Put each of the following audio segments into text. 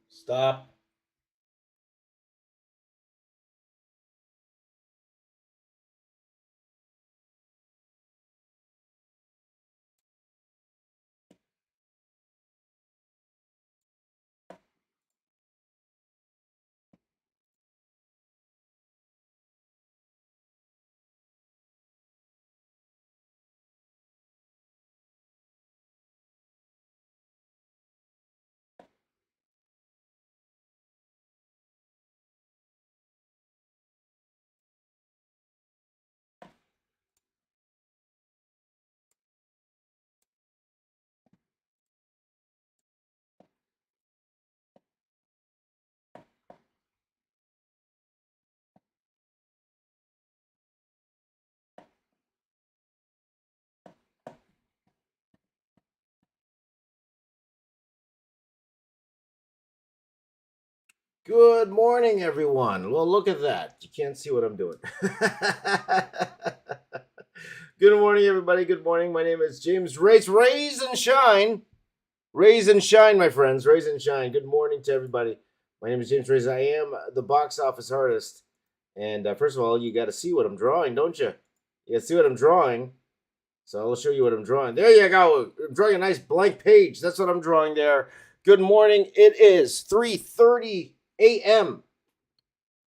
Stop. Good morning, everyone. Well, look at that. You can't see what I'm doing. Good morning, everybody. Good morning. My name is James Raiz. Raise and shine. Raise and shine, my friends. Raise and shine. Good morning to everybody. My name is James Raiz. I am the box office artist. And first of all, you got to see what I'm drawing, don't you? You got to see what I'm drawing. So I'll show you what I'm drawing. There you go. I'm drawing a nice blank page. That's what I'm drawing there. Good morning. It is 3:30 a.m.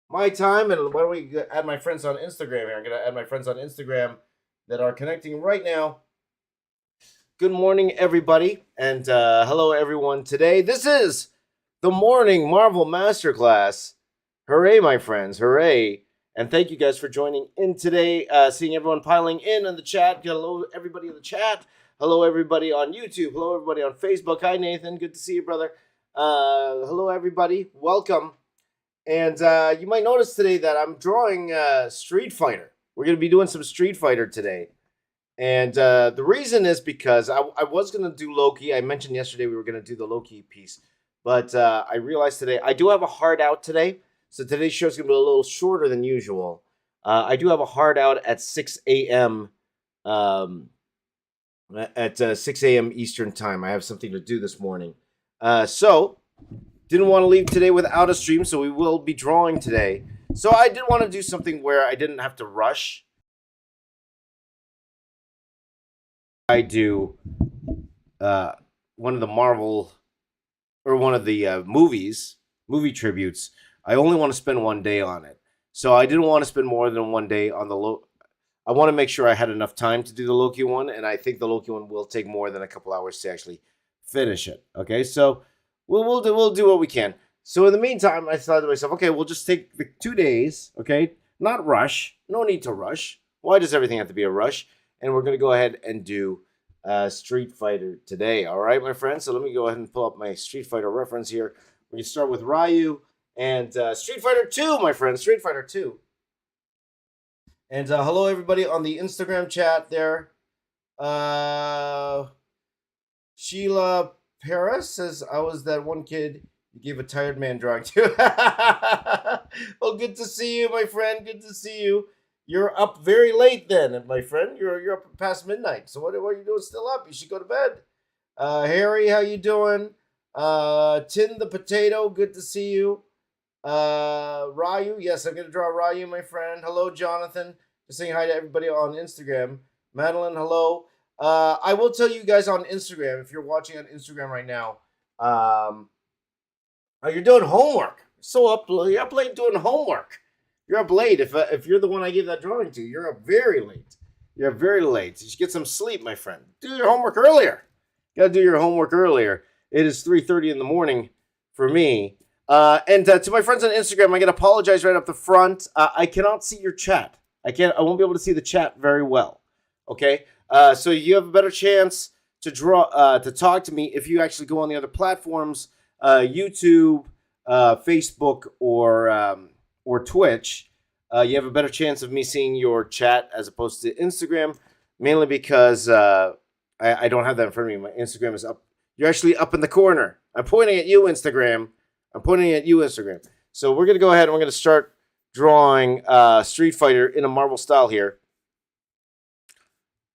my time. And why don't we add my friends on Instagram here? I'm going to add my friends on Instagram that are connecting right now. Good morning, everybody. And hello, everyone. Today, this is the Morning Marvel Masterclass. Hooray, my friends. Hooray. And thank you guys for joining in today. Seeing everyone piling in on the chat. Hello, everybody in the chat. Hello, everybody on YouTube. Hello, everybody on Facebook. Hi, Nathan. Good to see you, brother. Hello, everybody. Welcome. And you might notice today that I'm drawing Street Fighter. We're going to be doing some Street Fighter today. And the reason is because I was going to do Loki. I mentioned yesterday we were going to do the Loki piece. But I realized today I do have a hard out today. So today's show is going to be a little shorter than usual. I do have a hard out at 6 a.m. At 6 a.m. Eastern time. I have something to do this morning. So didn't want to leave today without a stream, so we will be drawing today. So I did want to do something where I didn't have to rush. I do one of the Marvel or one of the movie tributes. I only want to spend one day on it. So I didn't want to spend more than one day on the I want to make sure I had enough time to do the Loki one, and I think the Loki one will take more than a couple hours to actually finish it. Okay, so we'll do what we can. So in the meantime, I thought to myself, okay, we'll just take the 2 days, okay? Not rush. No need to rush. Why does everything have to be a rush? And we're going to go ahead and do Street Fighter today. All right, my friends? So let me go ahead and pull up my Street Fighter reference here. We're going to start with Ryu and Street Fighter 2, my friends. Street Fighter 2. And hello, everybody on the Instagram chat there. Sheila Paris says, I was that one kid you gave a tired man drawing to. Well, good to see you, my friend. Good to see you. You're up very late then, my friend. You're up past midnight. So what are you doing still up? You should go to bed. Harry, how you doing? Tin the Potato, good to see you. Ryu, yes, I'm going to draw Ryu, my friend. Hello, Jonathan. Just saying hi to everybody on Instagram. Madeline, hello. I will tell you guys on Instagram, if you're watching on Instagram right now, you're doing homework. You're up late doing homework. You're up late. If you're the one I gave that drawing to, you're up very late. You're up very late. You should get some sleep, my friend. Do your homework earlier. You got to do your homework earlier. It is 3:30 in the morning for me. And to my friends on Instagram, I got to apologize right up the front. I cannot see your chat. I won't be able to see the chat very well. Okay. So you have a better chance to talk to me if you actually go on the other platforms, YouTube, Facebook, or Twitch. You have a better chance of me seeing your chat as opposed to Instagram, mainly because I don't have that in front of me. My Instagram is up. You're actually up in the corner. I'm pointing at you, Instagram. So we're going to go ahead and we're going to start drawing Street Fighter in a Marvel style here.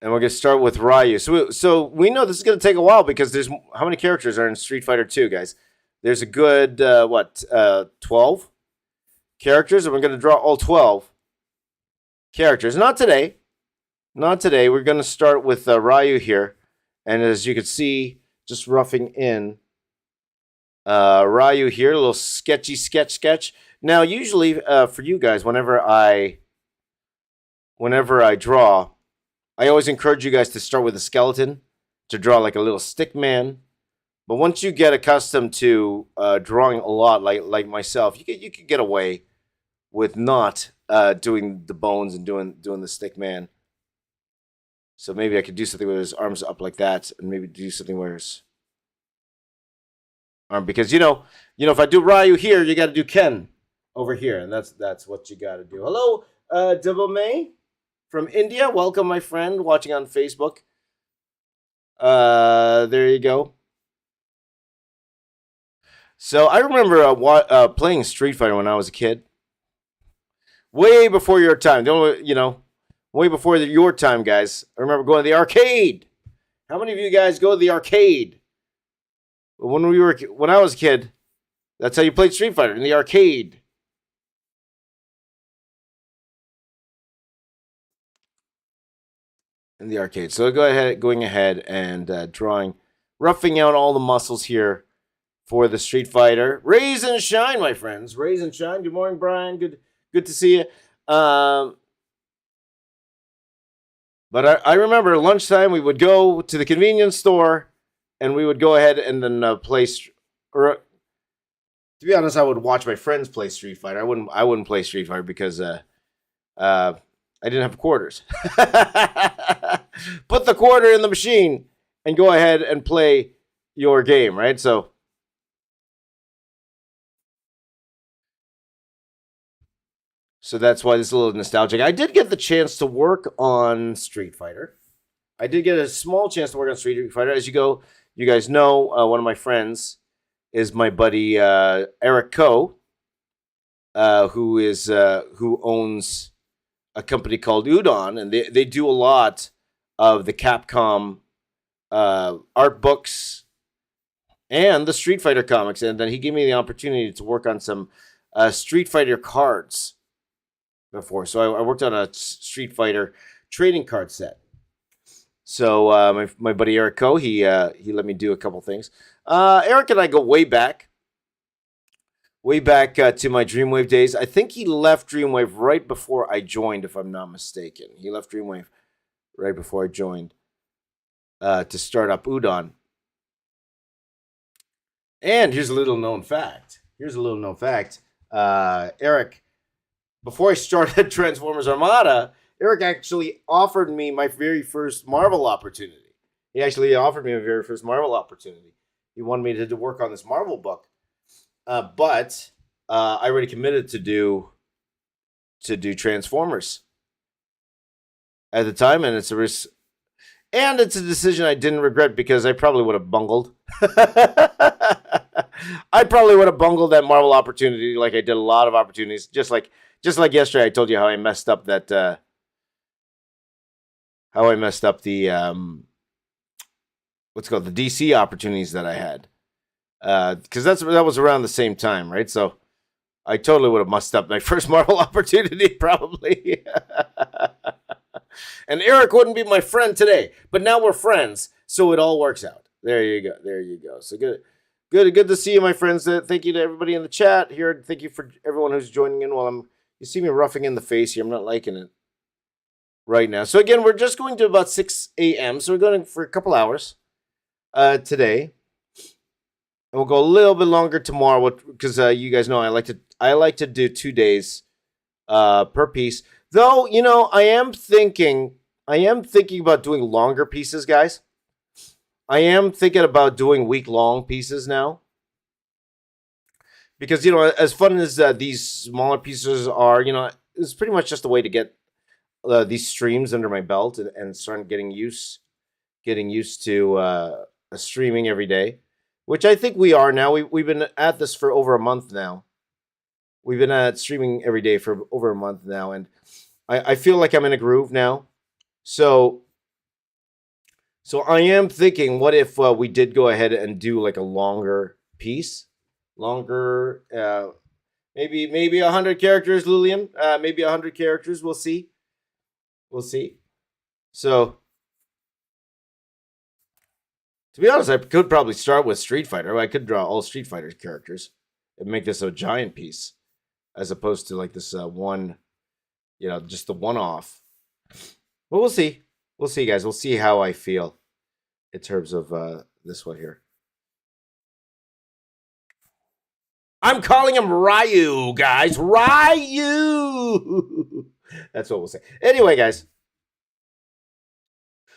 And we're going to start with Ryu. So we know this is going to take a while because there's how many characters are in Street Fighter 2, guys? There's a good 12 characters, and we're going to draw all 12 characters. Not today. Not today. We're going to start with Ryu here. And as you can see, just roughing in Ryu here, a little sketchy sketch. Now, usually for you guys, whenever I draw, I always encourage you guys to start with a skeleton, to draw like a little stick man. But once you get accustomed to drawing a lot, like myself, you can get away with not doing the bones and doing the stick man. So maybe I could do something with his arms up like that, and maybe do something where his arm, because you know, if I do Ryu here, you got to do Ken over here, and that's what you got to do. Hello, Double May from India. Welcome, my friend, watching on Facebook. There you go. So I remember playing Street Fighter when I was a kid, way before your time. Way before your time, guys. I remember going to the arcade. How many of you guys go to the arcade? When I was a kid, that's how you played Street Fighter, in the arcade. In the arcade. So going ahead and roughing out all the muscles here for the Street Fighter. Raise and shine, my friends. Raise and shine. Good morning, Brian. Good to see you. But I remember lunchtime we would go to the convenience store and we would go ahead and then play. To be honest, I would watch my friends play Street Fighter. I wouldn't play Street Fighter because I didn't have quarters. Put the quarter in the machine and go ahead and play your game, right? So that's why this is a little nostalgic. I did get the chance to work on Street Fighter. I did get a small chance to work on Street Fighter. As you guys know, one of my friends is my buddy Eric Ko, who owns a company called Udon, and they do a lot of the Capcom art books and the Street Fighter comics. And then he gave me the opportunity to work on some Street Fighter cards before. So I worked on a Street Fighter trading card set. So my buddy Eric Ko, he let me do a couple things. Eric and I go way back to my Dreamwave days. I think he left Dreamwave right before I joined, if I'm not mistaken. He left Dreamwave right before I joined to start up Udon. And here's a little known fact. Eric, before I started Transformers Armada, Eric actually offered me my very first Marvel opportunity. He wanted me to work on this Marvel book. But I already committed to do Transformers at the time, and it's a decision I didn't regret because I probably would have bungled. I probably would have bungled that Marvel opportunity, like I did a lot of opportunities. Just like yesterday, I told you how I messed up that. How I messed up the the DC opportunities that I had. Because that was around the same time, right? So I totally would have messed up my first Marvel opportunity, probably. And Eric wouldn't be my friend today, but now we're friends, so it all works out. There you go. So good to see you, my friends. Thank you to everybody in the chat here. Thank you for everyone who's joining in. You see me roughing in the face here. I'm not liking it right now. So again, we're just going to about 6 a.m. So we're going for a couple hours today. And we'll go a little bit longer tomorrow because you guys know I like to do 2 days per piece. Though, I am thinking about doing longer pieces, guys. I am thinking about doing week-long pieces now. Because, as fun as these smaller pieces are, it's pretty much just a way to get these streams under my belt and start getting used to streaming every day. Which I think we are now. We've been at this for over a month now. We've been at streaming every day for over a month now. And I feel like I'm in a groove now. So So I am thinking, what if we did go ahead and do like a longer piece, longer, maybe 100 characters, Lillian, maybe 100 characters. We'll see. We'll see. So, to be honest, I could probably start with Street Fighter. I could draw all Street Fighter characters and make this a giant piece, as opposed to like this one, just the one-off. But we'll see. We'll see, guys. We'll see how I feel in terms of this one here. I'm calling him Ryu, guys. Ryu. That's what we'll say. Anyway, guys.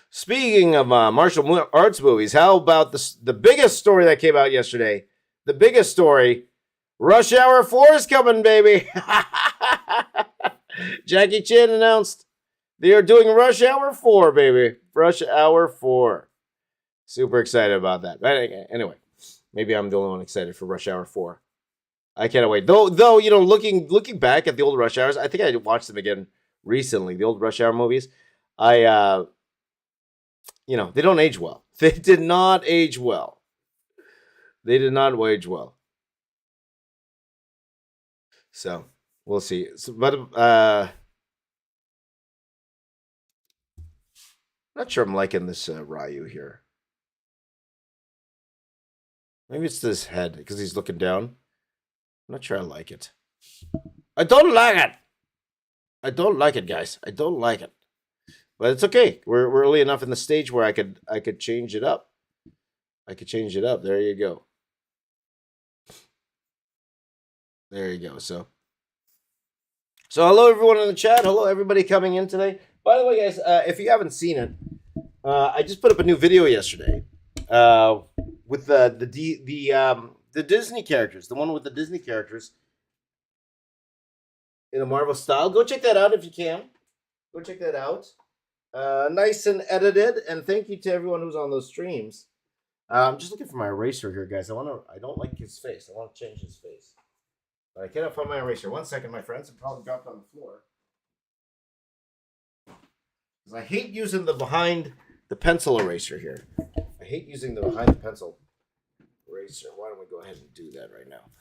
Speaking of martial arts movies, how about the biggest story that came out yesterday? The biggest story. Rush Hour 4 is coming, baby. Jackie Chan announced they are doing Rush Hour 4, baby. Rush Hour 4. Super excited about that. But anyway, maybe I'm the only one excited for Rush Hour 4. I can't wait. Though, looking back at the old Rush Hours, I think I watched them again recently. The old Rush Hour movies, they don't age well. They did not age well. They did not age well. So we'll see. But not sure I'm liking this Ryu here. Maybe it's this head because he's looking down. I'm not sure I like it. I don't like it. I don't like it, guys. I don't like it. But it's okay. We're early enough in the stage where I could change it up. I could change it up. There you go. There you go. So hello everyone in the chat. Hello everybody coming in today. By the way, guys, if you haven't seen it, I just put up a new video yesterday with the Disney characters, the one with the Disney characters in a Marvel style. Go check that out if you can. Go check that out. Nice and edited, and thank you to everyone who's on those streams. I'm just looking for my eraser here, guys. I don't like his face. I want to change his face, but I cannot find my eraser. 1 second, my friends. It probably dropped on the floor. Because I hate using the behind the pencil eraser here. I hate using the behind the pencil eraser. Why don't we go ahead and do that right now?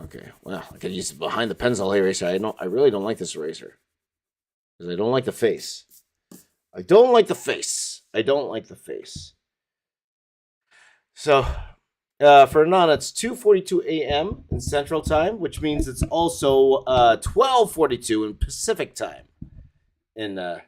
Okay, well, I could use behind the pencil eraser. I really don't like this eraser. Because I don't like the face. I don't like the face. I don't like the face. So, for Nana, it's 2:42 a.m. in Central Time, which means it's also 12:42 in Pacific Time. In the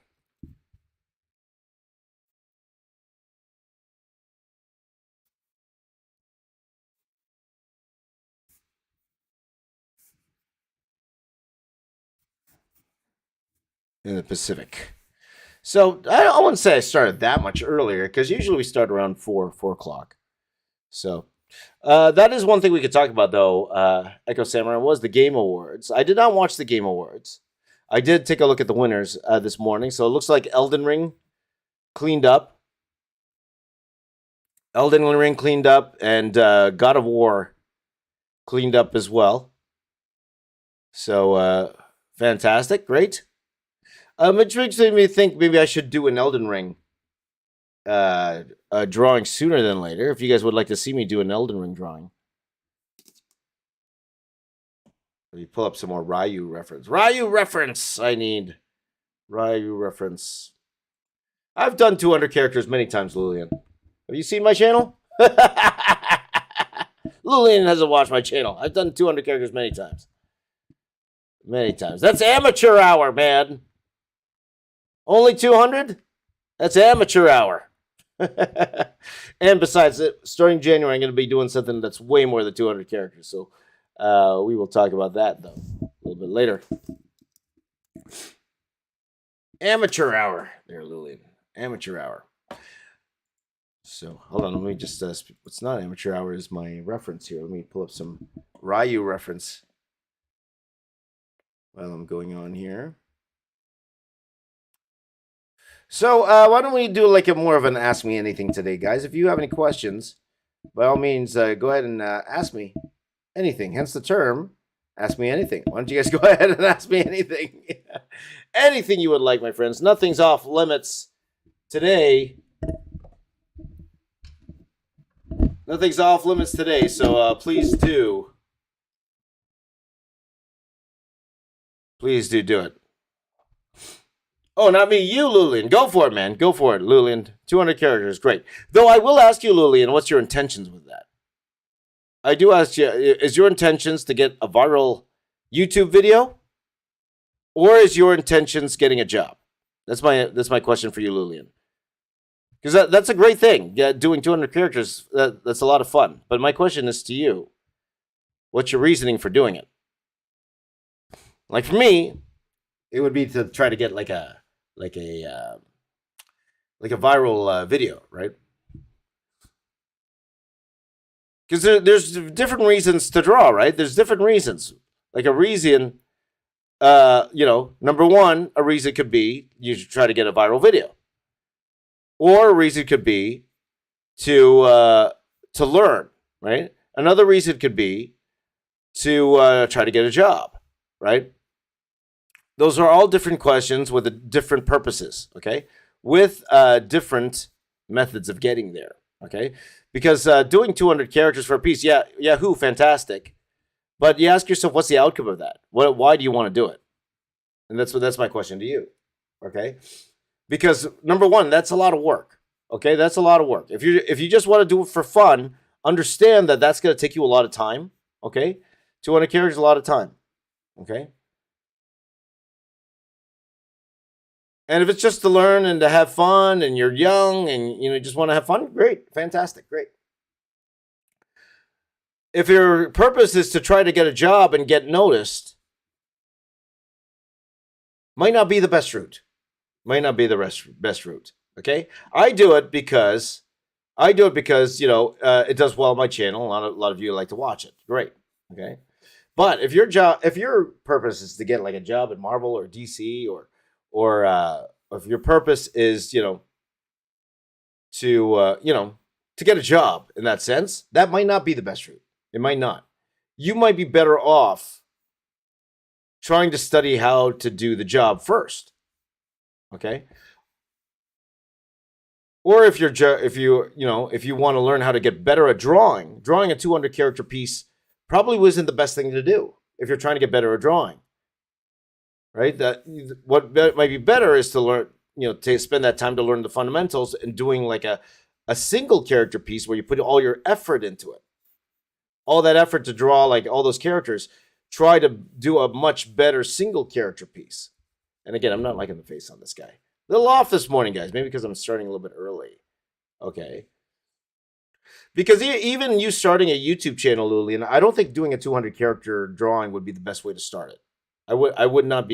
Pacific. So I wouldn't say I started that much earlier, because usually we start around 4 o'clock. So that is one thing we could talk about, though. Echo Samurai was the Game Awards. I did not watch the Game Awards. I did take a look at the winners this morning. So it looks like Elden Ring cleaned up. Elden Ring cleaned up, and God of War cleaned up as well. So fantastic, great. It makes me think maybe I should do an Elden Ring drawing sooner than later. If you guys would like to see me do an Elden Ring drawing. Let me pull up some more Ryu reference. Ryu reference! I need Ryu reference. I've done 200 characters many times, Lillian. Have you seen my channel? Lillian hasn't watched my channel. I've done 200 characters many times. Many times. That's amateur hour, man. Only 200? That's amateur hour. And besides, starting January, I'm going to be doing something that's way more than 200 characters. So we will talk about that, though, a little bit later. Amateur hour. There, Lillian. Amateur hour. So, hold on. Let me just... what's not amateur hour is my reference here. Let me pull up some Ryu reference while I'm going on here. So, why don't we do like a more of an Ask Me Anything today, guys? If you have any questions, by all means, go ahead and ask me anything. Hence the term, Ask me anything. Why don't you guys go ahead and ask me anything? Anything you would like, my friends. Nothing's off limits today. Nothing's off limits today, so please do. Please do it. Oh, not me, you, Lulian. Go for it, man. Go for it, Lulian. 200 characters, great. Though I will ask you, Lulian, what's your intentions with that? I do ask you, is your intentions to get a viral YouTube video? Or is your intentions getting a job? That's my question for you, Lulian. Because that's a great thing. Yeah, doing 200 characters, that's a lot of fun. But my question is to you, what's your reasoning for doing it? Like for me, it would be to try to get like a viral video, right? Because there's different reasons to draw, right? There's different reasons. Like a reason, number one, a reason could be you should try to get a viral video. Or a reason could be to learn, right? Another reason could be to try to get a job, right? Those are all different questions with different purposes, okay? With different methods of getting there, okay? Because doing 200 characters for a piece, Yahoo, fantastic. But you ask yourself, what's the outcome of that? Why do you want to do it? And that's my question to you, okay? Because number one, that's a lot of work, okay? That's a lot of work. If you just want to do it for fun, understand that that's going to take you a lot of time, okay? 200 characters is a lot of time, okay? And if it's just to learn and to have fun and you're young and you just want to have fun, great, fantastic, great. If your purpose is to try to get a job and get noticed, might not be the best route. Might not be the best route, okay? I do it because it does well on my channel. A lot of you like to watch it. Great, okay? But if your purpose is to get like a job at Marvel or DC or if your purpose is, to get a job in that sense, that might not be the best route. It might not. You might be better off trying to study how to do the job first. Okay? Or if you want to learn how to get better at drawing a 200 character piece probably wasn't the best thing to do if you're trying to get better at drawing. Right? What might be better is to learn, to spend that time to learn the fundamentals and doing like a single character piece where you put all your effort into it. All that effort to draw like all those characters, try to do a much better single character piece. And again, I'm not liking the face on this guy. A little off this morning, guys. Maybe because I'm starting a little bit early. Okay. Because even you starting a YouTube channel, Lulian, I don't think doing a 200 character drawing would be the best way to start it. That wouldn't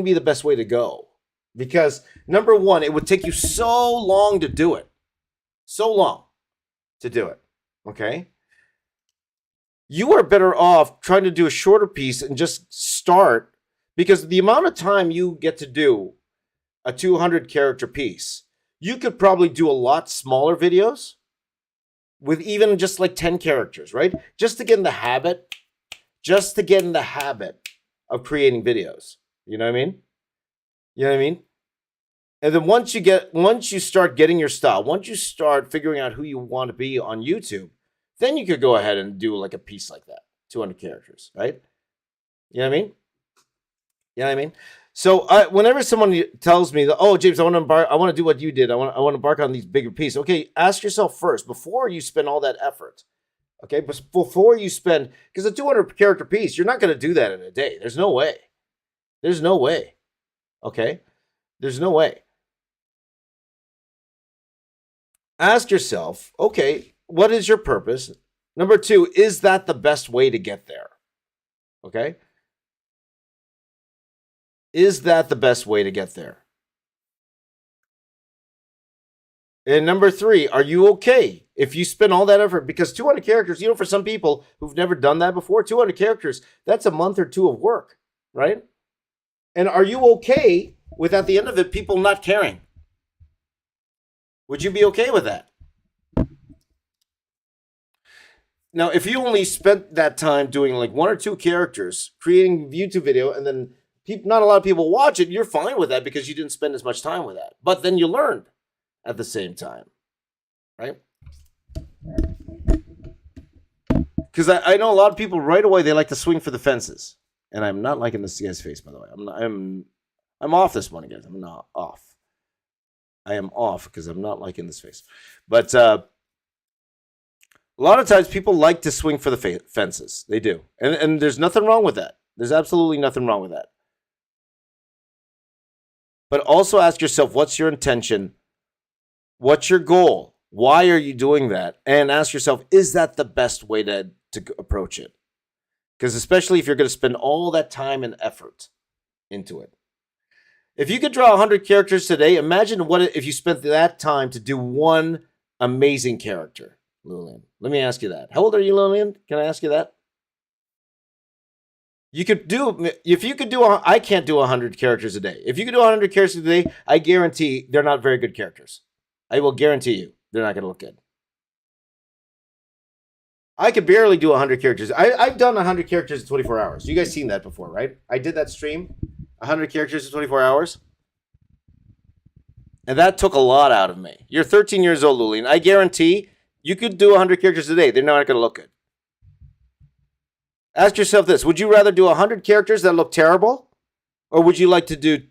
be the best way to go. Because number one, it would take you so long to do it. So long to do it. Okay? You are better off trying to do a shorter piece and just start, because the amount of time you get to do a 200 character piece, you could probably do a lot smaller videos with even just like 10 characters, right? Just to get in the habit of creating videos. You know what I mean? And then once you start getting your style, once you start figuring out who you want to be on YouTube, then you could go ahead and do like a piece like that, 200 characters, right? You know what I mean? So whenever someone tells me that, oh, James, I want to do what you did. I want to embark on these bigger pieces. Okay, ask yourself first before you spend all that effort. Okay, but before you spend, because a 200 character piece, you're not going to do that in a day. There's no way. Okay, there's no way. Ask yourself, okay, what is your purpose? Number two, is that the best way to get there? Okay. Is that the best way to get there? And number three, are you okay if you spend all that effort? Because 200 characters, for some people who've never done that before, 200 characters, that's a month or two of work, right? And are you okay with, at the end of it, people not caring? Would you be okay with that? Now, if you only spent that time doing like one or two characters, creating YouTube video, and then not a lot of people watch it, you're fine with that because you didn't spend as much time with that. But then you learned at the same time, right? Because I know a lot of people right away, they like to swing for the fences. And I'm not liking this guy's face, by the way. I'm off this morning, guys. I'm not off. I am off because I'm not liking this face. But a lot of times people like to swing for the fences. They do. And there's nothing wrong with that. There's absolutely nothing wrong with that. But also ask yourself, what's your intention? What's your goal? Why are you doing that? And ask yourself, is that the best way to approach it? Because especially if you're going to spend all that time and effort into it. If you could draw 100 characters today, imagine what if you spent that time to do one amazing character, Lillian. Let me ask you that. How old are you, Lillian? Can I ask you that? You could do, if you could do, I can't do 100 characters a day. If you could do 100 characters a day, I guarantee they're not very good characters. I will guarantee you they're not going to look good. I could barely do 100 characters. I've done 100 characters in 24 hours. You guys seen that before, right? I did that stream, 100 characters in 24 hours. And that took a lot out of me. You're 13 years old, Lillian. I guarantee you could do 100 characters a day. They're not going to look good. Ask yourself this. Would you rather do 100 characters that look terrible? Or would you like to do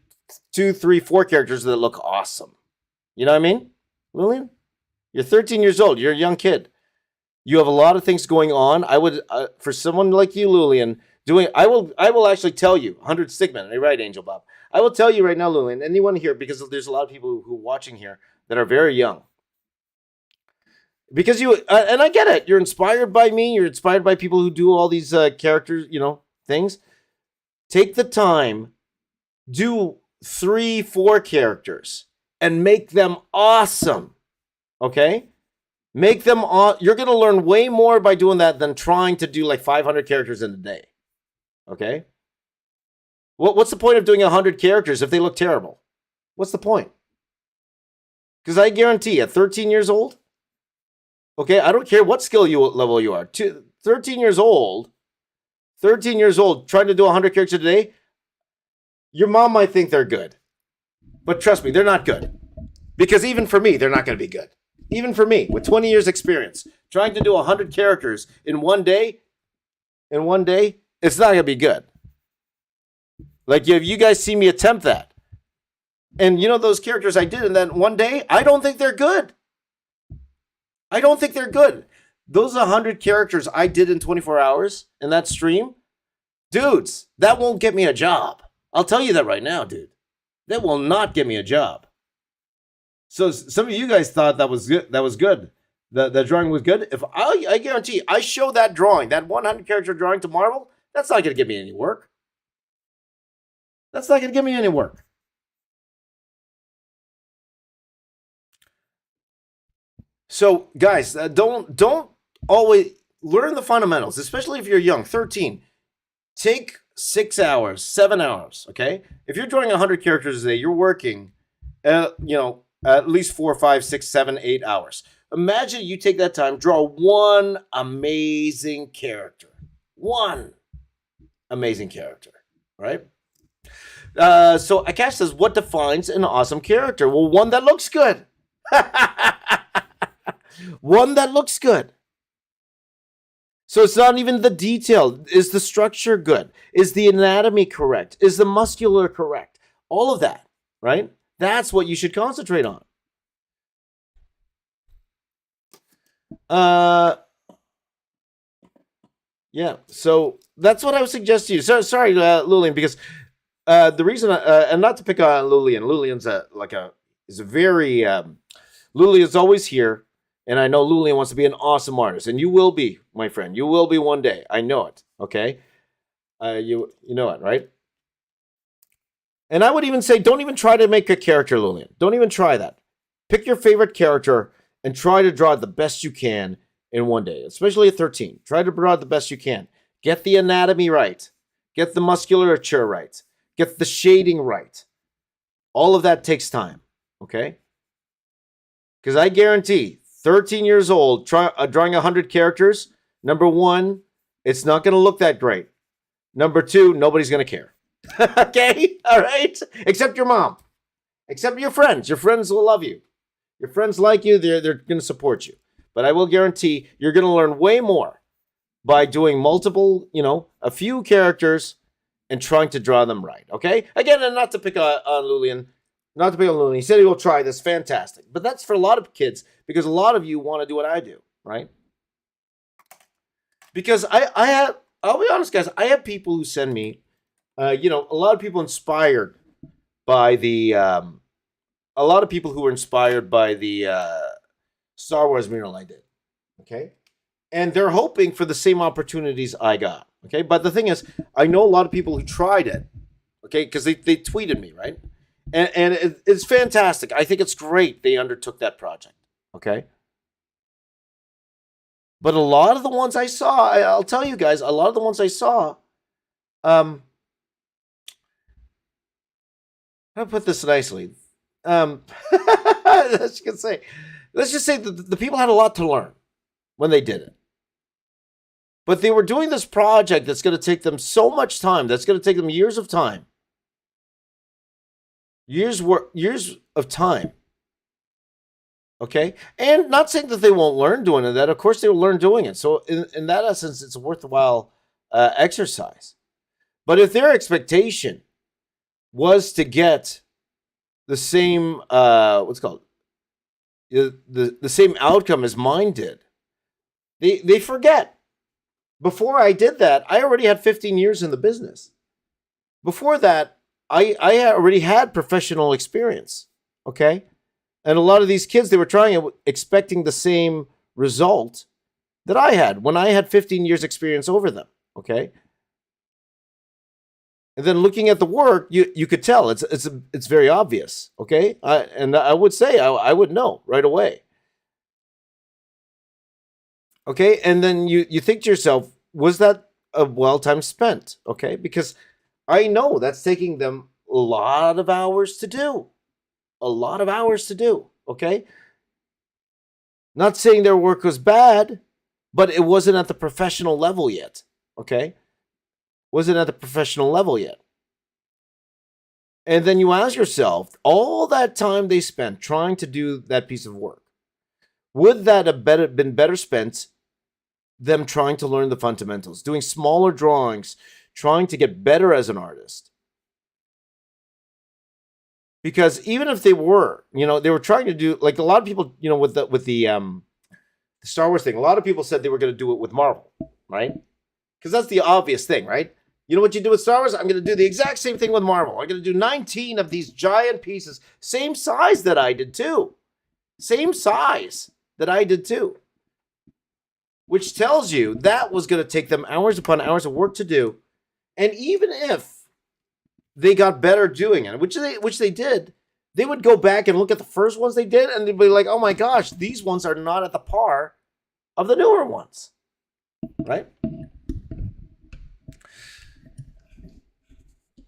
2, 3, 4 characters that look awesome? You know what I mean, Lillian? You're 13 years old. You're a young kid. You have a lot of things going on. I would, for someone like you, Lillian, I will actually tell you, 100 Stigman. You're right, Angel Bob. I will tell you right now, Lillian, anyone here, because there's a lot of people who are watching here that are very young. Because you, and I get it, you're inspired by me, you're inspired by people who do all these characters, things. Take the time, do 3, 4 characters, and make them awesome, okay? Make them, you're going to learn way more by doing that than trying to do like 500 characters in a day, okay? What's the point of doing 100 characters if they look terrible? What's the point? Because I guarantee at 13 years old, okay, I don't care what skill level you are. 13 years old, trying to do 100 characters a day, your mom might think they're good. But trust me, they're not good. Because even for me, they're not going to be good. Even for me, with 20 years experience, trying to do 100 characters in one day, it's not going to be good. Like, if you guys see me attempt that, and those characters I did in that one day, I don't think they're good. I don't think they're good. Those 100 characters I did in 24 hours in that stream, dudes, that won't get me a job. I'll tell you that right now, dude. That will not get me a job. So some of you guys thought that was good. That was good. The drawing was good. If I guarantee, I show that drawing, that 100 character drawing to Marvel, that's not going to give me any work. That's not going to give me any work. So, guys, don't always learn the fundamentals, especially if you're young, 13. Take 6 hours, 7 hours, okay? If you're drawing 100 characters a day, you're working, at least 4, 5, 6, 7, 8 hours. Imagine you take that time, draw one amazing character. One amazing character, right? So Akash says, what defines an awesome character? Well, one that looks good. One that looks good. So it's not even the detail. Is the structure good? Is the anatomy correct? Is the muscular correct? All of that, right? That's what you should concentrate on. Yeah, so that's what I would suggest to you. So, sorry, Lillian, because the reason, and not to pick on Lillian, Lillian's Lillian's always here, and I know Lillian wants to be an awesome artist, and you will be, my friend. You will be one day. I know it, okay? You know it, right? And I would even say, don't even try to make a character, Lillian. Don't even try that. Pick your favorite character and try to draw the best you can in one day, especially at 13. Try to draw the best you can. Get the anatomy right. Get the musculature right. Get the shading right. All of that takes time, okay? Because I guarantee, 13 years old, drawing 100 characters, Number one, it's not going to look that great. Number two, nobody's going to care. Okay? All right? Except your mom. Except your friends. Your friends will love you. Your friends like you. They're going to support you. But I will guarantee you're going to learn way more by doing multiple, a few characters and trying to draw them right. Okay? Again, and not to pick on Lulian. Not to pick on Lulian. He said he will try this. Fantastic. But that's for a lot of kids because a lot of you want to do what I do, right? Because I'll be honest, guys, I have people who send me, a lot of people inspired by a lot of people who were inspired by the Star Wars mural I did, okay? And they're hoping for the same opportunities I got, okay? But the thing is, I know a lot of people who tried it, okay? Because they tweeted me, right? And it's fantastic. I think it's great they undertook that project, okay? But a lot of the ones I saw, I'll tell you guys, a lot of the ones I saw, how to put this nicely? Let's just say the people had a lot to learn when they did it. But they were doing this project that's going to take them so much time, that's going to take them years of time. Years of time. Okay? And not saying that they won't learn doing it, that of course they will learn doing it. So in that essence, it's a worthwhile exercise. But if their expectation was to get the same, the same outcome as mine did, they forget. Before I did that, I already had 15 years in the business. Before that, I already had professional experience, okay? And a lot of these kids, they were trying it expecting the same result that I had when I had 15 years experience over them, okay? And then looking at the work, you could tell it's very obvious, okay? I would say I would know right away. Okay, and then you think to yourself, was that a well-time spent? Okay, because I know that's taking them a lot of hours to do. A lot of hours to do, okay? Not saying their work was bad, but it wasn't at the professional level yet, okay? Wasn't at the professional level yet. And then you ask yourself, all that time they spent trying to do that piece of work, would that have been better spent them trying to learn the fundamentals, doing smaller drawings, trying to get better as an artist? Because even if they were, they were trying to do, like a lot of people, with the Star Wars thing, a lot of people said they were going to do it with Marvel, right? Because that's the obvious thing, right? You know what you do with Star Wars? I'm going to do the exact same thing with Marvel. I'm going to do 19 of these giant pieces, same size that I did too. Same size that I did too. Which tells you that was going to take them hours upon hours of work to do. And even if they got better doing it, which they did, they would go back and look at the first ones they did, and they'd be like, oh my gosh, these ones are not at the par of the newer ones, right?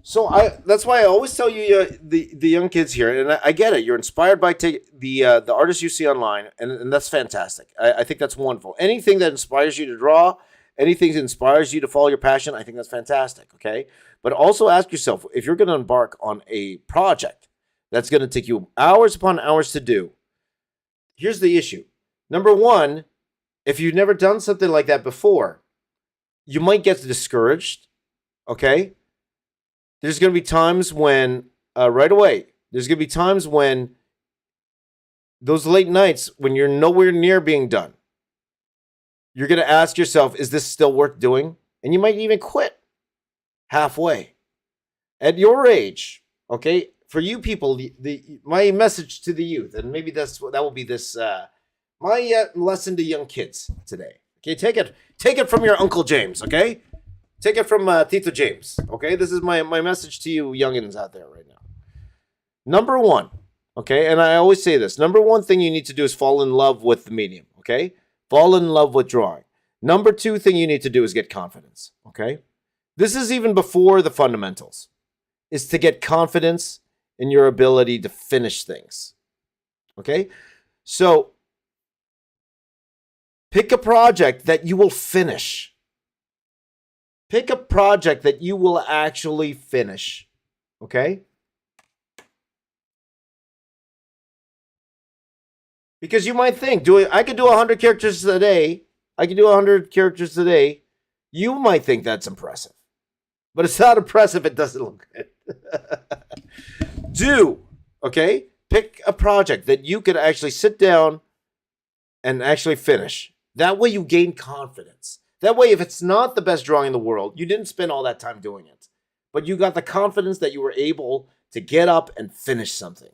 So that's why I always tell you, the young kids here, and I get it, you're inspired by the artists you see online, and that's fantastic. I think that's wonderful. Anything that inspires you to draw, anything that inspires you to follow your passion, I think that's fantastic, okay? But also ask yourself, if you're going to embark on a project that's going to take you hours upon hours to do, here's the issue. Number one, if you've never done something like that before, you might get discouraged, okay? There's going to be times when, right away, there's going to be times when those late nights, when you're nowhere near being done, you're going to ask yourself, is this still worth doing? And you might even quit halfway. At your age, okay, for you people, my message to the youth, and maybe that will be this, my lesson to young kids today. Okay, take it from your Uncle James, okay? Take it from Tito James, okay? This is my message to you youngins out there right now. Number one, okay, and I always say this, number one thing you need to do is fall in love with the medium, okay? Fall in love with drawing. Number two thing you need to do is get confidence, okay? This is even before the fundamentals, is to get confidence in your ability to finish things, okay? So Pick a project that you will finish. Pick a project that you will actually finish. Okay? Because you might think, I could do 100 characters a day. I could do 100 characters a day. You might think that's impressive. But it's not impressive. It doesn't look good. Okay? Pick a project that you could actually sit down and actually finish. That way you gain confidence. That way, if it's not the best drawing in the world, you didn't spend all that time doing it. But you got the confidence that you were able to get up and finish something.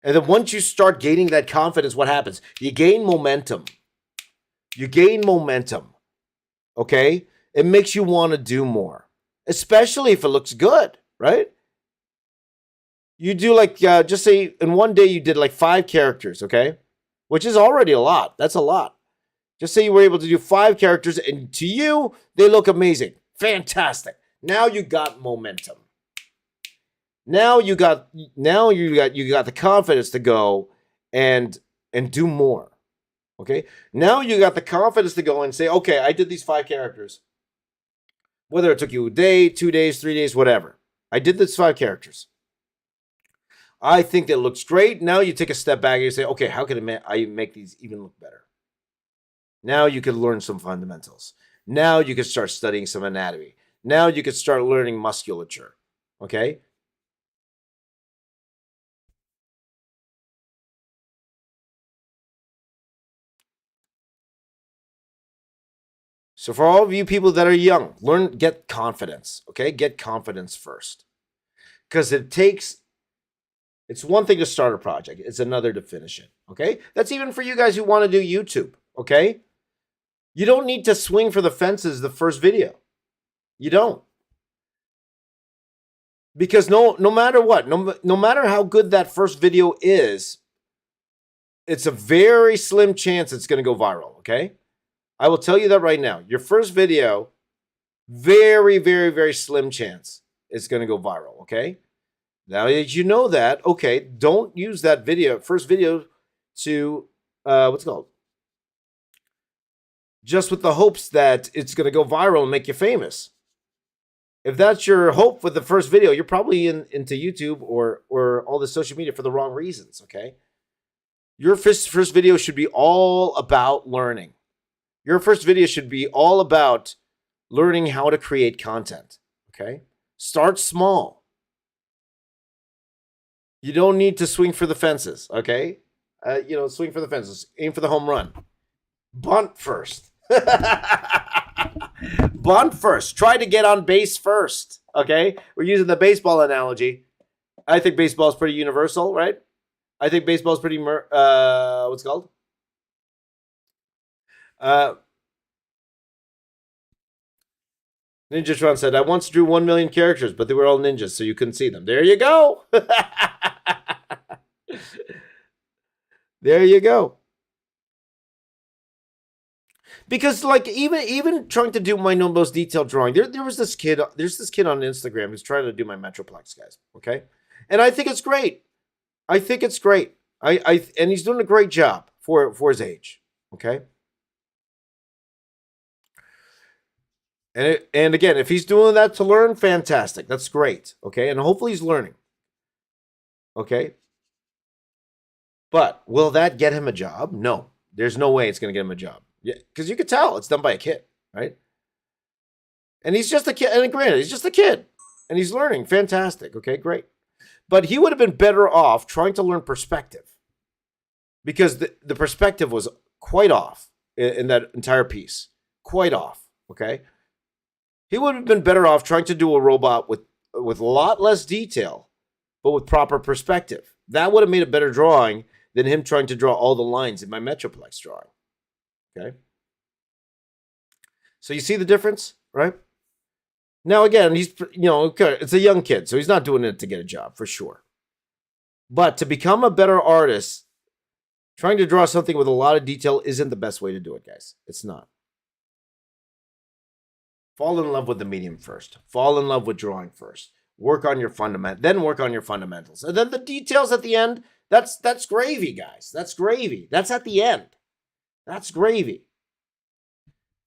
And then once you start gaining that confidence, what happens? You gain momentum. Okay? It makes you want to do more. Especially if it looks good, right? You do just say in one day you did 5 characters, okay? Which is already a lot. That's a lot. Just say you were able to do 5 characters, and to you, they look amazing. Fantastic. Now you got momentum. Now you got the confidence to go and do more. Okay? Now you got the confidence to go and say, okay, I did these 5 characters. Whether it took you a day, 2 days, 3 days, whatever. I did these 5 characters. I think that looks great. Now you take a step back and you say, okay, how can I make these even look better? Now you can learn some fundamentals. Now you can start studying some anatomy. Now you can start learning musculature. Okay? So for all of you people that are young, get confidence. Okay? Get confidence first. Because it's one thing to start a project. It's another to finish it. Okay? That's even for you guys who want to do YouTube. Okay? You don't need to swing for the fences the first video. You don't. Because no matter what, no matter how good that first video is, it's a very slim chance it's going to go viral, okay? I will tell you that right now. Your first video, very, very, very slim chance it's going to go viral, okay? Now that you know that, okay, don't use that first video to, just with the hopes that it's going to go viral and make you famous. If that's your hope with the first video, you're probably into YouTube or all the social media for the wrong reasons, okay? Your first video should be all about learning. Your first video should be all about learning how to create content, okay? Start small. You don't need to swing for the fences, okay? Swing for the fences. Aim for the home run. Bunt first. Bunt first. Try to get on base first. Okay? We're using the baseball analogy. I think baseball is pretty universal, right? I think baseball is pretty what's it called? Ninja Tron said, I once drew 1 million characters, but they were all ninjas, so you couldn't see them. There you go. There you go. Because even trying to do my most detailed drawing, there was this kid. There's this kid on Instagram who's trying to do my Metroplex, guys. Okay, and I think it's great. I and he's doing a great job for his age. Okay, and again, if he's doing that to learn, fantastic. That's great. Okay, and hopefully he's learning. Okay, but will that get him a job? No, there's no way it's going to get him a job. Yeah, because you could tell it's done by a kid, right? And he's just a kid. And granted, he's just a kid. And he's learning. Fantastic. Okay, great. But he would have been better off trying to learn perspective. Because the perspective was quite off in that entire piece. Quite off. Okay? He would have been better off trying to do a robot with a lot less detail, but with proper perspective. That would have made a better drawing than him trying to draw all the lines in my Metroplex drawing. Okay. So you see the difference, right? Now, again, it's a young kid, so he's not doing it to get a job, for sure. But to become a better artist, trying to draw something with a lot of detail isn't the best way to do it, guys. It's not. Fall in love with the medium first. Fall in love with drawing first. Work on your then work on your fundamentals. And then the details at the end, That's gravy, guys. That's gravy. That's at the end. That's gravy.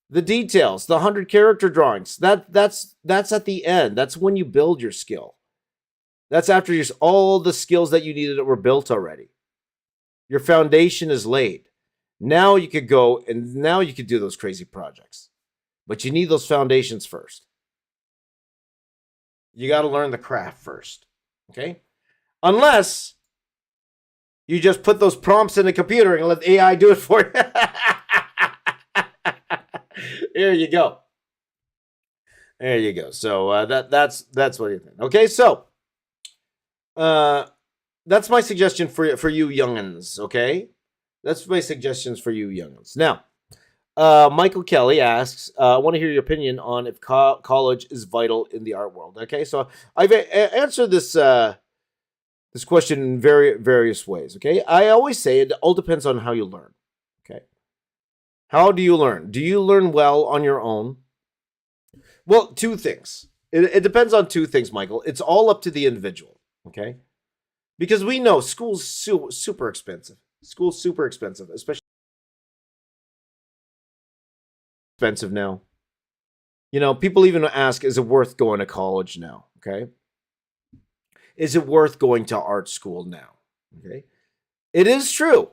The details, the 100 character drawings, that's at the end. That's when you build your skill. That's after all the skills that you needed that were built already. Your foundation is laid. Now you could go and now you could do those crazy projects. But you need those foundations first. You got to learn the craft first. Okay? Unless you just put those prompts in the computer and let AI do it for you. There you go. There you go. So that's what you think. Okay, so that's my suggestion for you youngins. Okay, that's my suggestions for you youngins. Now, Michael Kelly asks, I want to hear your opinion on if college is vital in the art world. Okay, so I've answered this this question in various ways. Okay, I always say it all depends on how you learn. Okay, how do you learn? Do you learn well on your own? Well, two things. It depends on two things, Michael. It's all up to the individual. Okay, because we know school's super expensive. School's super expensive, especially expensive now. You know, people even ask, is it worth going to college now? Okay. Is it worth going to art school now? Okay. It is true.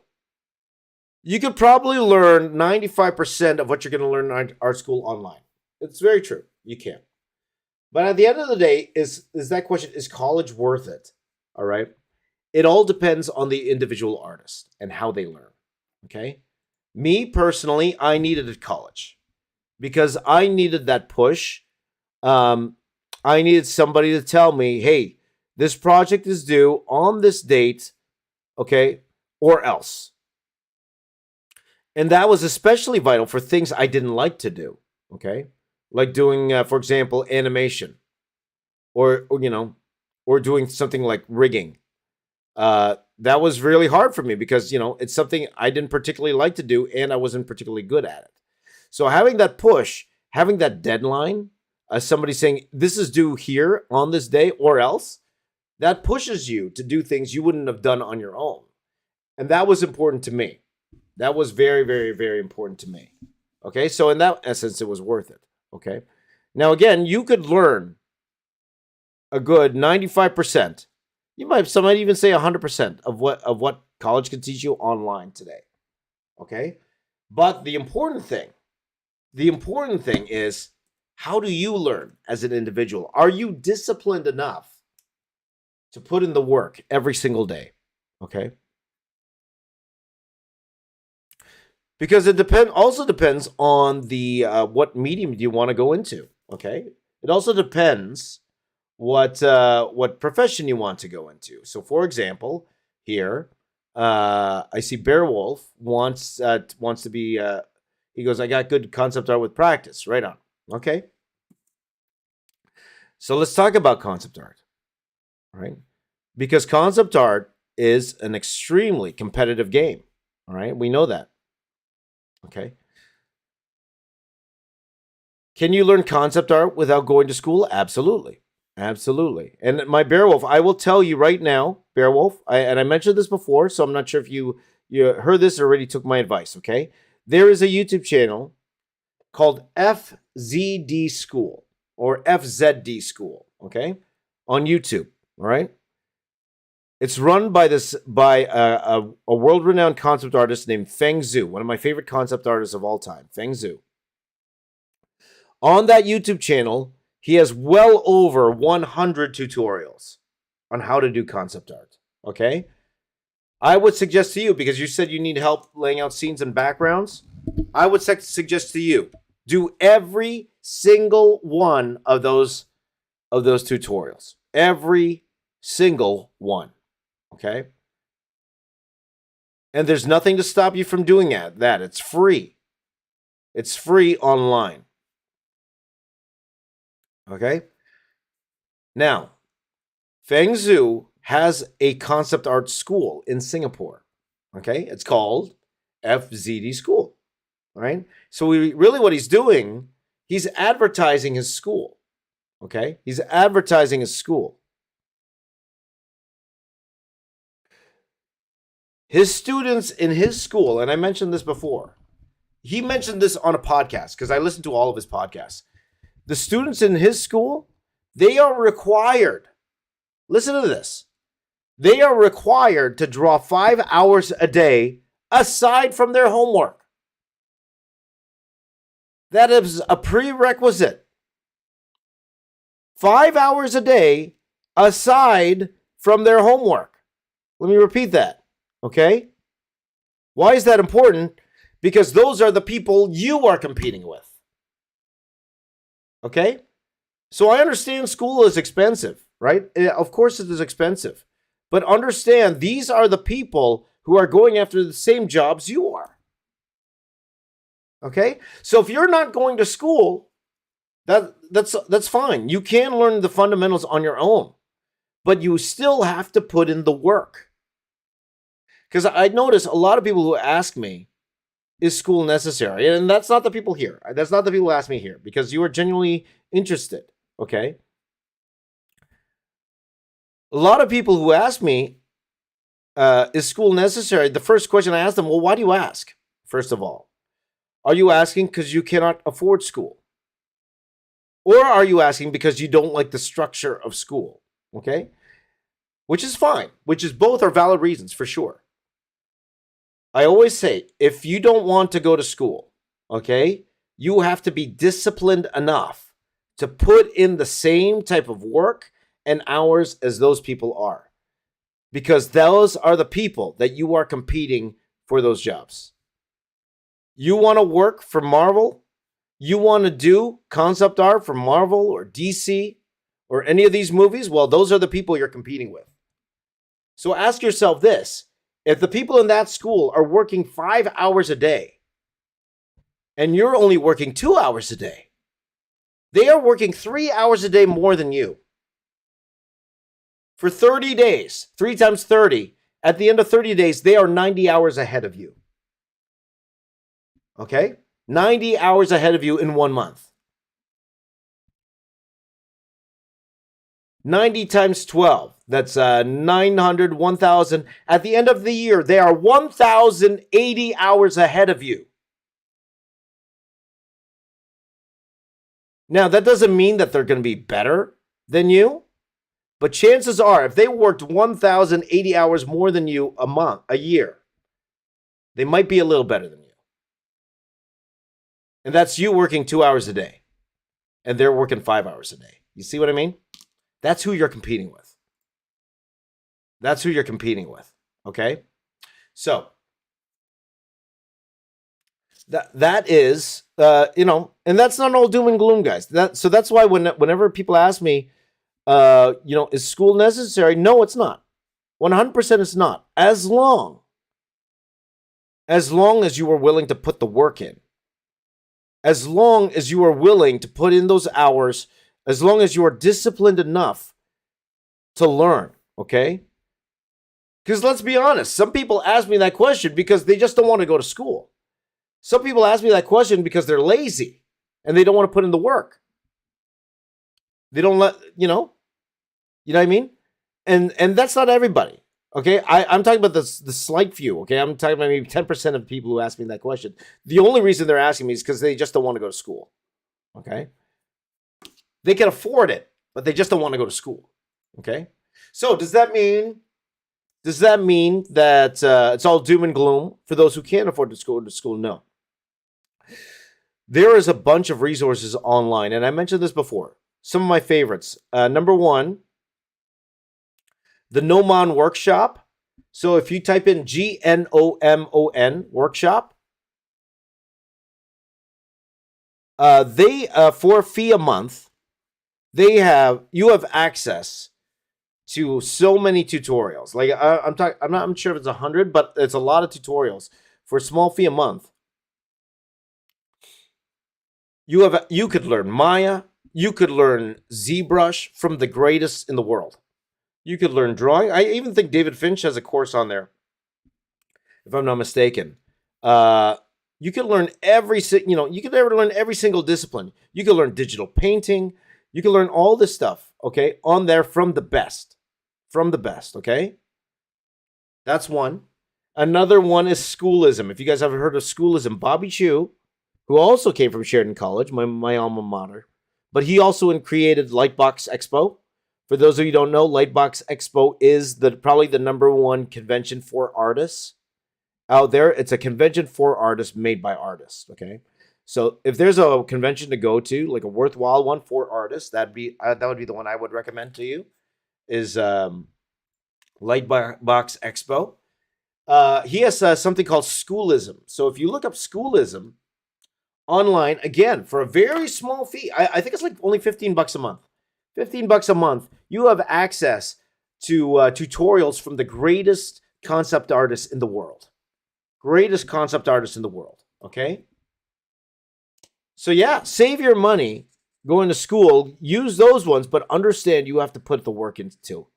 You could probably learn 95% of what you're going to learn in art school online. It's very true. You can. But at the end of the day, is that question, is college worth it? All right. It all depends on the individual artist and how they learn. Okay. Me personally, I needed a college because I needed that push. I needed somebody to tell me, hey, this project is due on this date, okay, or else. And that was especially vital for things I didn't like to do, okay, like doing, for example, animation, or doing something like rigging. That was really hard for me because it's something I didn't particularly like to do, and I wasn't particularly good at it. So having that push, having that deadline, somebody saying this is due here on this day or else, that pushes you to do things you wouldn't have done on your own. And that was important to me. That was very, very, very important to me. Okay, so in that essence, it was worth it. Okay, now again, you could learn a good 95%. Some might even say 100% of what college can teach you online today. Okay, but the important thing is, how do you learn as an individual? Are you disciplined enough to put in the work every single day? Okay. Because it also depends on the what medium do you want to go into. Okay, it also depends what profession you want to go into. So, for example, here I see Bearwolf wants to be. He goes, I got good concept art with practice. Right on. Okay. So let's talk about concept art. All right, because concept art is an extremely competitive game. All right, we know that. Okay. Can you learn concept art without going to school? Absolutely. Absolutely. And my Bearwolf, I will tell you right now, Bearwolf, and I mentioned this before, so I'm not sure if you heard this or already took my advice, okay? There is a YouTube channel called FZD School or FZD School, okay? On YouTube, all right? It's run by a world-renowned concept artist named Feng Zhu, one of my favorite concept artists of all time, Feng Zhu. On that YouTube channel, he has well over 100 tutorials on how to do concept art, okay? I would suggest to you, because you said you need help laying out scenes and backgrounds, I would suggest to you, do every single one of those tutorials. Every single one. Okay? And there's nothing to stop you from doing that. It's free. It's free online. Okay? Now, Feng Zhu has a concept art school in Singapore. Okay? It's called FZD School. All right? So what he's doing, he's advertising his school. Okay? He's advertising his school. His students in his school, and I mentioned this before, he mentioned this on a podcast because I listened to all of his podcasts. The students in his school, they are required, listen to this, they are required to draw 5 hours a day aside from their homework. That is a prerequisite. 5 hours a day aside from their homework. Let me repeat that, okay? Why is that important? Because those are the people you are competing with. Okay? So I understand school is expensive, right? Of course it is expensive. But understand, these are the people who are going after the same jobs you are. Okay? So if you're not going to school, that's fine. You can learn the fundamentals on your own. But you still have to put in the work. Because I notice a lot of people who ask me, is school necessary? And that's not the people here. That's not the people who ask me here, because you are genuinely interested, okay? A lot of people who ask me, is school necessary? The first question I ask them, well, why do you ask? First of all, are you asking because you cannot afford school? Or are you asking because you don't like the structure of school? Okay? Which is fine, both are valid reasons for sure. I always say, if you don't want to go to school, okay, you have to be disciplined enough to put in the same type of work and hours as those people are. Because those are the people that you are competing for those jobs. You want to work for Marvel? You want to do concept art for Marvel or DC or any of these movies? Well, those are the people you're competing with. So ask yourself this. If the people in that school are working 5 hours a day and you're only working 2 hours a day, they are working 3 hours a day more than you. For 30 days, 3 times 30, at the end of 30 days, they are 90 hours ahead of you. Okay? 90 hours ahead of you in 1 month. 90 times 12, that's 900, 1,000. At the end of the year, they are 1,080 hours ahead of you. Now, that doesn't mean that they're going to be better than you, but chances are, if they worked 1,080 hours more than you a year, they might be a little better than you. And that's you working 2 hours a day, and they're working 5 hours a day. You see what I mean? That's who you're competing with. That's who you're competing with. Okay? So, that is, and that's not all doom and gloom, guys. So that's why whenever people ask me, is school necessary? No, it's not. 100% it's not. As long as you are willing to put the work in. As long as you are willing to put in those hours, as long as you are disciplined enough to learn, okay? Because let's be honest, some people ask me that question because they just don't want to go to school. Some people ask me that question because they're lazy and they don't want to put in the work. They don't you know what I mean? And that's not everybody, okay? I'm talking about the slight few, okay? I'm talking about maybe 10% of people who ask me that question. The only reason they're asking me is because they just don't want to go to school, okay? They can afford it, but they just don't want to go to school. Okay? So does that mean that it's all doom and gloom for those who can't afford to go to school? No. There is a bunch of resources online, and I mentioned this before. Some of my favorites. Number one, the Gnomon Workshop. So if you type in GNOMON Workshop, they for a fee a month, you have access to so many tutorials. Like I'm not sure if it's 100, but it's a lot of tutorials for a small fee a month. You could learn Maya, you could learn ZBrush from the greatest in the world. You could learn drawing. I even think David Finch has a course on there, if I'm not mistaken. You could learn learn every single discipline. You could learn digital painting. You can learn all this stuff, okay, on there from the best, okay? That's one. Another one is schoolism. If you guys haven't heard of schoolism, Bobby Chu, who also came from Sheridan College, my alma mater, but he also created Lightbox Expo. For those of you who don't know, Lightbox Expo is probably the number one convention for artists out there. It's a convention for artists made by artists. Okay, so if there's a convention to go to, like a worthwhile one for artists, that would be the one I would recommend to you. Is Lightbox Expo. He has something called schoolism. So if you look up schoolism online, again, for a very small fee, I think it's like only $15 a month. $15 a month, you have access to tutorials from the greatest concept artists in the world. Greatest concept artists in the world. Okay? So yeah, save your money going to school. Use those ones, but understand you have to put the work into.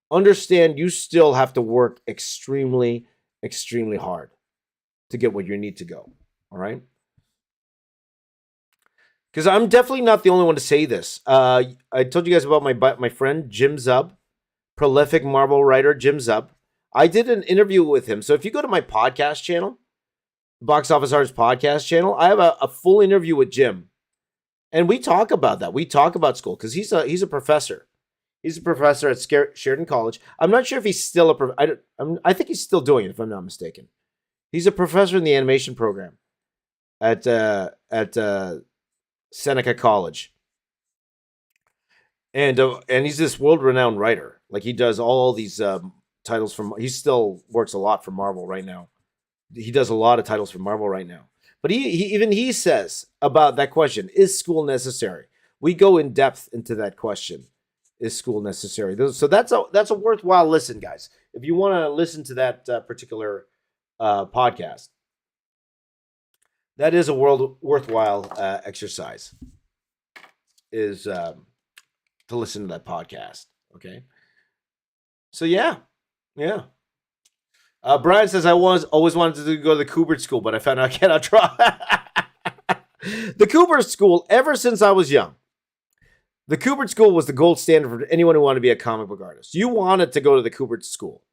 Understand you still have to work extremely hard to get where you need to go. All right? Because I'm definitely not the only one to say this. I told you guys about my friend Jim Zub, prolific Marvel writer Jim Zub. I did an interview with him. So if you go to my podcast channel, Box Office Artist podcast channel, I have a full interview with Jim. And we talk about that. We talk about school because he's a professor. He's a professor at Sheridan College. I'm not sure if he's still I think he's still doing it, if I'm not mistaken. He's a professor in the animation program at Seneca College, and he's this world-renowned writer. Like he does all these titles from. He still works a lot for Marvel right now. He does a lot of titles for Marvel right now. But he says about that question: is school necessary? We go in depth into that question. Is school necessary? So that's a worthwhile listen, guys. If you want to listen to that particular podcast, that is a worthwhile exercise. Is to listen to that podcast. Okay. So yeah. Brian says I always wanted to go to the Kubert School, but I found out I cannot try. The Kubert School, ever since I was young. The Kubert School was the gold standard for anyone who wanted to be a comic book artist. You wanted to go to the Kubert School.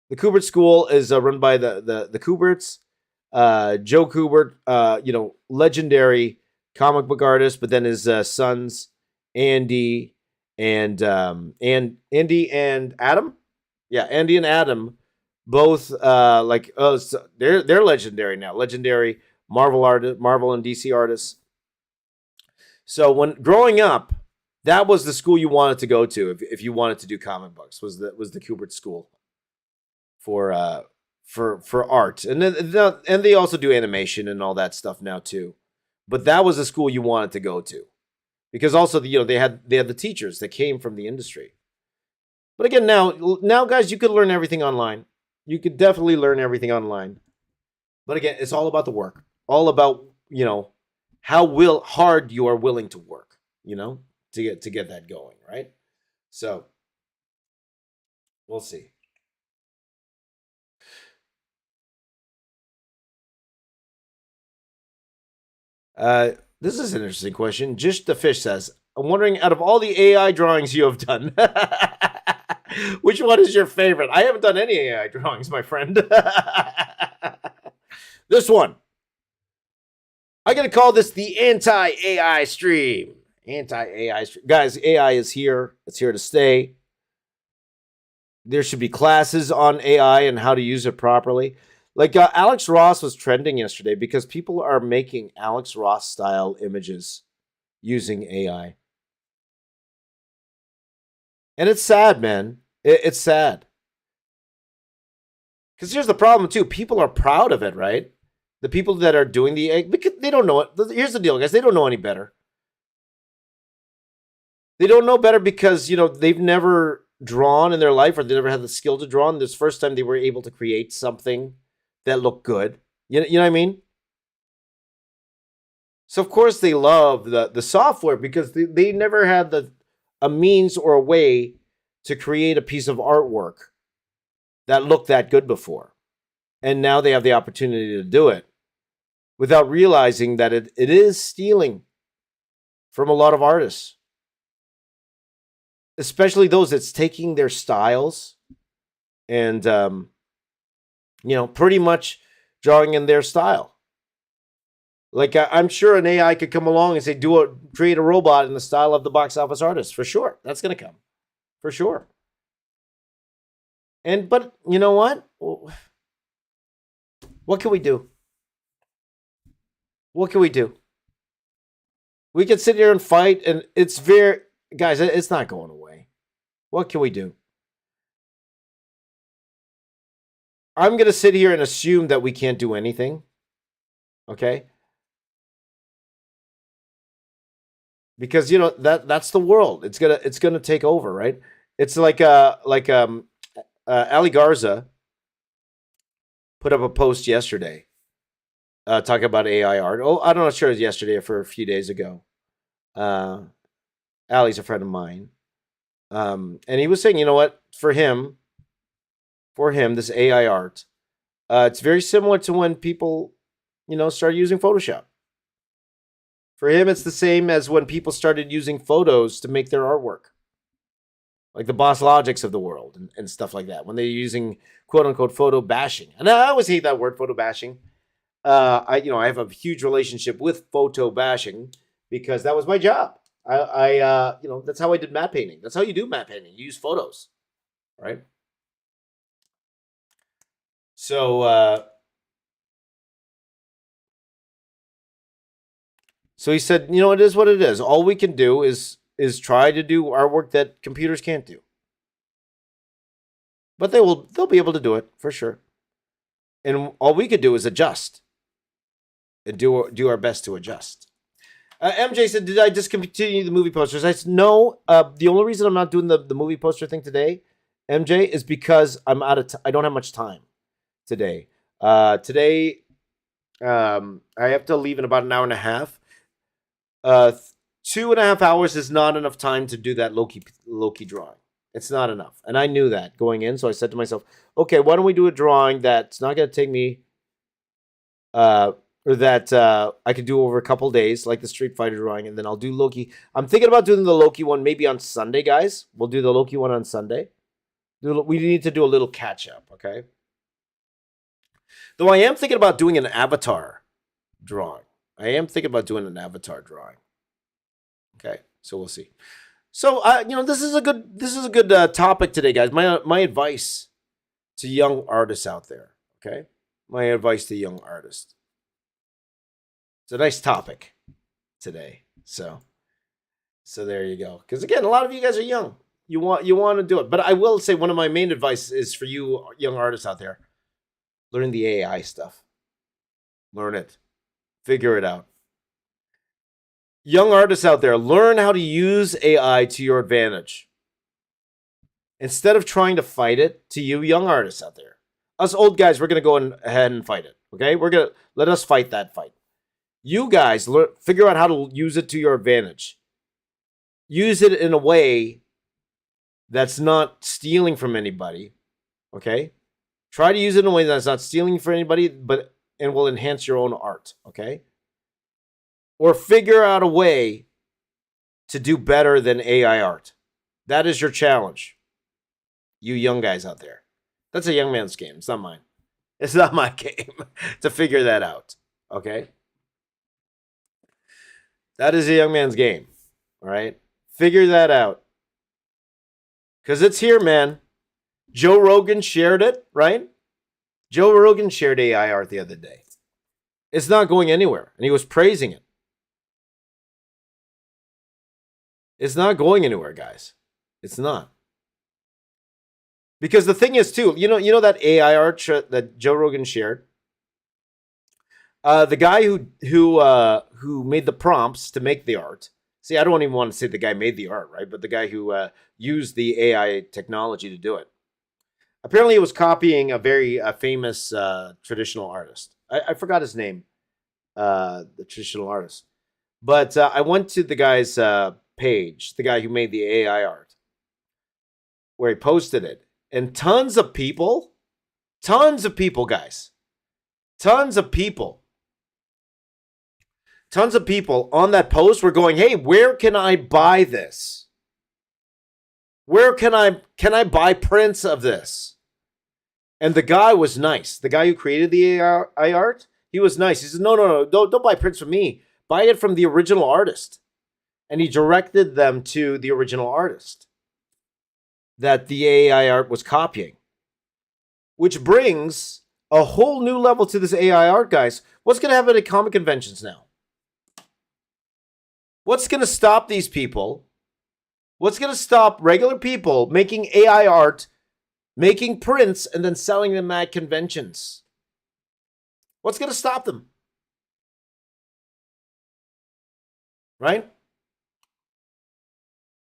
The Kubert School is run by the Kuberts. Joe Kubert, legendary comic book artist, but then his sons, Andy and Adam. Yeah, Andy and Adam, both they're legendary now. Legendary Marvel and DC artists. So when growing up, that was the school you wanted to go to if you wanted to do comic books. Was the Kubert School for art, and they also do animation and all that stuff now too. But that was the school you wanted to go to, because also they had the teachers that came from the industry. But again, now guys, you could learn everything online. You could definitely learn everything online. But again, it's all about the work. All about how hard you are willing to work. To get that going, right? So we'll see. This is an interesting question. Just the Fish says, I'm wondering, out of all the AI drawings you have done, which one is your favorite? I haven't done any AI drawings, my friend. This one. I'm going to call this the anti-AI stream. Anti-AI stream. Guys, AI is here. It's here to stay. There should be classes on AI and how to use it properly. Like Alex Ross was trending yesterday because people are making Alex Ross style images using AI. And it's sad, man. It's sad. Because here's the problem too. People are proud of it, right? The people that are doing the AI, because they don't know it. Here's the deal, guys. They don't know any better. They don't know better because, they've never drawn in their life, or they never had the skill to draw. And this first time they were able to create something that looked good. You know what I mean? So of course they love the software because they never had a means or a way to create a piece of artwork that looked that good before. And now they have the opportunity to do it without realizing that it is stealing from a lot of artists. Especially those that's taking their styles and pretty much drawing in their style. Like I'm sure an AI could come along and say, create a robot in the style of the box office artist, for sure. That's going to come, for sure. But you know what? What can we do? What can we do? We can sit here and fight, and guys, it's not going away. What can we do? I'm going to sit here and assume that we can't do anything. Okay? Because that's the world. It's gonna take over, right? It's like Ali Garza put up a post yesterday talking about AI art. Oh, I'm not sure it was yesterday or for a few days ago. Ali's a friend of mine, and he was saying, you know what, for him, this AI art, it's very similar to when people, started using Photoshop. For him, it's the same as when people started using photos to make their artwork, like the Boss Logics of the world and stuff like that. When they're using "quote unquote" photo bashing, and I always hate that word, photo bashing. I have a huge relationship with photo bashing because that was my job. That's how I did matte painting. That's how you do matte painting. You use photos, right? So. So he said, it is what it is. All we can do is try to do our work that computers can't do. But they'll be able to do it for sure. And all we could do is adjust and do our best to adjust. MJ said, did I discontinue the movie posters? I said, no. The only reason I'm not doing the movie poster thing today, MJ, is because I'm out of I don't have much time today. Today, I have to leave in about an hour and a half. 2.5 hours is not enough time to do that Loki drawing. It's not enough. And I knew that going in. So I said to myself, okay, why don't we do a drawing that's not going to take me, or that I could do over a couple days, like the Street Fighter drawing, and then I'll do Loki. I'm thinking about doing the Loki one maybe on Sunday, guys. We'll do the Loki one on Sunday. We need to do a little catch up, okay? Though I am thinking about doing an avatar drawing. Okay, so we'll see. So this is a good topic today, guys. My advice to young artists out there. Okay, my advice to young artists. It's a nice topic today. So there you go. Because again, a lot of you guys are young. You want to do it, but I will say one of my main advice is for you young artists out there: learn the AI stuff. Learn it. Figure it out. Young artists out there, learn how to use AI to your advantage. Instead of trying to fight it, to you young artists out there. Us old guys, we're going to go ahead and fight it. Okay? Let us fight that fight. You guys, figure out how to use it to your advantage. Use it in a way that's not stealing from anybody. Okay? Try to use it in a way that's not stealing from anybody, and will enhance your own art, okay? Or figure out a way to do better than AI art. That is your challenge, you young guys out there. That's a young man's game. It's not mine. It's not my game to figure that out, okay? That is a young man's game, all right? Figure that out. Because it's here, man. Joe Rogan shared it, right? Joe Rogan shared AI art the other day. It's not going anywhere, and he was praising it. It's not going anywhere, guys. It's not. Because the thing is, too, you know that AI art that Joe Rogan shared? The guy who made the prompts to make the art. See, I don't even want to say the guy made the art, right? But the guy who used the AI technology to do it. Apparently, it was copying a very famous traditional artist. I forgot his name, the traditional artist. But I went to the guy's page, the guy who made the AI art, where he posted it. And tons of people, guys, tons of people on that post were going, hey, where can I buy this? Where can I buy prints of this? And the guy was nice. The guy who created the AI art, he was nice. He said, no, don't buy prints from me. Buy it from the original artist. And he directed them to the original artist that the AI art was copying. Which brings a whole new level to this AI art, guys. What's going to happen at comic conventions now? What's going to stop these people? What's going to stop regular people making AI art, making prints, and then selling them at conventions? What's going to stop them? Right?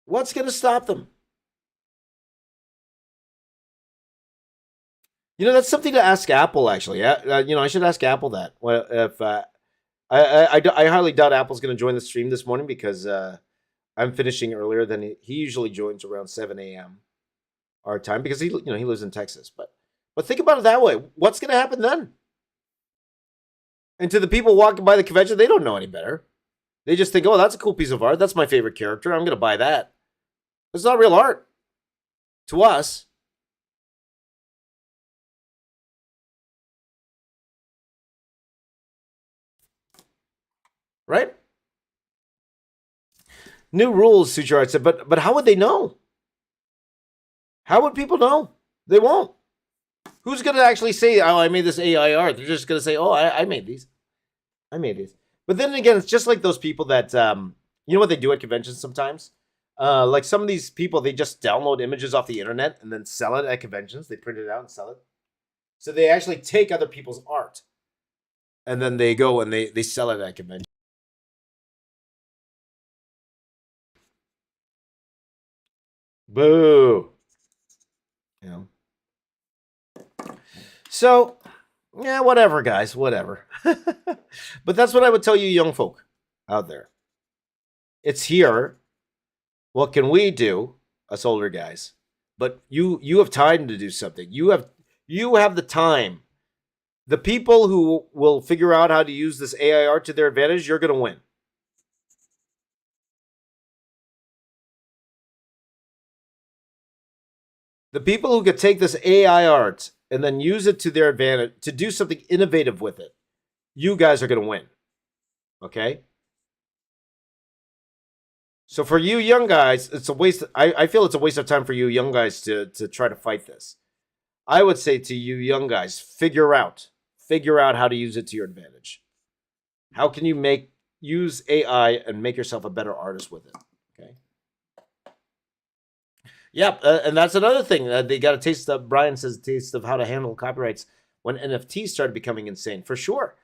What's going to stop them? You know, that's something to ask Apple, actually. I should ask Apple that. Well, if I highly doubt Apple's going to join the stream this morning because I'm finishing earlier than he usually joins around 7 a.m. our time because he lives in Texas. But think about it that way. What's going to happen then? And to the people walking by the convention, they don't know any better. They just think, oh, that's a cool piece of art. That's my favorite character. I'm going to buy that. It's not real art to us. Right? New rules, Suchar said, but how would they know? How would people know? They won't. Who's going to actually say, oh, I made this AI art? They're just going to say, oh, I made these. I made these. But then again, it's just like those people that, you know what they do at conventions sometimes? Like some of these people, they just download images off the internet and then sell it at conventions. They print it out and sell it. So they actually take other people's art. And then they go and they sell it at conventions. Boo. You know. So, yeah, whatever, guys, whatever. But that's what I would tell you young folk out there. It's here. What can we do, us older guys? But you have time to do something. You have the time. The people who will figure out how to use this AI art to their advantage, you're going to win. The people who could take this AI art and then use it to their advantage to do something innovative with it, you guys are going to win. Okay? So for you young guys, it's a waste. I feel it's a waste of time for you young guys to try to fight this. I would say to you young guys, figure out how to use it to your advantage. How can you use AI and make yourself a better artist with it? Okay. Yep, and that's another thing. They got a taste of, Brian says, taste of how to handle copyrights when NFTs started becoming insane, for sure.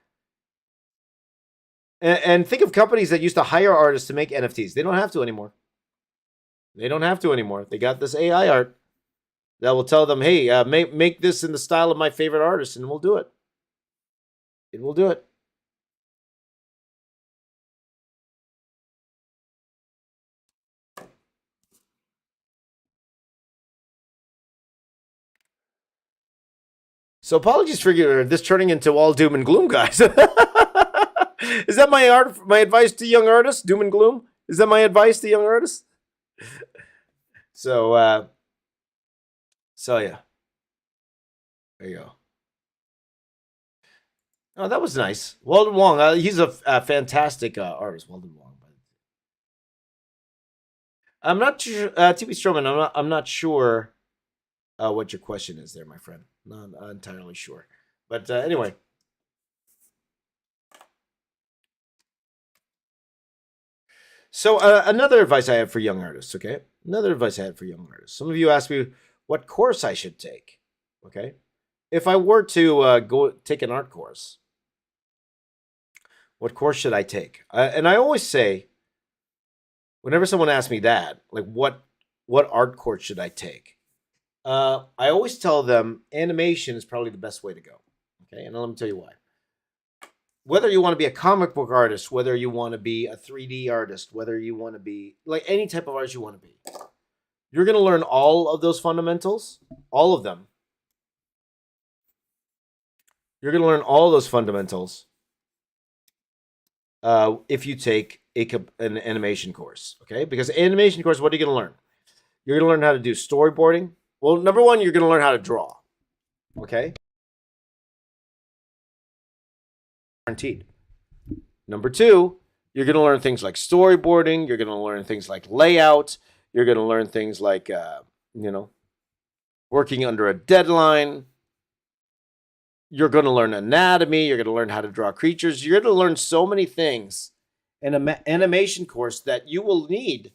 And think of companies that used to hire artists to make NFTs. They don't have to anymore. They got this AI art that will tell them, hey, make this in the style of my favorite artist, and we'll do it. It will do it. So apologies for this turning into all doom and gloom, guys. Is that my advice to young artists? Doom and gloom? Is that my advice to young artists? So yeah. There you go. Oh, that was nice. Weldon Wong. He's a fantastic artist, Weldon Wong. I'm not sure, TV Stroman. I'm not sure what your question is there, my friend. Not entirely sure, but anyway. So another advice I have for young artists, okay? Some of you asked me what course I should take, okay? If I were to go take an art course, what course should I take? And I always say, whenever someone asks me that, like what art course should I take? I always tell them animation is probably the best way to go, okay? And let me tell you why. Whether you want to be a comic book artist, whether you want to be a 3D artist, whether you want to be like any type of artist you want to be, you're going to learn all of those fundamentals, all of them. You're going to learn all of those fundamentals if you take an animation course, okay? Because animation course, what are you going to learn? You're going to learn how to do storyboarding. Well, number one, you're going to learn how to draw. Okay? Guaranteed. Number two, you're going to learn things like storyboarding. You're going to learn things like layout. You're going to learn things like, working under a deadline. You're going to learn anatomy. You're going to learn how to draw creatures. You're going to learn so many things in an animation course that you will need,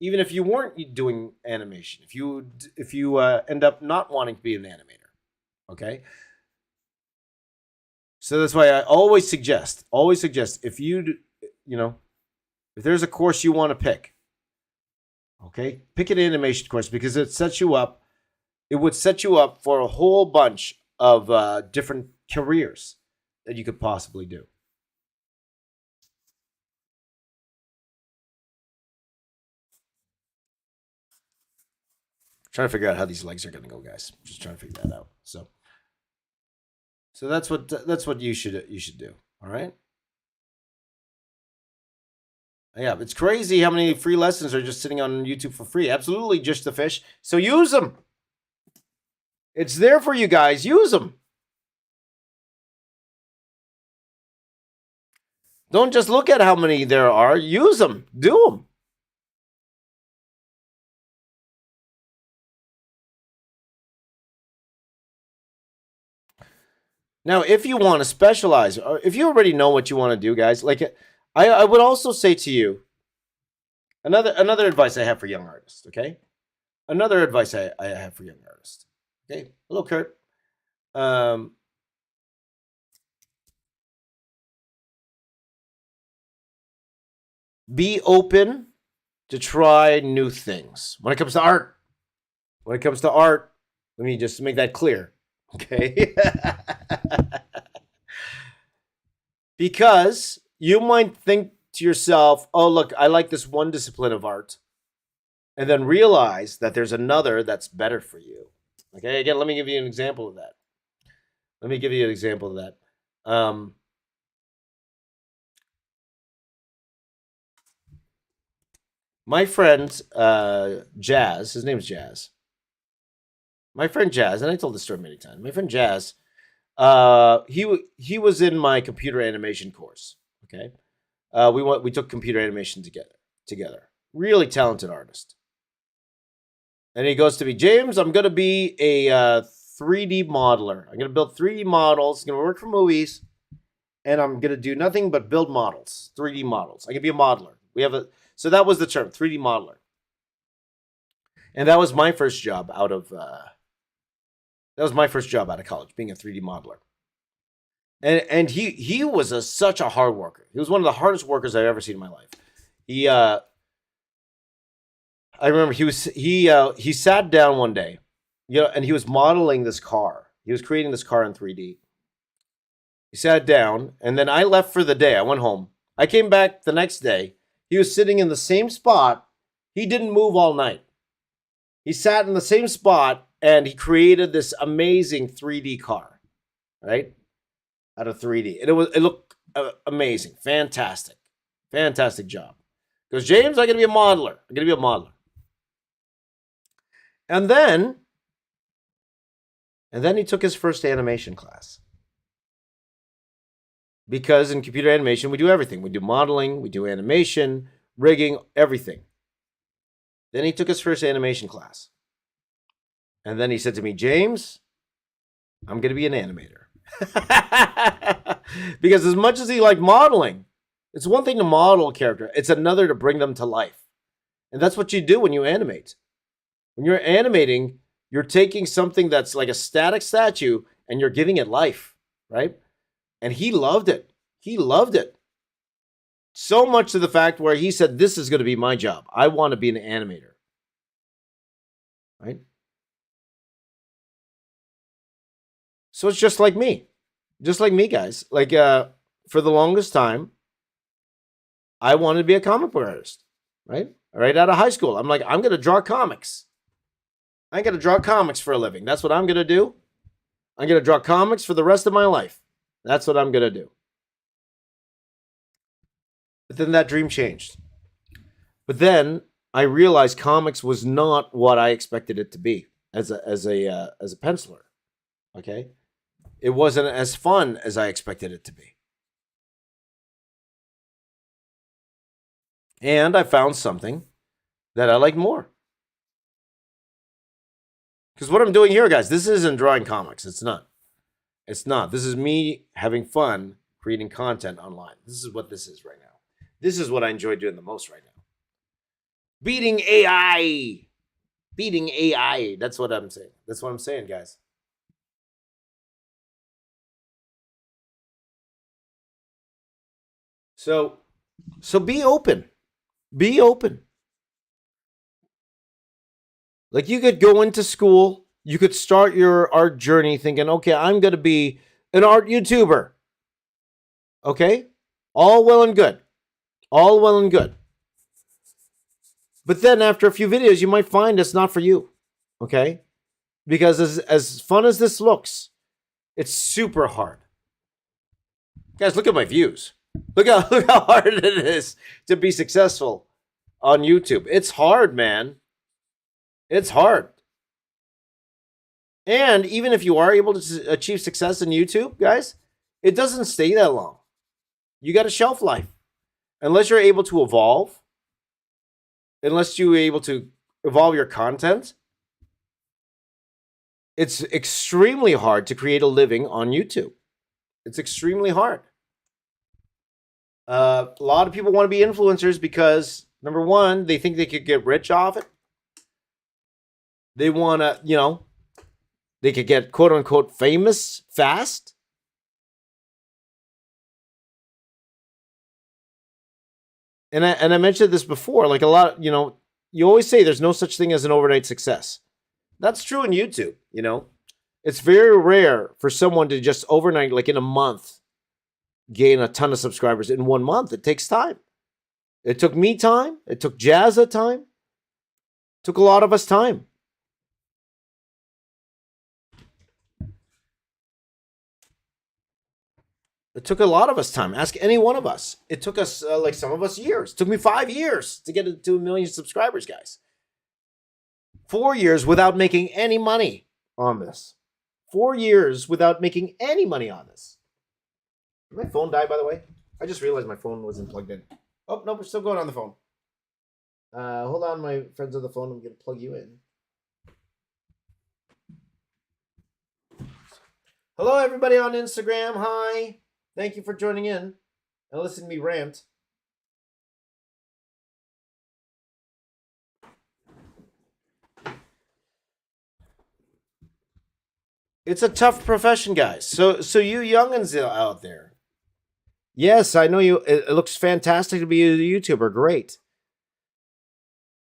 even if you weren't doing animation. If you end up not wanting to be an animator, okay. So that's why I always suggest if if there's a course you want to pick, okay, pick an animation course because it sets you up. It would set you up for a whole bunch of different careers that you could possibly do. Trying to figure out how these legs are going to go, guys. Just trying to figure that out. So that's what you should do. All right. Yeah, it's crazy how many free lessons are just sitting on YouTube for free. Absolutely, just the fish. So use them. It's there for you guys. Use them. Don't just look at how many there are. Use them. Do them. Now, if you want to specialize, or if you already know what you want to do, guys, like I would also say to you, another advice I have for young artists, okay? Another advice I have for young artists. Okay. Hello, Kurt. Be open to try new things. When it comes to art, let me just make that clear. Okay. Because you might think to yourself, oh, look, I like this one discipline of art, and then realize that there's another that's better for you. Okay, again, let me give you an example of that. My friend Jazz, his name's Jazz. My friend Jazz, and I told this story many times. My friend Jazz, he was in my computer animation course. Okay, we took computer animation together. Really talented artist. And he goes to me, James, I'm going to be a 3D modeler. I'm going to build 3D models. I'm going to work for movies, and I'm going to do nothing but build models, 3D models. I'm going to be a modeler. So that was the term, 3D modeler. And that was my first job out of college, being a 3D modeler. And he was such a hard worker. He was one of the hardest workers I've ever seen in my life. I remember he sat down one day, and he was modeling this car. He was creating this car in 3D. He sat down, and then I left for the day. I went home. I came back the next day. He was sitting in the same spot. He didn't move all night. He sat in the same spot, and he created this amazing 3D car, right? Out of 3D. And it looked amazing. Fantastic job. He goes, James, I'm going to be a modeler. And then he took his first animation class. Because in computer animation, we do everything. We do modeling, we do animation, rigging, everything. Then he took his first animation class. And then he said to me, James, I'm going to be an animator. Because as much as he liked modeling, it's one thing to model a character. It's another to bring them to life. And that's what you do when you animate. When you're animating, you're taking something that's like a static statue and you're giving it life, right? And he loved it. So much to the fact where he said, this is going to be my job. I want to be an animator. Right? So it's just like me. Guys. Like, for the longest time, I wanted to be a comic book artist, right? Right out of high school. I'm like, I'm going to draw comics. I'm going to draw comics for a living. That's what I'm going to do. I'm going to draw comics for the rest of my life. That's what I'm going to do. But then that dream changed. But then I realized comics was not what I expected it to be as a penciler. Okay? It wasn't as fun as I expected it to be. And I found something that I like more. Because what I'm doing here, guys, this isn't drawing comics. It's not. It's not. This is me having fun creating content online. This is what this is right now. This is what I enjoy doing the most right now. Beating AI. Beating AI. That's what I'm saying. That's what I'm saying, guys. So be open. Be open. Like, you could go into school, you could start your art journey thinking, okay, I'm going to be an art YouTuber. Okay? All well and good. All well and good. But then after a few videos, you might find it's not for you. Okay? Because as fun as this looks, it's super hard. Guys, look at my views. Look how hard it is to be successful on YouTube. It's hard, man. It's hard. And even if you are able to achieve success in YouTube, guys, it doesn't stay that long. You got a shelf life. Unless you're able to evolve, unless you're able to evolve your content, it's extremely hard to create a living on YouTube. It's extremely hard. A lot of people want to be influencers because, number one, they think they could get rich off it. They want to, they could get quote unquote famous fast. And I mentioned this before, like a lot, you always say there's no such thing as an overnight success. That's true in YouTube, It's very rare for someone to just overnight, like in a month, gain a ton of subscribers in 1 month. It takes time. It took me time. It took Jazza time. It took a lot of us time. It took a lot of us time. Ask any one of us. It took us, like some of us, years. It took me 5 years to get to 1 million subscribers, guys. 4 years without making any money on this. 4 years without making any money on this. Did my phone die, by the way? I just realized my phone wasn't plugged in. Oh, no, we're still going on the phone. Hold on, my friends on the phone. I'm going to plug you in. Hello, everybody on Instagram. Hi. Thank you for joining in and listening to me rant. It's a tough profession, guys. So you youngins out there. Yes, I know you. It looks fantastic to be a YouTuber. Great.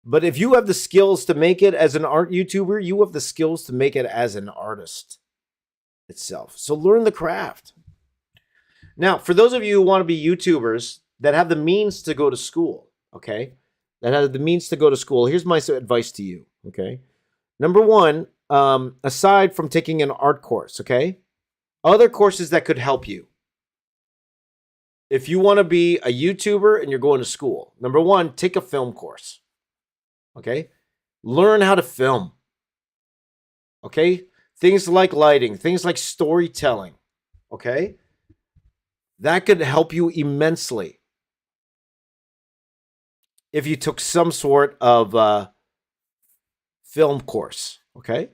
But if you have the skills to make it as an art YouTuber, you have the skills to make it as an artist itself. So learn the craft. Now, for those of you who want to be YouTubers that have the means to go to school, okay? That have the means to go to school, here's my advice to you, okay? Number one, aside from taking an art course, okay? Other courses that could help you. If you want to be a YouTuber and you're going to school, number one, take a film course, okay? Learn how to film, okay? Things like lighting, things like storytelling, okay? That could help you immensely if you took some sort of film course, okay?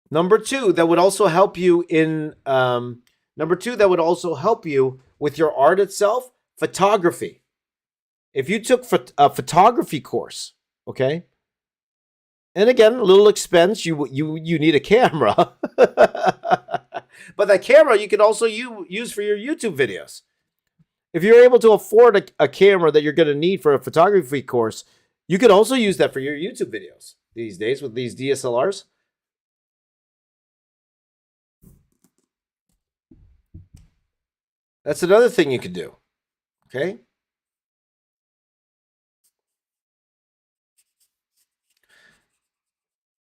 Number two, that would also help you with your art itself, photography. If you took a photography course, okay? And again, a little expense, you need a camera. But that camera you could also use for your YouTube videos. If you're able to afford a camera that you're going to need for a photography course, you could also use that for your YouTube videos these days with these DSLRs. That's another thing you could do. Okay?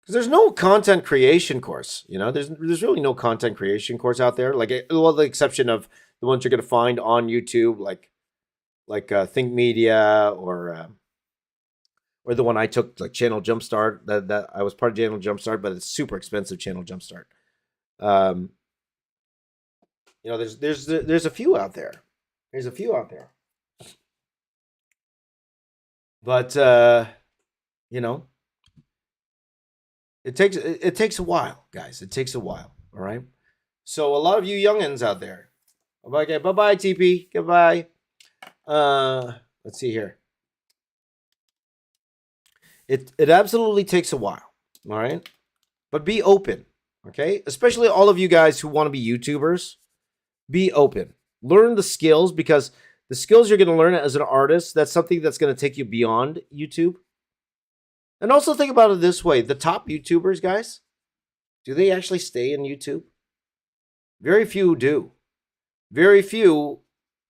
Because there's no content creation course, there's really no content creation course out there. Like, well, the exception of the ones you're going to find on YouTube, like Think Media or or the one I took, like Channel Jumpstart. That I was part of Channel Jumpstart, but it's super expensive, Channel Jumpstart. You know, there's a few out there. There's a few out there. But you know, it takes a while, guys. It takes a while. All right. So a lot of you youngins out there. Okay, bye-bye, TP. Goodbye. Let's see here. It absolutely takes a while, all right? But be open, okay? Especially all of you guys who want to be YouTubers. Be open. Learn the skills, because the skills you're going to learn as an artist, that's something that's going to take you beyond YouTube. And also think about it this way. The top YouTubers, guys, do they actually stay in YouTube? Very few do. Very few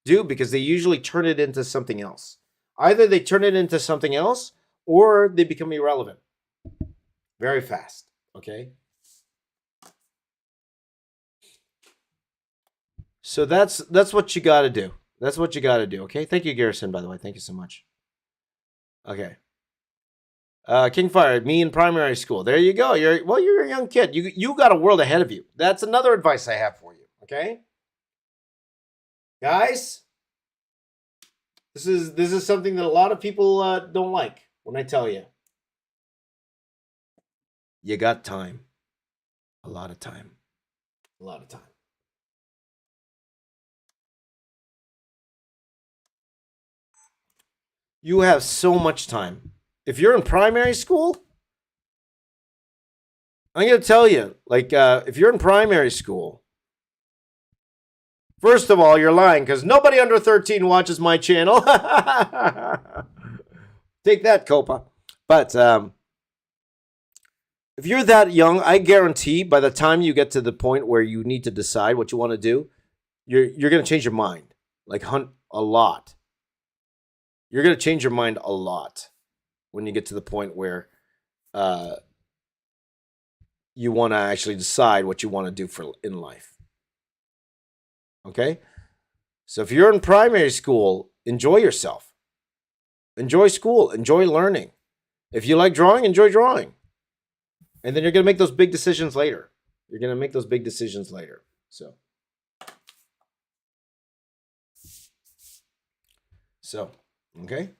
do, because they usually turn it into something else. Either they turn it into something else, or they become irrelevant very fast, okay? So that's what you got to do. That's what you got to do, okay? Thank you, Garrison, by the way. Thank you so much. Okay. Kingfire, me in primary school. There you go. You're a young kid. You got a world ahead of you. That's another advice I have for you, okay? Guys, this is something that a lot of people don't like when I tell you. You got time. A lot of time. A lot of time. You have so much time. If you're in primary school, I'm going to tell you, like, if you're in primary school, first of all, you're lying, because nobody under 13 watches my channel. Take that, Copa. But if you're that young, I guarantee by the time you get to the point where you need to decide what you want to do, you're going to change your mind, like a lot. You're going to change your mind a lot when you get to the point where you want to actually decide what you want to do in life. Okay? So if you're in primary school, enjoy yourself. Enjoy school. Enjoy learning. If you like drawing, enjoy drawing. And then you're going to make those big decisions later. You're going to make those big decisions later. So, okay?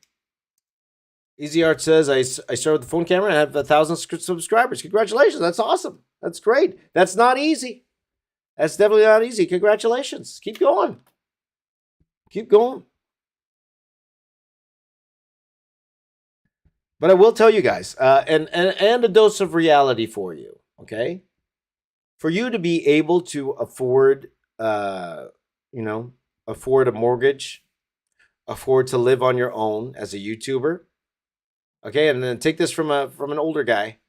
Easy Art says, I started with the phone camera and I have 1,000 subscribers. Congratulations. That's awesome. That's great. That's not easy. That's definitely not easy. Congratulations. Keep going. Keep going. But I will tell you guys, and a dose of reality for you, okay? For you to be able to afford, afford a mortgage, afford to live on your own as a YouTuber, okay? And then take this from an older guy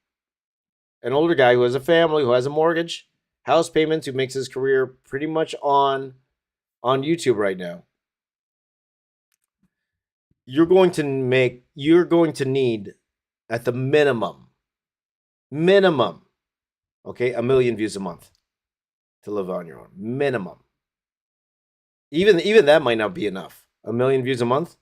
who has a family, who has a mortgage, house payments, who makes his career pretty much on YouTube right now. You're going to need at the minimum, okay, 1 million views a month to live on your own. Minimum. Even that might not be enough. 1 million views a month.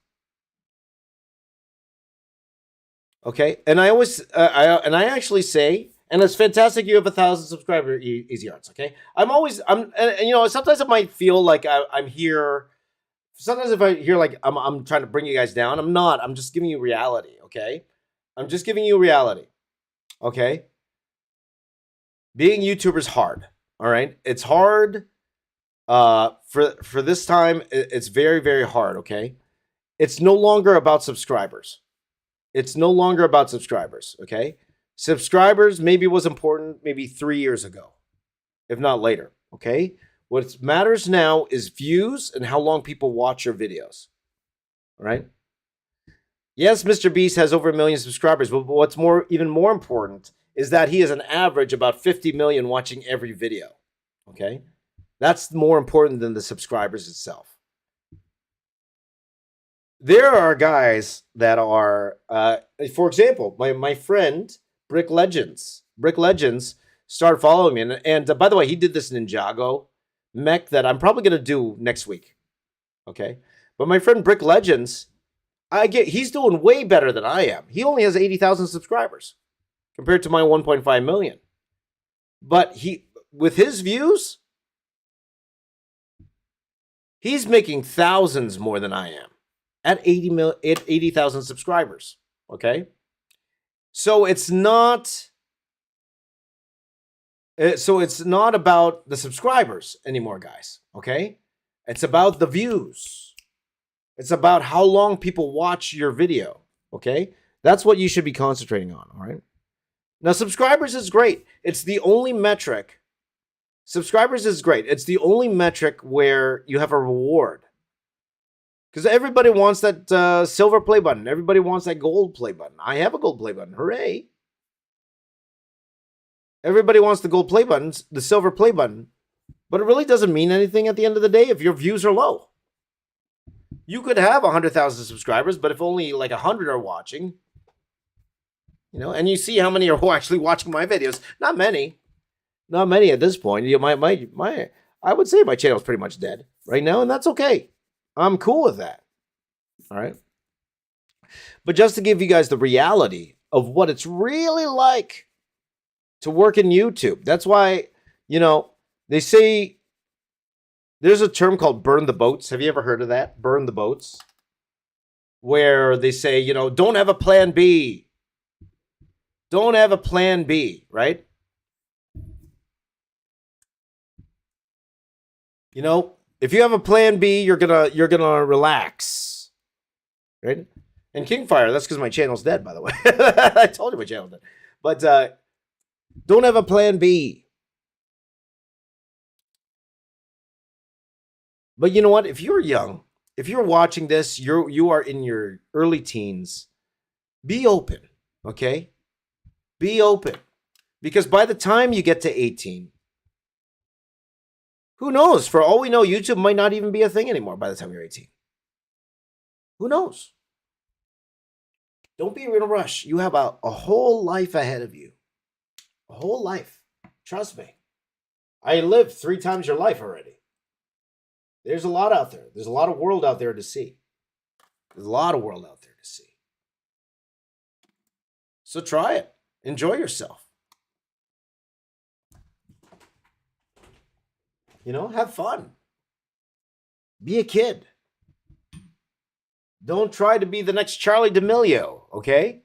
Okay, and I always I actually say, and it's fantastic you have 1,000 subscribers, Easy Arts. Okay, sometimes it might feel like I'm here. Sometimes if I hear like I'm trying to bring you guys down, I'm not. I'm just giving you reality, okay? I'm just giving you reality, okay? Being YouTuber is hard, all right? It's hard. For this time, it's very, very hard, okay? It's no longer about subscribers. It's no longer about subscribers, okay? Subscribers maybe was important maybe 3 years ago, if not later, okay? What matters now is views and how long people watch your videos. All right? Yes, Mr. Beast has over 1 million subscribers, but what's even more important is that he has an average about 50 million watching every video. Okay? That's more important than the subscribers itself. There are guys that are, for example, my friend, Brick Legends started following me. And by the way, he did this Ninjago mech that I'm probably going to do next week. Okay. But my friend Brick Legends, he's doing way better than I am. He only has 80,000 subscribers compared to my 1.5 million. But with his views, he's making thousands more than I am at 80,000 subscribers. Okay? So it's not about the subscribers anymore, guys. Okay? It's about the views. It's about how long people watch your video. Okay? That's what you should be concentrating on. All right? Now, subscribers is great. It's the only metric. Subscribers is great. It's the only metric where you have a reward. Because everybody wants that silver play button. Everybody wants that gold play button. I have a gold play button. Hooray. Everybody wants the gold play buttons, the silver play button. But it really doesn't mean anything at the end of the day if your views are low. You could have 100,000 subscribers, but if only like 100 are watching, and you see how many are actually watching my videos. Not many at this point. I would say my channel is pretty much dead right now, and that's okay. I'm cool with that. All right. But just to give you guys the reality of what it's really like to work in YouTube. That's why, they say there's a term called burn the boats. Have you ever heard of that? Burn the boats. Where they say, don't have a plan B. Don't have a plan B, right? If you have a plan B, you're gonna relax, right? And Kingfire, that's because my channel's dead, by the way. I told you my channel's dead. But don't have a plan B. But you know what? If you're young, if you're watching this, you are in your early teens. Be open, okay? Be open. Because by the time you get to 18, who knows? For all we know, YouTube might not even be a thing anymore by the time you're 18. Who knows? Don't be in a rush. You have a whole life ahead of you. A whole life. Trust me. I lived 3 times your life already. There's a lot out there. There's a lot of world out there to see. There's a lot of world out there to see. So try it. Enjoy yourself. Have fun. Be a kid. Don't try to be the next Charlie D'Amelio, okay?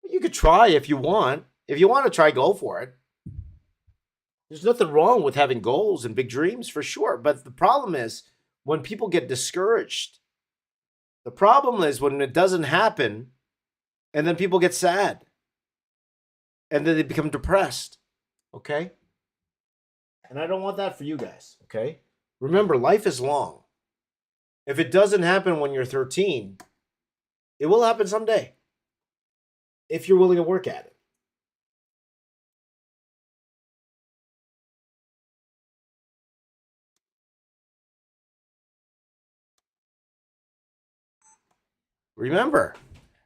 You could try if you want. If you want to try, go for it. There's nothing wrong with having goals and big dreams, for sure. But the problem is when people get discouraged. The problem is when it doesn't happen, and then people get sad. And then they become depressed, okay? And I don't want that for you guys, okay? Remember, life is long. If it doesn't happen when you're 13, it will happen someday. If you're willing to work at it. Remember,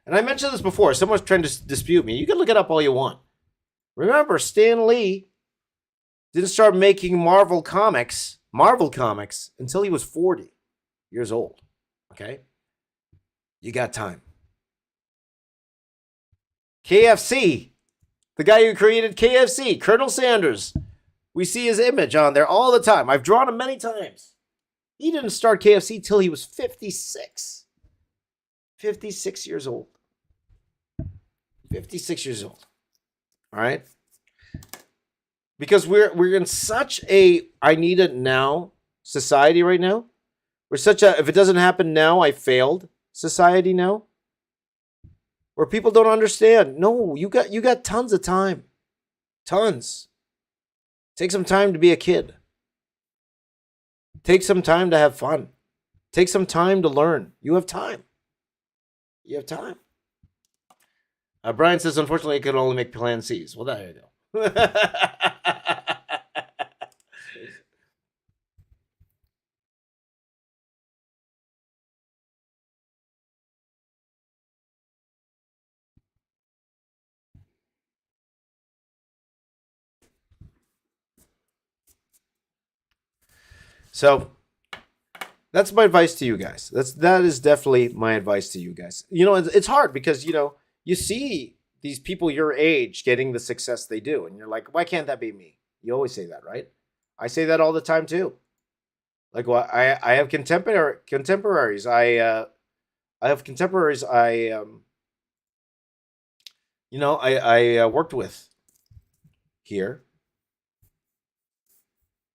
and I mentioned this before, someone's trying to dispute me. You can look it up all you want. Remember, Stan Lee didn't start making Marvel comics, until he was 40 years old. Okay? You got time. KFC, the guy who created KFC, Colonel Sanders. We see his image on there all the time. I've drawn him many times. He didn't start KFC till he was 56. 56 years old. 56 years old. All right? Because we're in such a I need it now society right now. We're such a if it doesn't happen now, I failed society now. Where people don't understand. No, you got tons of time. Tons. Take some time to be a kid. Take some time to have fun. Take some time to learn. You have time. You have time. Brian says, unfortunately, I could only make plan C's. Well, there you go. So, That's my advice to you guys. That is definitely my advice to you guys. You know, it's hard because you see these people your age getting the success they do, and you're like, why can't that be me? You always say that, right? I say that all the time too. Like, well, I have contemporaries. I have contemporaries. I worked with here.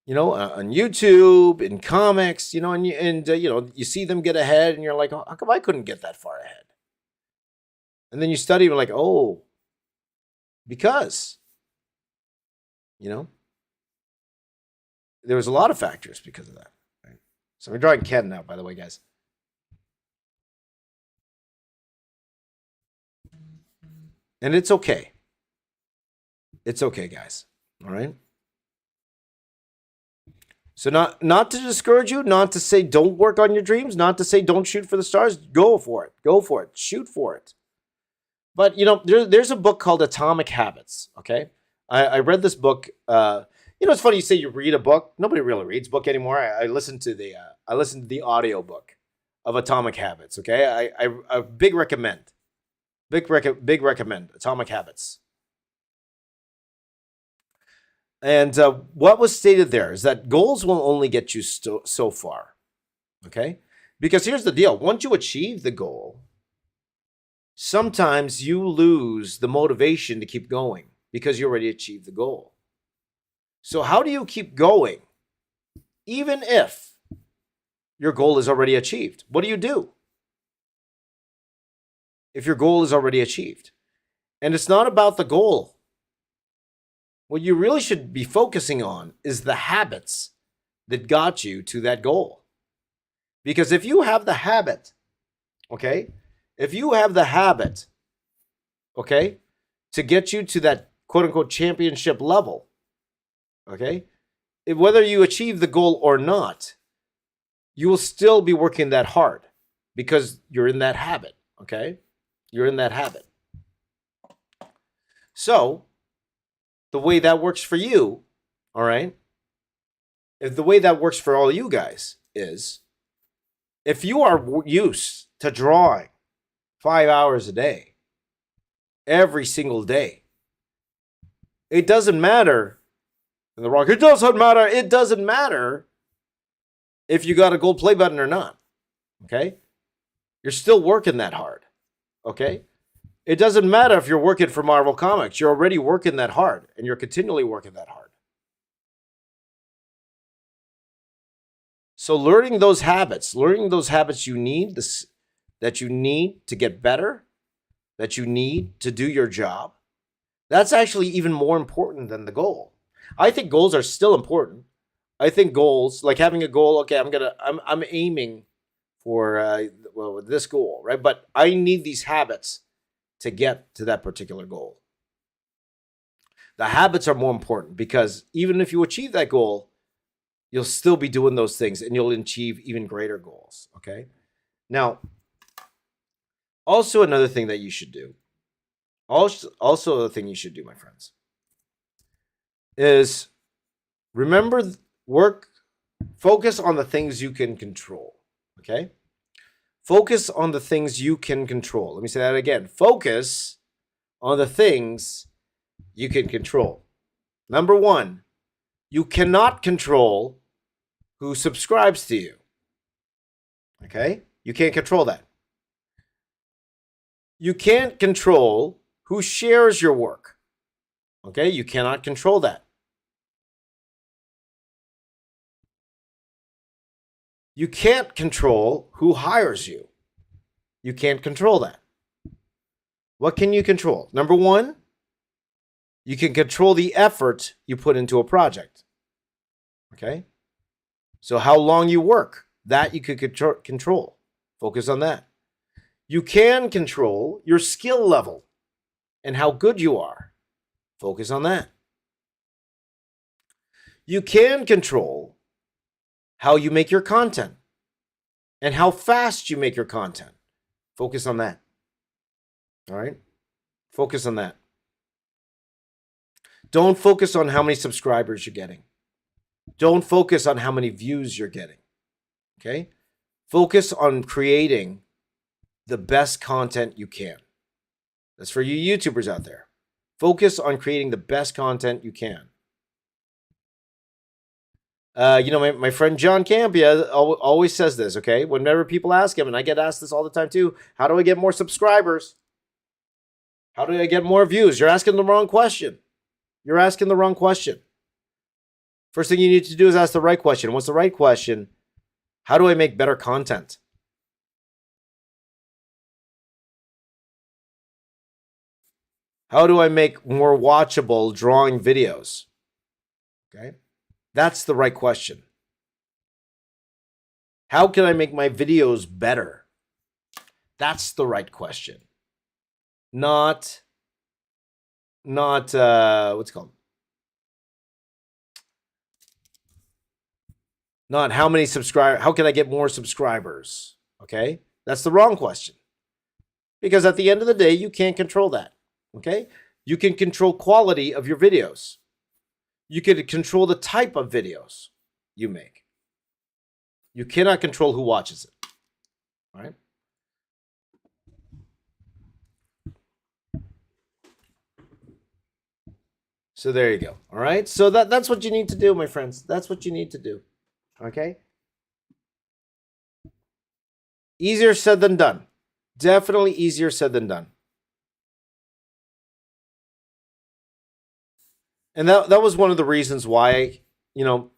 On YouTube, in comics, you see them get ahead, and you're like, oh, how come I couldn't get that far ahead? And then you study, and you're like, oh, because, there was a lot of factors because of that. Right? So I'm drawing Ken now, by the way, guys. And it's okay. It's okay, guys. All right. So not to discourage you, not to say don't work on your dreams, not to say don't shoot for the stars. Go for it. Go for it. Shoot for it. But there's a book called Atomic Habits. Okay, I read this book. It's funny you say you read a book. Nobody really reads book anymore. I listened to the audio book of Atomic Habits. Okay, I big recommend. Big recommend Atomic Habits. And what was stated there is that goals will only get you so far, okay? Because here's the deal. Once you achieve the goal, sometimes you lose the motivation to keep going because you already achieved the goal. So how do you keep going even if your goal is already achieved? What do you do if your goal is already achieved? And it's not about the goal. What you really should be focusing on is the habits that got you to that goal. Because if you have the habit, okay, to get you to that quote unquote championship level, okay, whether you achieve the goal or not, you will still be working that hard because you're in that habit, okay? You're in that habit. So, the way that works for you, all right? If the way that works for all you guys is, if you are used to drawing 5 hours a day, every single day, it doesn't matter. And it doesn't matter if you got a gold play button or not, okay? You're still working that hard, okay? It doesn't matter if you're working for Marvel Comics. You're already working that hard, and you're continually working that hard. So learning those habits you need, that you need to get better, that you need to do your job, that's actually even more important than the goal. I think goals are still important. I think goals, like having a goal, okay, I'm aiming for this goal, right? But I need these habits to get to that particular goal. The habits are more important because even if you achieve that goal, you'll still be doing those things and you'll achieve even greater goals, okay? Now, also another thing that you should do, also the thing you should do, my friends, is focus on the things you can control, okay? Focus on the things you can control. Let me say that again. Focus on the things you can control. Number one, you cannot control who subscribes to you. Okay? You can't control that. You can't control who shares your work. Okay? You cannot control that. You can't control who hires you. You can't control that. What can you control? Number one, you can control the effort you put into a project. Okay? So how long you work, that you can control. Focus on that. You can control your skill level and how good you are. Focus on that. You can control how you make your content and how fast you make your content. Focus on that. All right? Focus on that. Don't focus on how many subscribers you're getting. Don't focus on how many views you're getting. Okay? Focus on creating the best content you can. That's for you YouTubers out there. Focus on creating the best content you can. My friend John Campia always says this, okay? Whenever people ask him, and I get asked this all the time too, how do I get more subscribers? How do I get more views? You're asking the wrong question. You're asking the wrong question. First thing you need to do is ask the right question. What's the right question? How do I make better content? How do I make more watchable drawing videos? Okay? That's the right question. How can I make my videos better? That's the right question. Not what's it called? Not how many subscribers, how can I get more subscribers? Okay? That's the wrong question. Because at the end of the day, you can't control that. Okay? You can control quality of your videos. You can control the type of videos you make. You cannot control who watches it. All right? So there you go. All right? So that's what you need to do, my friends. That's what you need to do. Okay? Easier said than done. Definitely easier said than done. And that was one of the reasons why, that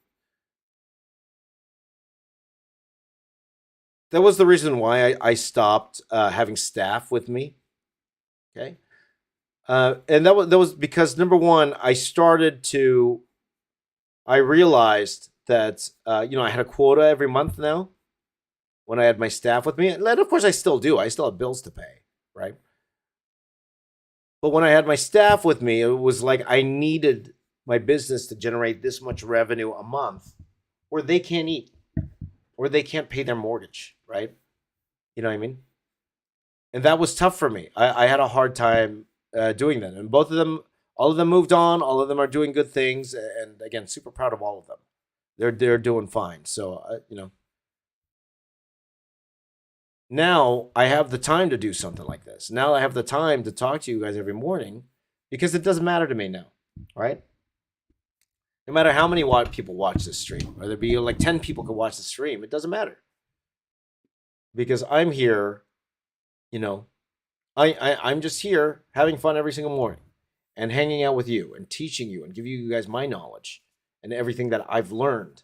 was the reason why I stopped having staff with me. Okay. And that was because, number one, I realized that, I had a quota every month now when I had my staff with me. And of course I still do. I still have bills to pay, right? But when I had my staff with me, it was like I needed my business to generate this much revenue a month or they can't eat or they can't pay their mortgage, right? You know what I mean? And that was tough for me. I had a hard time doing that. And both of them, all of them moved on. All of them are doing good things. And again, super proud of all of them. They're doing fine. So, now I have the time to do something like this. Now I have the time to talk to you guys every morning because it doesn't matter to me now, right? No matter how many people watch this stream, whether it be like 10 people could watch the stream, it doesn't matter. Because I'm here, I'm just here having fun every single morning and hanging out with you and teaching you and giving you guys my knowledge and everything that I've learned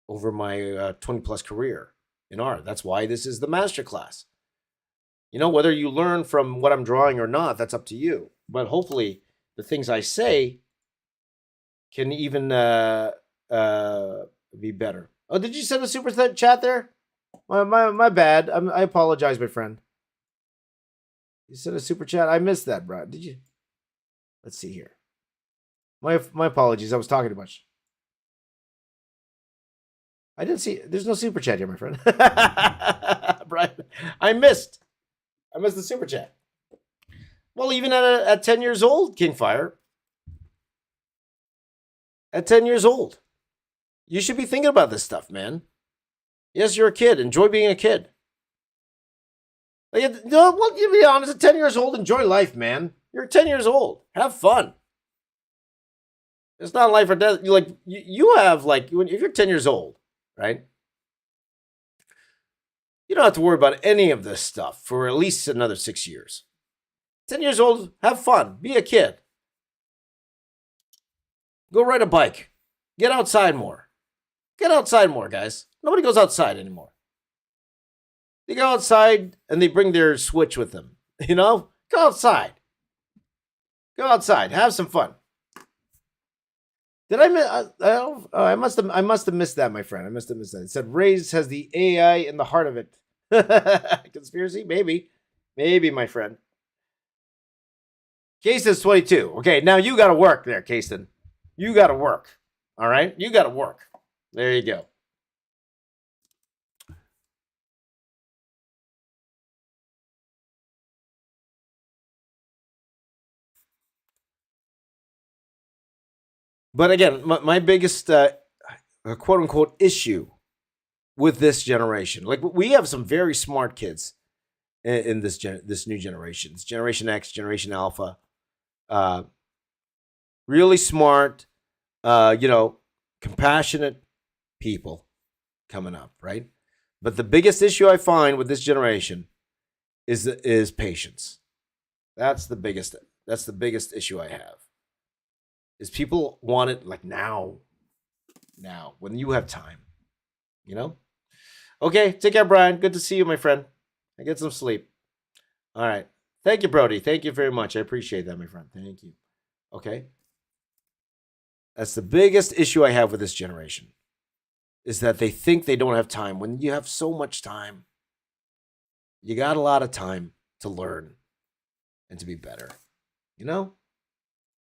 over my 20 plus career in art. That's why this is the Masterclass. Whether you learn from what I'm drawing or not, that's up to you. But hopefully the things I say can even be better. Oh, did you send a super chat there? My bad. I apologize, my friend. You sent a super chat. I missed that, bro. Did you? Let's see here. My apologies. I was talking too much. I didn't see. There's no super chat here, my friend. Brian, I missed the super chat. Well, even at 10 years old, Kingfire. At 10 years old, you should be thinking about this stuff, man. Yes, you're a kid. Enjoy being a kid. You be honest. At 10 years old, enjoy life, man. You're 10 years old. Have fun. It's not life or death. You have if you're 10 years old, right? You don't have to worry about any of this stuff for at least another 6 years. 10 years old, have fun. Be a kid. Go ride a bike. Get outside more. Get outside more, guys. Nobody goes outside anymore. They go outside and they bring their Switch with them. Go outside. Go outside. Have some fun. Did I miss? I must have missed that, my friend. I must have missed that. It said Raiz has the AI in the heart of it. Conspiracy? Maybe, my friend. Kason's 22. Okay, now you got to work there, Kason. You got to work. All right? You got to work. There you go. But again, my biggest quote-unquote issue with this generation. Like, we have some very smart kids in this new generation. It's Generation X, Generation Alpha. Really smart, compassionate people coming up, right? But the biggest issue I find with this generation is patience. That's the biggest issue I have. Is people want it like now, when you have time, Okay, take care, Brian. Good to see you, my friend. I get some sleep. All right. Thank you, Brody. Thank you very much. I appreciate that, my friend. Thank you. Okay. That's the biggest issue I have with this generation, is that they think they don't have time when you have so much time. You got a lot of time to learn and to be better. Know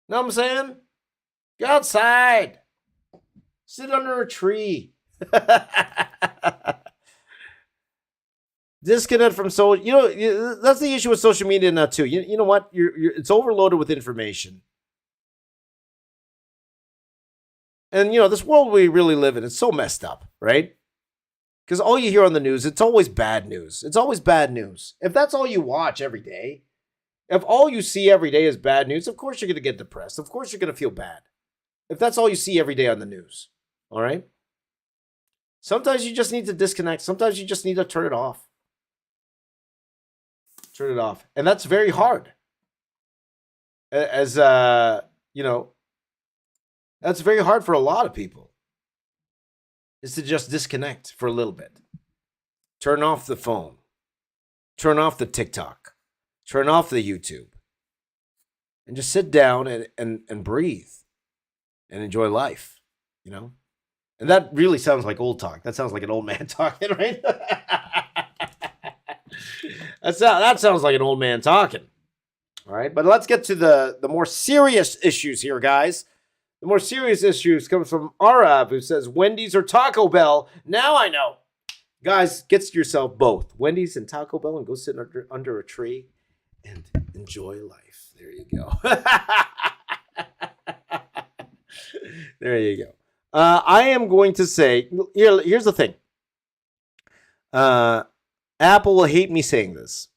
what I'm saying? Go outside. Sit under a tree. Disconnect from social. That's the issue with social media now too. You know what? It's overloaded with information. And this world we really live in, it's so messed up, right? Because all you hear on the news, it's always bad news. It's always bad news. If that's all you watch every day, if all you see every day is bad news, of course you're going to get depressed. Of course you're going to feel bad. If that's all you see every day on the news, all right? Sometimes you just need to disconnect. Sometimes you just need to turn it off. Turn it off. And that's very hard. That's very hard for a lot of people, is to just disconnect for a little bit. Turn off the phone. Turn off the TikTok. Turn off the YouTube. And just sit down and breathe and enjoy life, And that really sounds like old talk. That sounds like an old man talking, right? That sounds like an old man talking. All right, but let's get to the more serious issues here, guys. The more serious issues comes from Arab, who says, Wendy's or Taco Bell? Now I know. Guys, get yourself both. Wendy's and Taco Bell, and go sit under a tree and enjoy life. There you go. There you go. I am going to say, here's the thing. Apple will hate me saying this,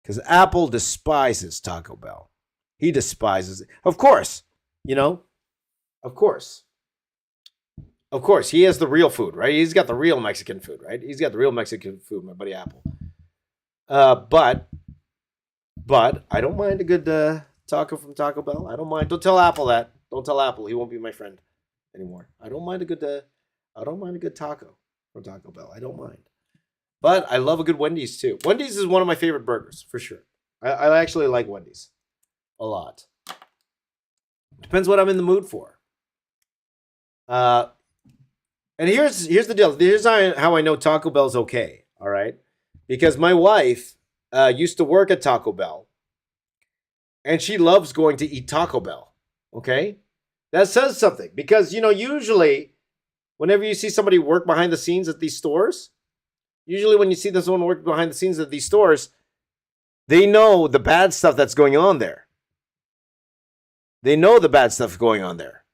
because Apple despises Taco Bell. He despises it. Of course, Of course. He has the real food, right? He's got the real Mexican food, right? He's got the real Mexican food, my buddy Apple. But I don't mind a good taco from Taco Bell. I don't mind. Don't tell Apple that. Don't tell Apple. He won't be my friend anymore. I don't mind a good taco from Taco Bell. I don't mind. But I love a good Wendy's too. Wendy's is one of my favorite burgers, for sure. I actually like Wendy's a lot. Depends what I'm in the mood for. And here's the deal. Here's how I know Taco Bell's okay. All right, because my wife used to work at Taco Bell, and she loves going to eat Taco Bell. Okay, that says something, because usually whenever you see somebody work behind the scenes at these stores, usually when you see someone work behind the scenes at these stores, they know the bad stuff that's going on there. They know the bad stuff going on there.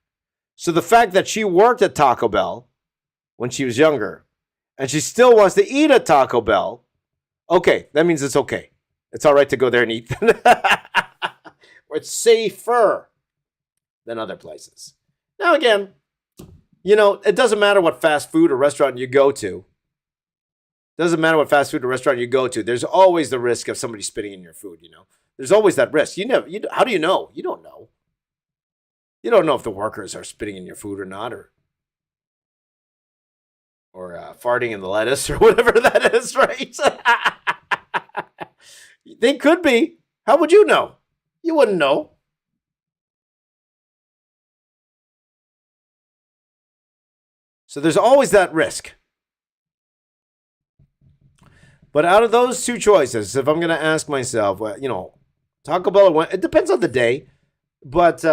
So the fact that she worked at Taco Bell when she was younger, and she still wants to eat at Taco Bell, okay, that means it's okay. It's all right to go there and eat. It's safer than other places. Now again, it doesn't matter what fast food or restaurant you go to. There's always the risk of somebody spitting in your food, There's always that risk. How do you know? You don't know. You don't know if the workers are spitting in your food or not, or farting in the lettuce or whatever that is, right? They could be. How would you know? You wouldn't know. So there's always that risk. But out of those two choices, if I'm going to ask myself, Taco Bell, it depends on the day, but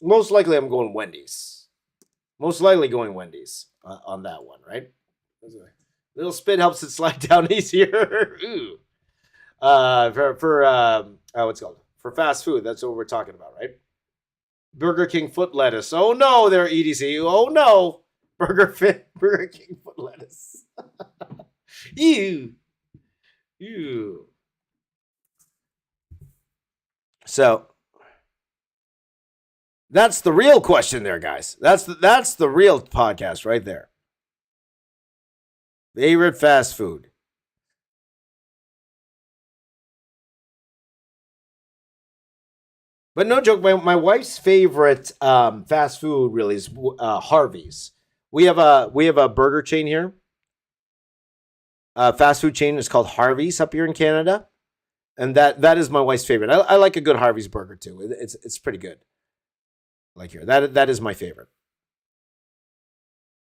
most likely I'm going Wendy's. Most likely going Wendy's on that one, right? Little spit helps it slide down easier. Ooh. What's it called? For fast food, that's what we're talking about, right? Burger King foot lettuce. Oh no, they're EDC. Oh no. Burger King foot lettuce. Ew. Ew. So that's the real question there, guys. That's the real podcast right there. Favorite fast food. But no joke, my wife's favorite fast food really is Harvey's. We have a burger chain here. Fast food chain is called Harvey's up here in Canada, and that is my wife's favorite. I like a good Harvey's burger too. It's pretty good. Like here, that is my favorite.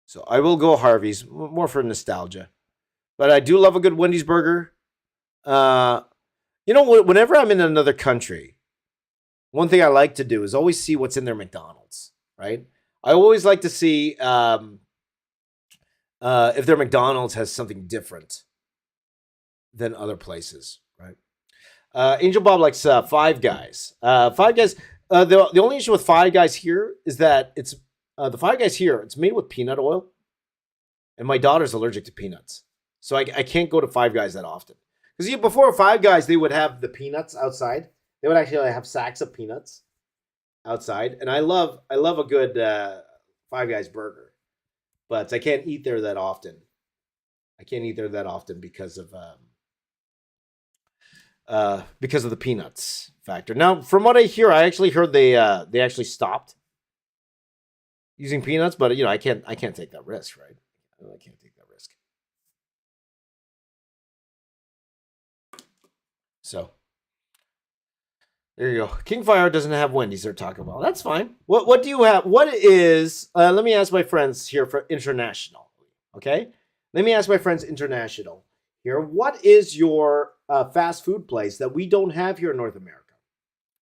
So I will go Harvey's more for nostalgia, but I do love a good Wendy's burger. Whenever I'm in another country, one thing I like to do is always see what's in their McDonald's, right? I always like to see if their McDonald's has something different than other places, right? Angel Bob likes Five Guys. Five Guys. The only issue with Five Guys here is that it's the Five Guys here. It's made with peanut oil, and my daughter's allergic to peanuts, so I can't go to Five Guys that often. Because before Five Guys, they would have the peanuts outside. They would actually have sacks of peanuts outside, and I love a good Five Guys burger, but I can't eat there that often. Because of the peanuts factor. Now, from what I hear, I actually heard they actually stopped using peanuts, but I can't take that risk, right? I can't take that risk. So there you go. Kingfire doesn't have Wendy's they're talking about. That's fine. What do you have? What is, let me ask my friends here for international. Okay? Let me ask my friends international here. What is your fast food place that we don't have here in North America?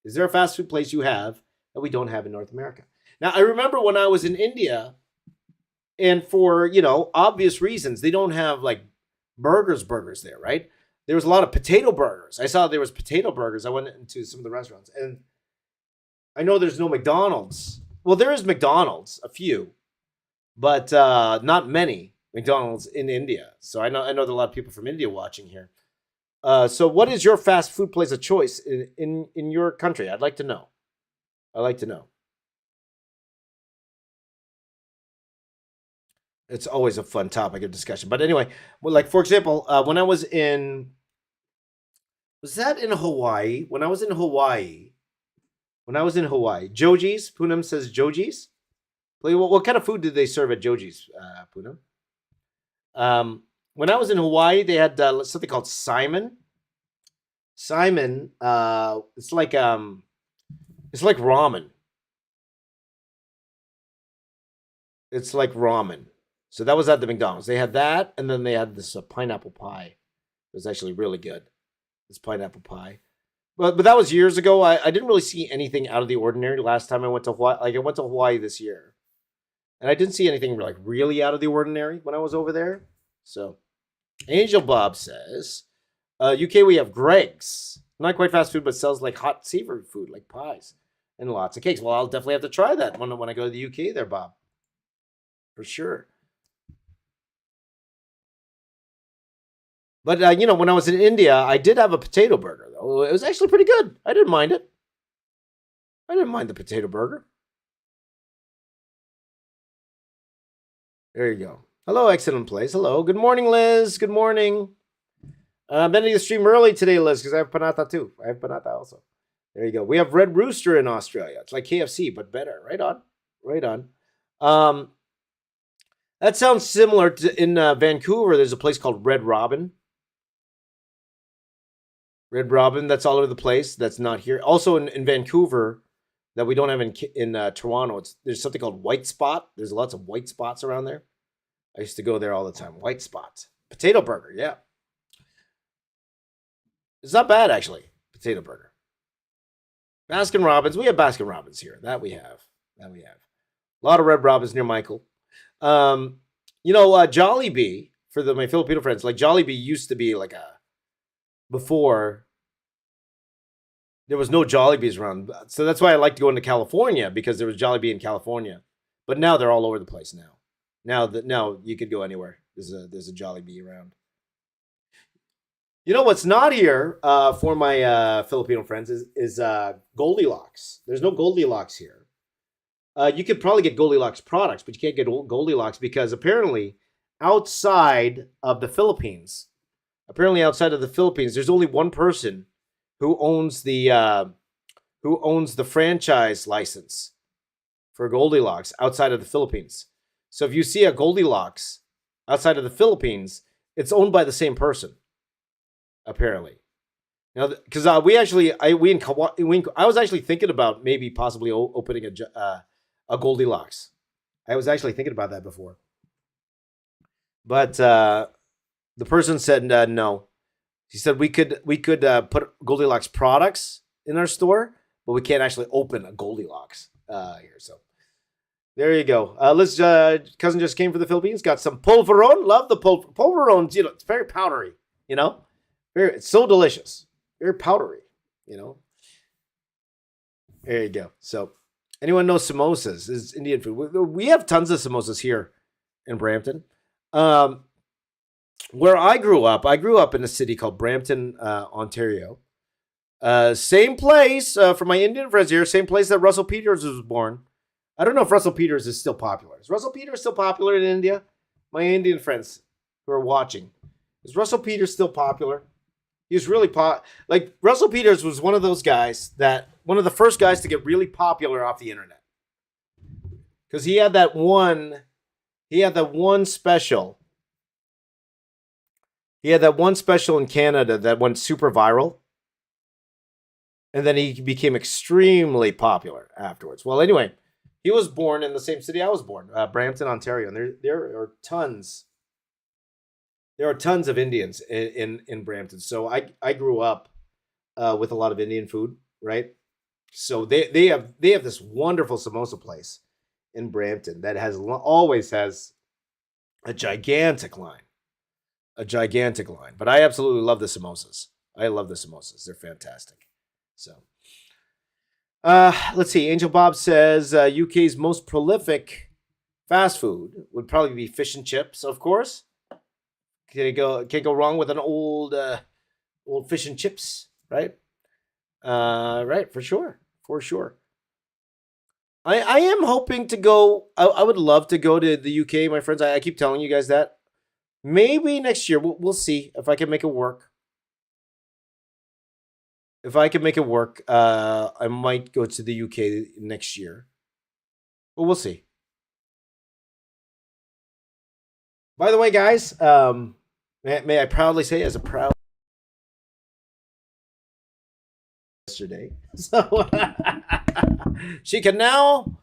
Is there a fast food place you have that we don't have in North America? Now, I remember when I was in India, and for, obvious reasons, they don't have like burgers there, right? There was a lot of potato burgers. I saw there was potato burgers. I went into some of the restaurants, and I know there's no McDonald's. Well, there is McDonald's, a few, but not many McDonald's in India. So I know there are a lot of people from India watching here. So what is your fast food place of choice in your country? I'd like to know. It's always a fun topic of discussion. But anyway, like for example, when I was in, was that in Hawaii? When I was in Hawaii, Joji's, Poonam says Joji's. What kind of food did they serve at Joji's, Poonam? When I was in Hawaii, they had something called Simon. Simon, it's like ramen. It's like ramen. So that was at the McDonald's. They had that, and then they had this pineapple pie. It was actually really good. This pineapple pie. But that was years ago. I didn't really see anything out of the ordinary last time I went to Hawaii. Like I went to Hawaii this year, and I didn't see anything like really out of the ordinary when I was over there. So, Angel Bob says, UK we have Greg's. Not quite fast food, but sells like hot savory food, like pies and lots of cakes. Well, I'll definitely have to try that when I go to the UK there, Bob. For sure. But, when I was in India, I did have a potato burger, though. It was actually pretty good. I didn't mind it. I didn't mind the potato burger. There you go. Hello, excellent place. Hello. Good morning, Liz. Good morning. I'm ending the stream early today, Liz, because I have panata, too. I have panata also. There you go. We have Red Rooster in Australia. It's like KFC, but better. Right on. That sounds similar to in Vancouver. There's a place called Red Robin. Red Robin, that's all over the place. That's not here. Also in Vancouver, that we don't have in Toronto, there's something called White Spot. There's lots of white spots around there. I used to go there all the time. White Spot. Potato burger, yeah. It's not bad, actually. Potato burger. Baskin Robbins. We have Baskin Robbins here. That we have. A lot of Red Robins near Michael. Jollibee, for my Filipino friends, like Jollibee used to be like before there was no Jollibees around. So that's why I like to go into California, because there was Jollibee in California. But now they're all over the place now. Now you could go anywhere. There's a Jollibee around. You know what's not here for my Filipino friends is Goldilocks. There's no Goldilocks here. You could probably get Goldilocks products, but you can't get Goldilocks because outside of the Philippines, outside of the Philippines, there's only one person who owns the franchise license for Goldilocks outside of the Philippines. So if you see a Goldilocks outside of the Philippines, it's owned by the same person, apparently. Now, because I was actually thinking about maybe possibly opening a Goldilocks. I was actually thinking about that before, but the person said no. He said we could put Goldilocks products in our store, but we can't actually open a Goldilocks here. So there you go. Let's cousin just came from the Philippines. Got some polvoron. Love the polvoron. You know, it's very powdery. You know, it's so delicious. Very powdery. You know. There you go. So anyone knows samosas? Is Indian food. We have tons of samosas here in Brampton. Where I grew up in a city called Brampton, Ontario. Same place for my Indian friends here. Same place that Russell Peters was born. I don't know if Russell Peters is still popular. Is Russell Peters still popular in India? My Indian friends who are watching, is Russell Peters still popular? He's really like Russell Peters was one of those guys one of the first guys to get really popular off the internet because he had that one special. He had that one special in Canada that went super viral. And then he became extremely popular afterwards. Well, anyway, he was born in the same city I was born, Brampton, Ontario. And there are tons. There are tons of Indians in Brampton. So I grew up with a lot of Indian food, right? So they have this wonderful samosa place in Brampton that always has a gigantic line. But I absolutely love the samosas. They're fantastic. So, let's see. Angel Bob says UK's most prolific fast food would probably be fish and chips, of course. Can't go wrong with an old fish and chips, right? Right, for sure. I am hoping to go. I would love to go to the UK, my friends. I keep telling you guys that. Maybe next year. We'll see if I can make it work. If I can make it work, I might go to the UK next year. But we'll see. By the way, guys, may I proudly say, as a proud yesterday, so she can now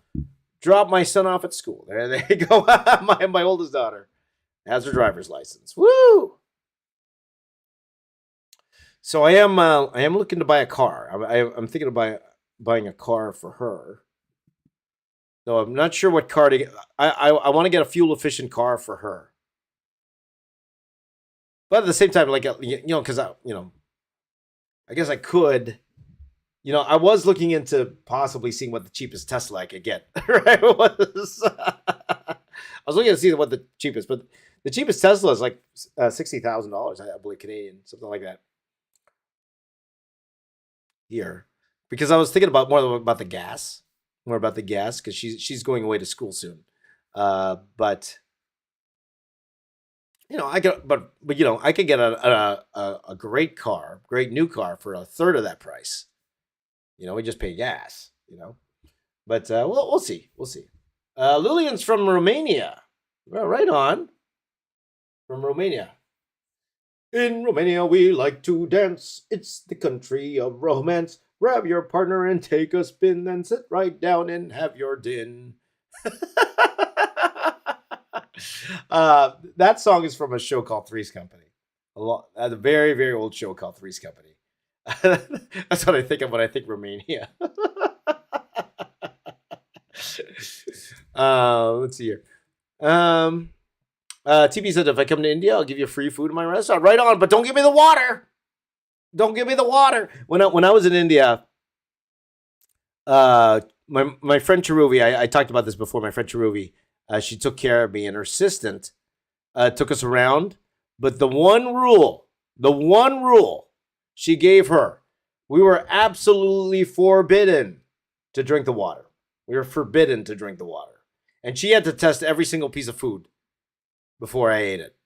drop my son off at school. There you go. my oldest daughter has her driver's license. Woo! So I am looking to buy a car. I'm thinking of buying a car for her. So I'm not sure what car to get. I want to get a fuel efficient car for her. But at the same time, like, because I guess I could. I was looking into possibly seeing what the cheapest Tesla I could get. Right? I was looking to see what the cheapest, but the cheapest Tesla is like $60,000, I believe, Canadian, something like that. Here, because I was thinking more about the gas, because she's going away to school soon. But I could get a great new car for a third of that price. We just pay gas. But we'll see. Lillian's from Romania. Well, right on. From Romania. In Romania, we like to dance. It's the country of romance. Grab your partner and take a spin, then sit right down and have your din. That song is from a show called Three's Company. A very, very old show called Three's Company. That's what I think of when I think Romania. Let's see here. TB said, if I come to India, I'll give you free food in my restaurant. Right on, but don't give me the water. When I was in India, my friend Cheruvi, I talked about this before. My friend Cheruvi, She took care of me, and her assistant took us around. But the one rule she gave her, we were absolutely forbidden to drink the water. We were forbidden to drink the water. And she had to test every single piece of food before I ate it.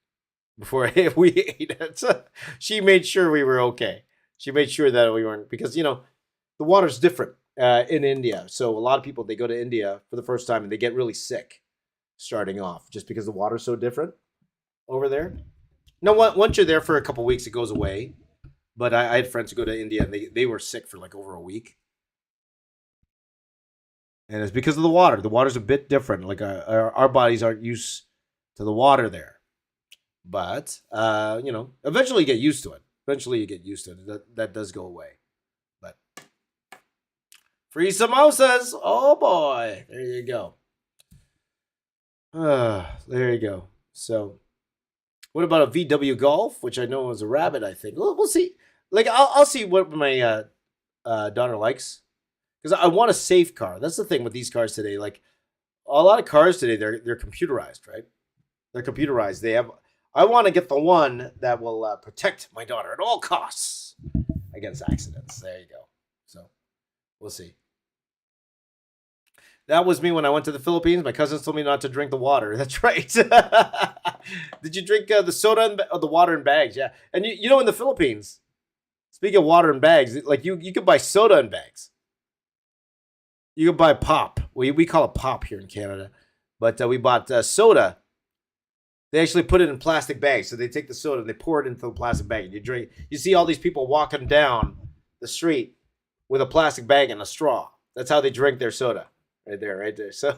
Before we ate it. So she made sure we were okay. She made sure that we weren't, because, the water's different in India. So a lot of people, they go to India for the first time and they get really sick starting off just because the water's so different over there. Now, once you're there for a couple weeks, it goes away. But I had friends who go to India and they were sick for like over a week. And it's because of the water. The water's a bit different. Like our bodies aren't used to the water there. But, eventually you get used to it. That does go away. But free samosas. Oh, boy. There you go. There you go. So, what about a VW Golf, which I know is a rabbit, I think. We'll see. Like, I'll see what my daughter likes. Because I want a safe car. That's the thing with these cars today. Like, a lot of cars today, they're computerized, right? They're computerized. I want to get the one that will protect my daughter at all costs against accidents. There you go. So, we'll see. That was me when I went to the Philippines. My cousins told me not to drink the water. That's right. Did you drink the soda or the water in bags? Yeah. And you in the Philippines, speaking of water in bags, like you could buy soda in bags. You could buy pop. We call it pop here in Canada. But we bought soda. They actually put it in plastic bags. So they take the soda and they pour it into the plastic bag. And you drink. You see all these people walking down the street with a plastic bag and a straw. That's how they drink their soda. Right there. So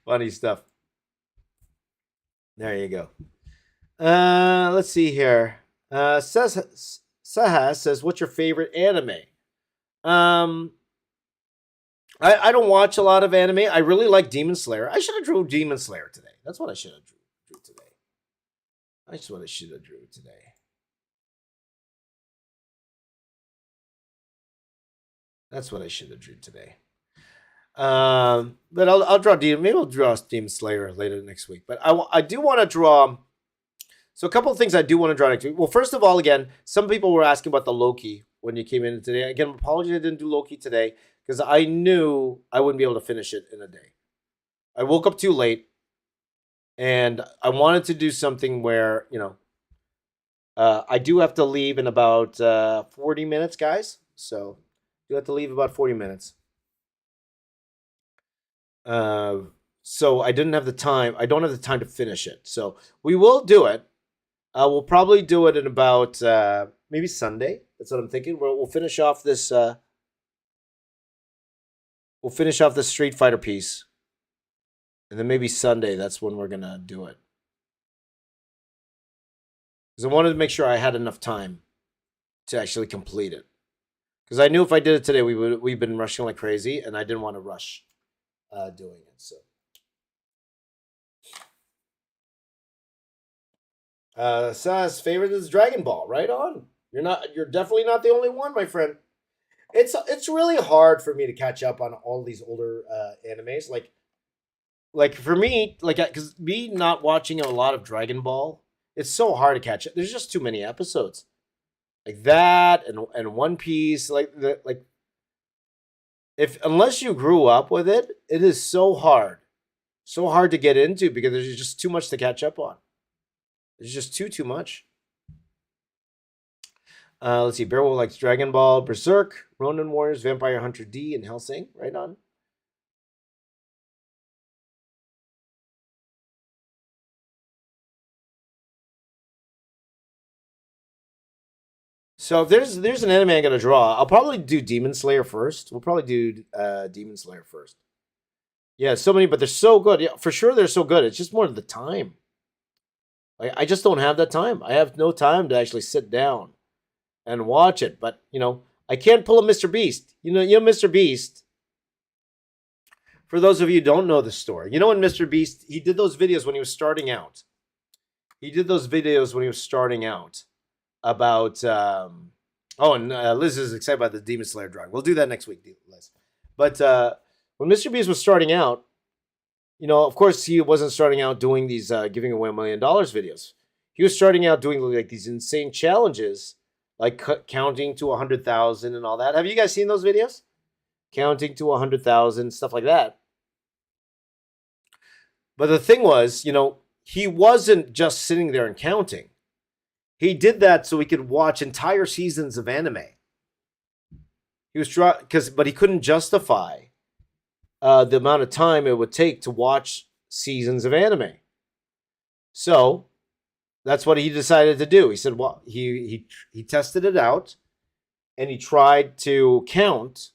funny stuff. There you go. Let's see here. Sahas says, "What's your favorite anime?" I don't watch a lot of anime. I really like Demon Slayer. I should have drew Demon Slayer today. That's what I should have drew today. That's what I should have drew today. That's what I should have drew today. But I'll draw Demon. Maybe I'll draw Demon Slayer later next week. But I do want to draw. So a couple of things I do want to draw next week. Well, first of all, again, some people were asking about the Loki when you came in today. Again, apologies I didn't do Loki today because I knew I wouldn't be able to finish it in a day. I woke up too late, and I wanted to do something where, I do have to leave in about 40 minutes, guys. So you have to leave about 40 minutes. So I didn't have the time. I don't have the time to finish it. So we will do it. We'll probably do it in about maybe Sunday. That's what I'm thinking. We'll finish off this. We'll finish off the Street Fighter piece, and then maybe Sunday. That's when we're gonna do it. Because I wanted to make sure I had enough time to actually complete it. Because I knew if I did it today, we've been rushing like crazy, and I didn't want to rush doing it. So. Sah's favorite is Dragon Ball. Right on. You're definitely not the only one, my friend. It's really hard for me to catch up on all these older animes. Like for me, because me not watching a lot of Dragon Ball, it's so hard to catch up. There's just too many episodes. Like that and One Piece, unless you grew up with it, it is so hard to get into because there's just too much to catch up on. There's just too much. Let's see. Bearwolf likes Dragon Ball, Berserk, Ronin Warriors, Vampire Hunter D, and Hellsing. Right on. So if there's an anime I'm gonna draw, I'll probably do Demon Slayer first. We'll probably do Demon Slayer first. Yeah, so many, but they're so good. Yeah, for sure they're so good. It's just more of the time. I just don't have that time. I have no time to actually sit down and watch it. But, I can't pull a Mr. Beast. You know Mr. Beast. For those of you who don't know the story, when Mr. Beast, he did those videos when he was starting out. About, and Liz is excited about the Demon Slayer drawing. We'll do that next week, Liz. But when Mr. Beast was starting out, of course he wasn't starting out doing these giving away $1 million videos. He was starting out doing like these insane challenges, like counting to 100,000 and all that. Have you guys seen those videos? Counting to 100,000, stuff like that. But the thing was, he wasn't just sitting there and counting. He did that so he could watch entire seasons of anime. He was but he couldn't justify the amount of time it would take to watch seasons of anime. So that's what he decided to do. He said, well, he tested it out, and he tried to count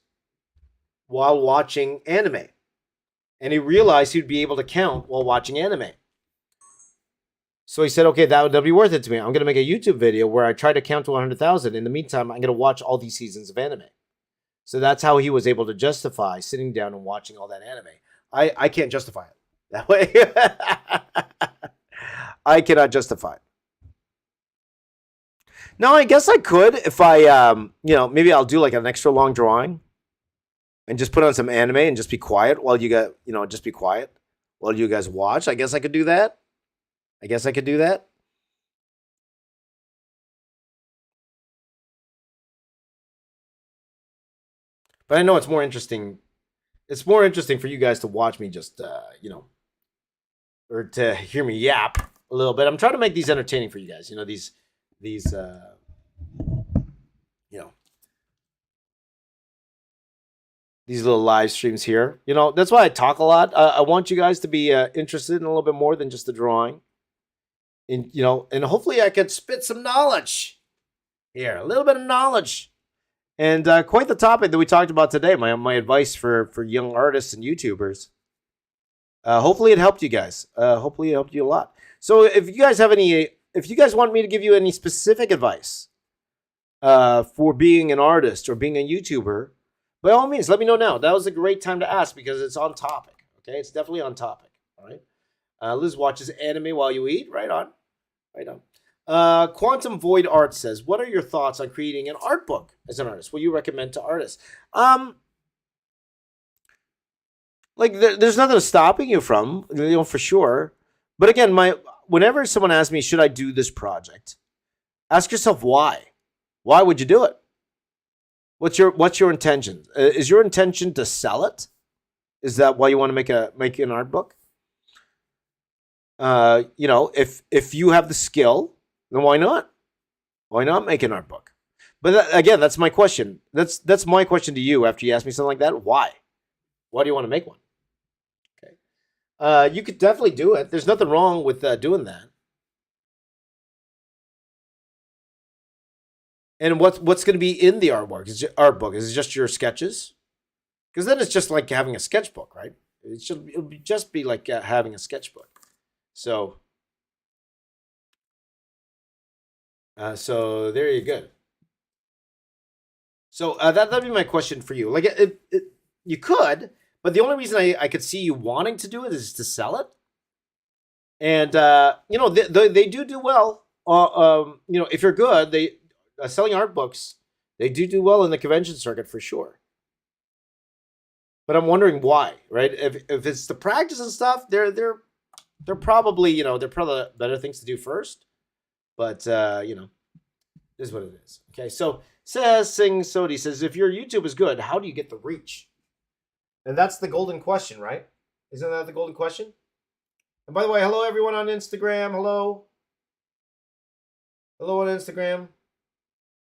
while watching anime. And he realized he'd be able to count while watching anime. So he said, okay, that'll be worth it to me. I'm going to make a YouTube video where I try to count to 100,000. In the meantime, I'm going to watch all these seasons of anime. So that's how he was able to justify sitting down and watching all that anime. I can't justify it that way. I cannot justify it. Now, I guess I could if I, maybe I'll do like an extra long drawing and just put on some anime and just be quiet while you guys, just be quiet while you guys watch. I guess I could do that. But I know it's more interesting. It's more interesting for you guys to watch me just, or to hear me yap a little bit. I'm trying to make these entertaining for you guys. These these little live streams here. That's why I talk a lot. I want you guys to be interested in a little bit more than just the drawing. And hopefully I could spit some knowledge here, a little bit of knowledge. And quite the topic that we talked about today, my advice for young artists and YouTubers. Hopefully it helped you guys. Hopefully it helped you a lot. So if you guys want me to give you any specific advice for being an artist or being a YouTuber, by all means, let me know now. That was a great time to ask because it's on topic. Okay, it's definitely on topic. All right. Liz watches anime while you eat. Right on. Quantum Void Art says, what are your thoughts on creating an art book as an artist? What do you recommend to artists? There's nothing stopping you from, for sure. But again, whenever someone asks me, should I do this project? Ask yourself why. Why would you do it? What's your intention? Is your intention to sell it? Is that why you want to make an art book? If you have the skill, then why not? Why not make an art book? But again, that's my question. That's my question to you after you ask me something like that. Why? Why do you want to make one? Okay. You could definitely do it. There's nothing wrong with doing that. And what's going to be in the art book? Is it just your sketches? Because then it's just like having a sketchbook, right? It'll just be like having a sketchbook. So there you go. So that'd be my question for you. Like you could, but the only reason I could see you wanting to do it is to sell it. And they do well. If you're good, they selling art books, they do well in the convention circuit for sure. But I'm wondering why, right? If it's the practice and stuff, they're probably better things to do first. But this is what it is. Okay, so Sing Sodi says, if your YouTube is good, how do you get the reach? And that's the golden question, right? Isn't that the golden question? And by the way, hello everyone on Instagram. Hello on Instagram.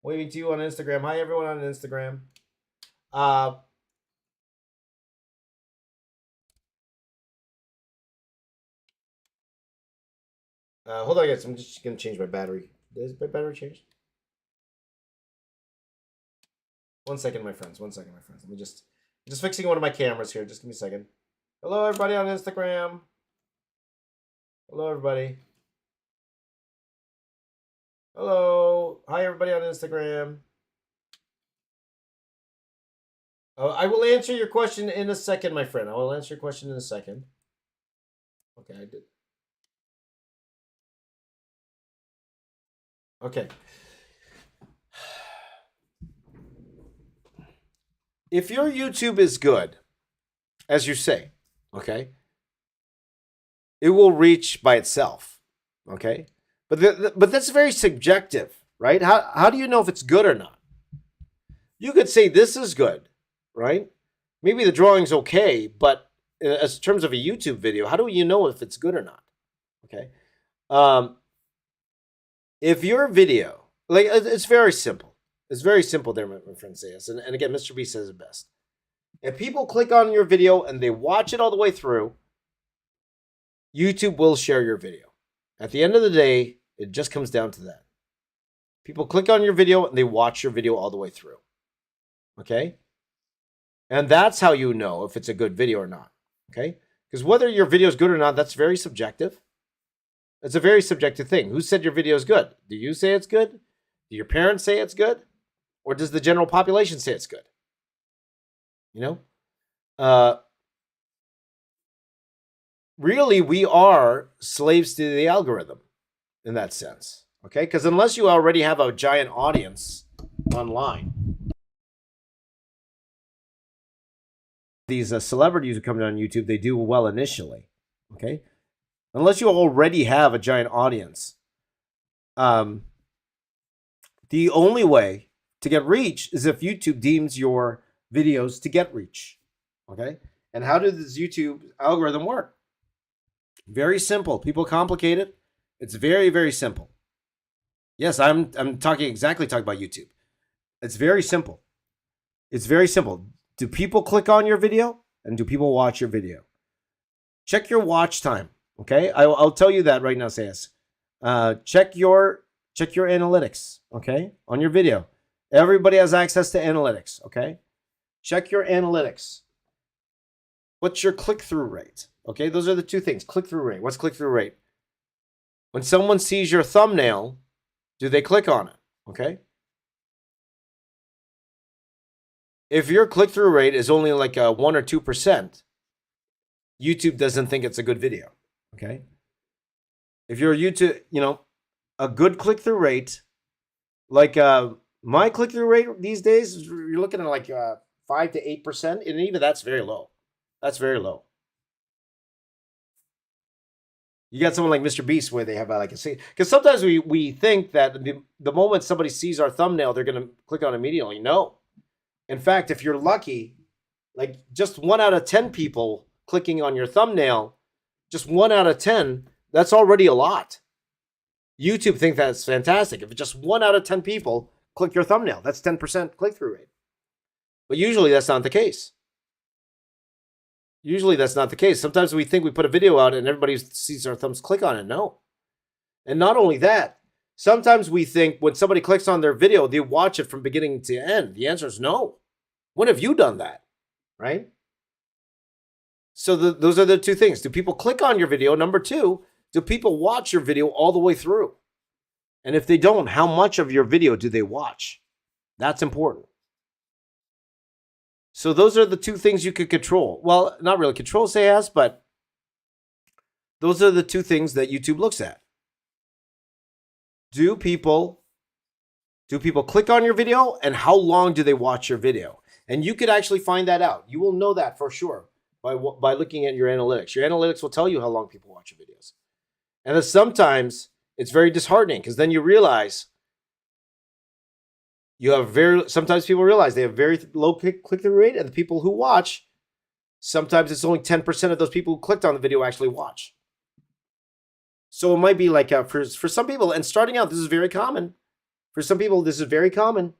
Waving to you on Instagram. Hi everyone on Instagram. Hold on, guys. I'm just gonna change my battery. Is my battery changed? 1 second, my friends. 1 second, my friends. Let me just fixing one of my cameras here. Just give me a second. Hello, everybody on Instagram. Hello, everybody. Hello. Hi, everybody on Instagram. I will answer your question in a second, my friend. I will answer your question in a second. Okay, I did. Okay. If your YouTube is good, as you say, okay, it will reach by itself, okay? But that's very subjective, right? How do you know if it's good or not? You could say this is good, right? Maybe the drawing's okay, but as terms of a YouTube video, how do you know if it's good or not? Okay. If your video, like, it's very simple. It's very simple there, my friend says. And again, Mr. B says it best. If people click on your video and they watch it all the way through, YouTube will share your video. At the end of the day, it just comes down to that. People click on your video and they watch your video all the way through. Okay? And that's how you know if it's a good video or not. Okay? Because whether your video is good or not, that's very subjective. It's a very subjective thing. Who said your video is good? Do you say it's good? Do your parents say it's good? Or does the general population say it's good? You know? Really, we are slaves to the algorithm in that sense. Okay? Because unless you already have a giant audience online, these celebrities who come on YouTube, they do well initially. Okay? Unless you already have a giant audience, the only way to get reach is if YouTube deems your videos to get reach. Okay? And how does this YouTube algorithm work? Very simple. People complicate it. It's very, very simple. Yes, I'm talking about YouTube. It's very simple. It's very simple. Do people click on your video and do people watch your video? Check your watch time. Okay, I'll tell you that right now, Sayas. Check your analytics. Okay, on your video. Everybody has access to analytics. Okay, check your analytics. What's your click-through rate? Okay, those are the two things. Click-through rate. What's click-through rate? When someone sees your thumbnail, do they click on it? Okay. If your click-through rate is only like 1 or 2%, YouTube doesn't think it's a good video. Okay. If you're YouTube, a good click-through rate, like my click-through rate these days, you're looking at like 5 to 8%, and even that's very low. That's very low. You got someone like Mr. Beast where they have like a say, because sometimes we think that the moment somebody sees our thumbnail, they're going to click on it immediately. No. In fact, if you're lucky, like just 1 out of 10 people clicking on your thumbnail, just 1 out of 10, that's already a lot. YouTube think that's fantastic. If just 1 out of 10 people click your thumbnail, that's 10% click-through rate. But usually that's not the case. Usually that's not the case. Sometimes we think we put a video out and everybody sees our thumbs click on it. No. And not only that, sometimes we think when somebody clicks on their video, they watch it from beginning to end. The answer is no. When have you done that? Right? So those are the two things. Do people click on your video? Number two, do people watch your video all the way through? And if they don't, how much of your video do they watch? That's important. So those are the two things you could control. Well, not really control, Sayas, but those are the two things that YouTube looks at. Do people click on your video, and how long do they watch your video? And you could actually find that out. You will know that for sure by looking at your analytics. Your analytics will tell you how long people watch your videos. And then sometimes it's very disheartening because then you realize sometimes people realize they have very low click-through rate, and the people who watch, sometimes it's only 10% of those people who clicked on the video actually watch. So it might be like for some people, and starting out, this is very common. For some people, this is very common.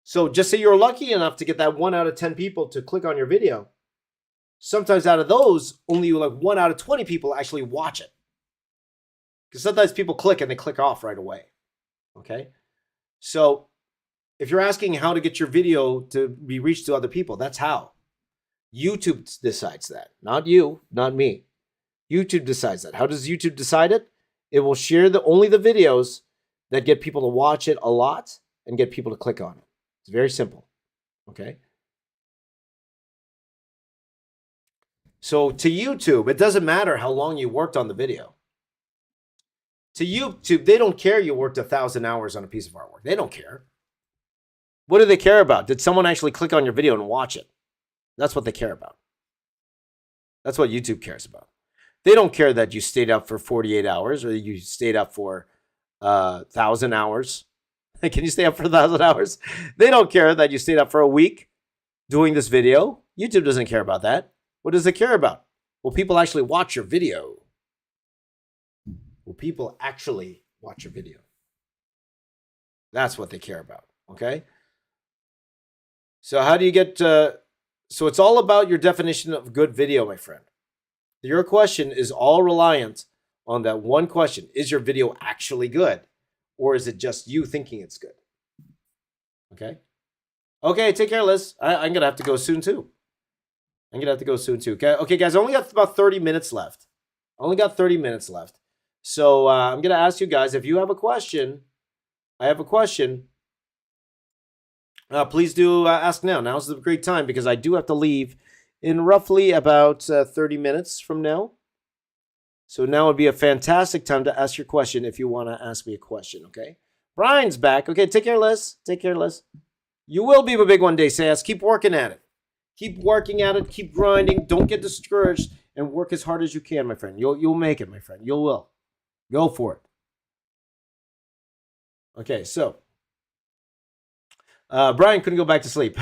So just say you're lucky enough to get that 1 out of 10 people to click on your video. Sometimes out of those, only like 1 out of 20 people actually watch it. Because sometimes people click and they click off right away. Okay? So if you're asking how to get your video to be reached to other people, that's how. YouTube decides that. Not you, not me. YouTube decides that. How does YouTube decide it? It will share only the videos that get people to watch it a lot and get people to click on it. It's very simple. Okay? So to YouTube, it doesn't matter how long you worked on the video. To YouTube, they don't care you worked 1,000 hours on a piece of artwork. They don't care. What do they care about? Did someone actually click on your video and watch it? That's what they care about. That's what YouTube cares about. They don't care that you stayed up for 48 hours or you stayed up for 1,000 hours. Can you stay up for 1,000 hours? They don't care that you stayed up for a week doing this video. YouTube doesn't care about that. What does it care about? Will people actually watch your video? Will people actually watch your video? That's what they care about, okay? So how do you get... so it's all about your definition of good video, my friend. Your question is all reliant on that one question. Is your video actually good? Or is it just you thinking it's good? Okay? Okay, take care, Liz. I'm going to have to go soon, too. Okay, guys, I only got about 30 minutes left. So I'm going to ask you guys, if you have a question, please do ask now. Now's the great time because I do have to leave in roughly about 30 minutes from now. So now would be a fantastic time to ask your question if you want to ask me a question, okay? Brian's back. Okay, take care, Liz. You will be a big one day, Sayas. Keep working at it. Keep grinding. Don't get discouraged and work as hard as you can, my friend. You'll make it, my friend. You will. Go for it. Okay, so Brian couldn't go back to sleep.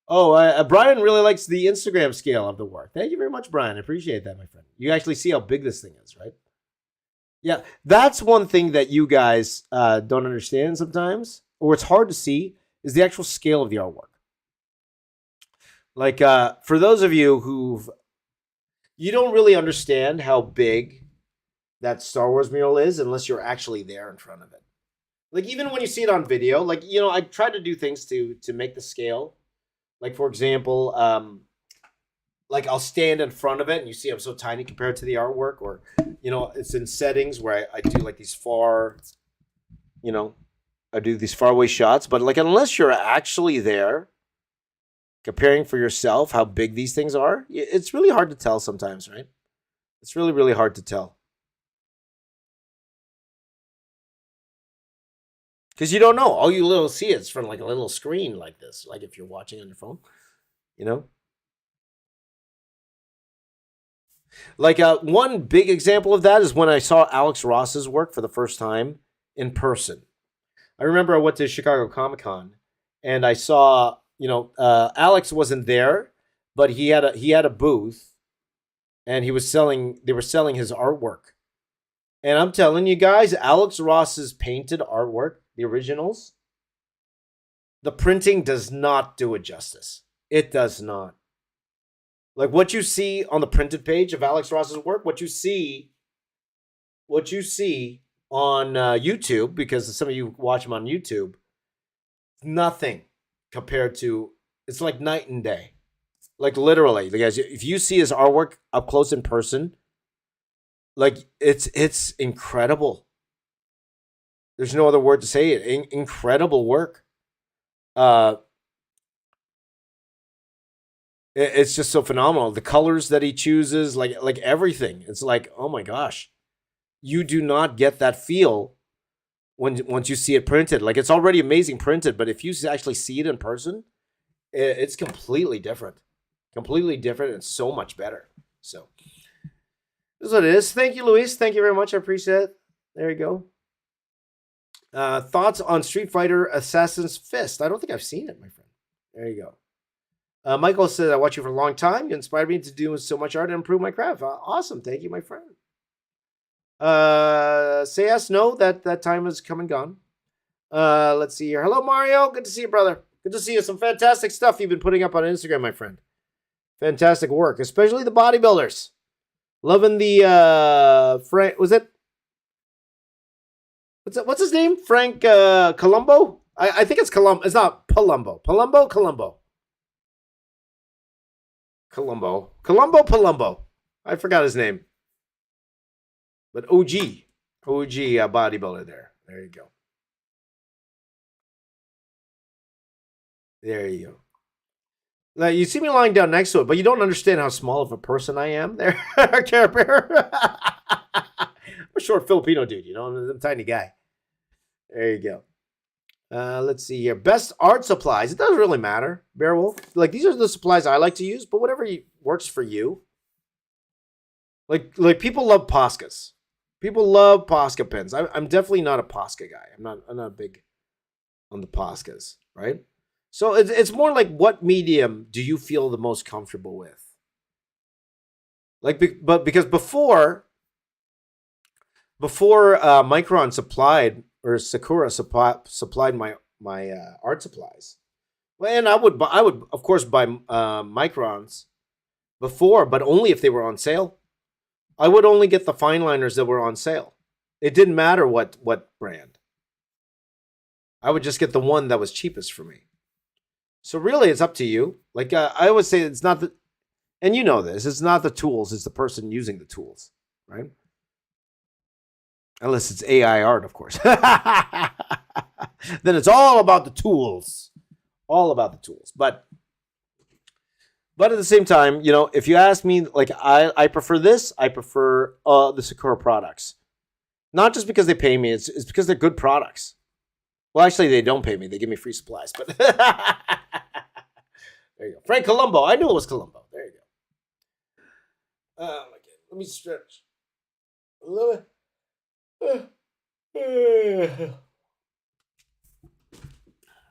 Brian really likes the Instagram scale of the work. Thank you very much, Brian. I appreciate that, my friend. You actually see how big this thing is, right? Yeah, that's one thing that you guys don't understand sometimes, or it's hard to see, is the actual scale of the artwork. Like, for those of you you don't really understand how big that Star Wars mural is unless you're actually there in front of it. Like, even when you see it on video, like, I try to do things to make the scale. Like, for example, like I'll stand in front of it and you see I'm so tiny compared to the artwork, or, it's in settings where I do like these far, I do these faraway shots. But like, unless you're actually there comparing for yourself how big these things are, it's really hard to tell sometimes, right? It's really, really hard to tell. Because you don't know. All you little see is from like a little screen like this. Like if you're watching on your phone, Like one big example of that is when I saw Alex Ross's work for the first time in person. I remember I went to Chicago Comic-Con and I saw, Alex wasn't there, but he had a booth and they were selling his artwork. And I'm telling you guys, Alex Ross's painted artwork, the originals, the printing does not do it justice. It does not. Like what you see on the printed page of Alex Ross's work, what you see on YouTube, because some of you watch him on YouTube, nothing compared to, it's like night and day. Like literally, guys, if you see his artwork up close in person, like it's incredible. There's no other word to say it. Incredible work. It's just so phenomenal. The colors that he chooses, like everything. It's like, oh my gosh, you do not get that feel once you see it printed. Like it's already amazing printed, but if you actually see it in person, it's completely different. Completely different and so much better. So this is what it is. Thank you, Luis. Thank you very much. I appreciate it. There you go. Thoughts on Street Fighter Assassin's Fist? I don't think I've seen it, my friend. There you go. Michael said, I watch you for a long time. You inspired me to do so much art and improve my craft. Awesome. Thank you, my friend. Say yes, no, that time is come and gone. Let's see here. Hello, Mario. Good to see you, brother. Good to see you. Some fantastic stuff you've been putting up on Instagram, my friend. Fantastic work, especially the bodybuilders. Loving the Frank. Was it? What's his name? Frank Colombo? I think it's Colombo. It's not Palumbo. Colombo. I forgot his name. But OG bodybuilder there. There you go. There you go. Now, you see me lying down next to it, but you don't understand how small of a person I am there, Care Bear. I'm a short Filipino dude, I'm a tiny guy. There you go. Let's see here. Best art supplies. It doesn't really matter, Beowulf. Like, these are the supplies I like to use, but whatever works for you. Like people love Poscas. People love Posca pens. I'm definitely not a Posca guy. I'm not big on the Poscas, right? So it's more like, what medium do you feel the most comfortable with? Like, but because before Micron supplied, or Sakura supplied my art supplies. Well, and I would of course buy Microns before, but only if they were on sale. I would only get the fine liners that were on sale. It didn't matter what brand. I would just get the one that was cheapest for me. So really, it's up to you. Like, I always say, it's not the, and you know this, it's not the tools, it's the person using the tools, right? Unless it's AI art, of course. Then it's all about the tools. All about the tools. But at the same time, if you ask me, like, I prefer this. I prefer the Sakura products. Not just because they pay me. It's because they're good products. Well, actually, they don't pay me. They give me free supplies. But there you go. Frank Colombo. I knew it was Colombo. There you go. Okay. Let me stretch a little bit.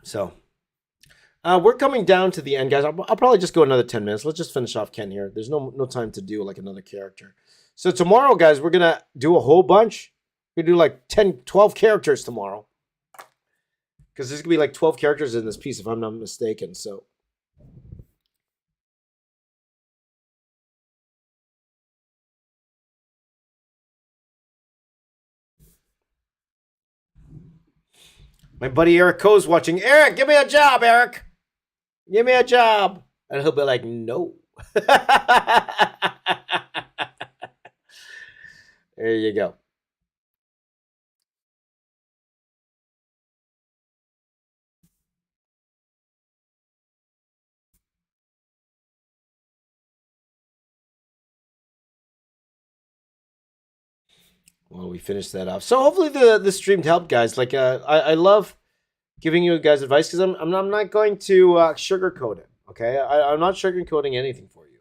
So, we're coming down to the end, guys. I'll probably just go another 10 minutes. Let's just finish off Ken here. There's no time to do like another character. So tomorrow, guys, we're going to do a whole bunch. We're going to do like 10, 12 characters tomorrow. Because there's going to be like 12 characters in this piece, if I'm not mistaken. So, my buddy Eric Coe's watching. Eric, give me a job, Eric. Give me a job. And he'll be like, no. There you go. Well, we finished that off. So hopefully the stream helped, guys. Like, I love giving you guys advice, because I'm not going to sugarcoat it. Okay, I'm not sugarcoating anything for you.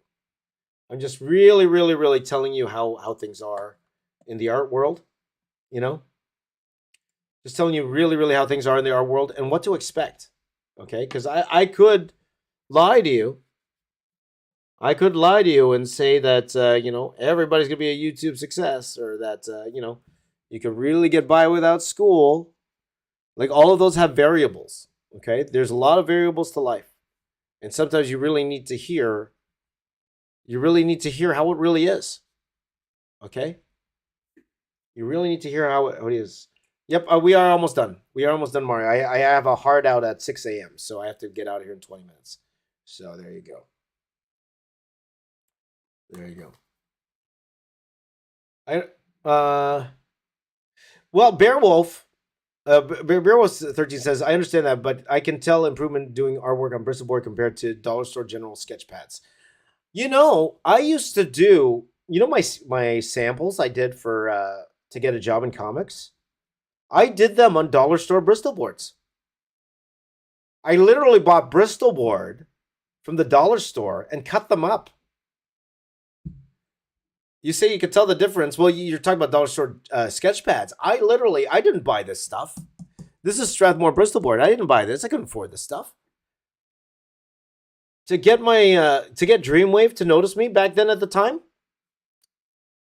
I'm just really, really, really telling you how things are in the art world. Just telling you really, really how things are in the art world and what to expect. Okay, because I could lie to you. I could lie to you and say that, everybody's going to be a YouTube success, or that, you could really get by without school. Like, all of those have variables, okay? There's a lot of variables to life. And sometimes you really need to hear how it really is, okay? You really need to hear how it is. Yep, we are almost done. We are almost done, Mario. I have a hard out at 6 a.m., so I have to get out of here in 20 minutes. So there you go. There you go. Well, Beowulf 13 says, I understand that, but I can tell improvement doing artwork on Bristol board compared to dollar store general sketch pads. I used to do, my samples I did for to get a job in comics. I did them on dollar store Bristol boards. I literally bought Bristol board from the dollar store and cut them up. You say you could tell the difference. Well, you're talking about dollar store sketch pads. I didn't buy this stuff. This is Strathmore Bristol board. I didn't buy this. I couldn't afford this stuff. To get Dreamwave to notice me back then at the time,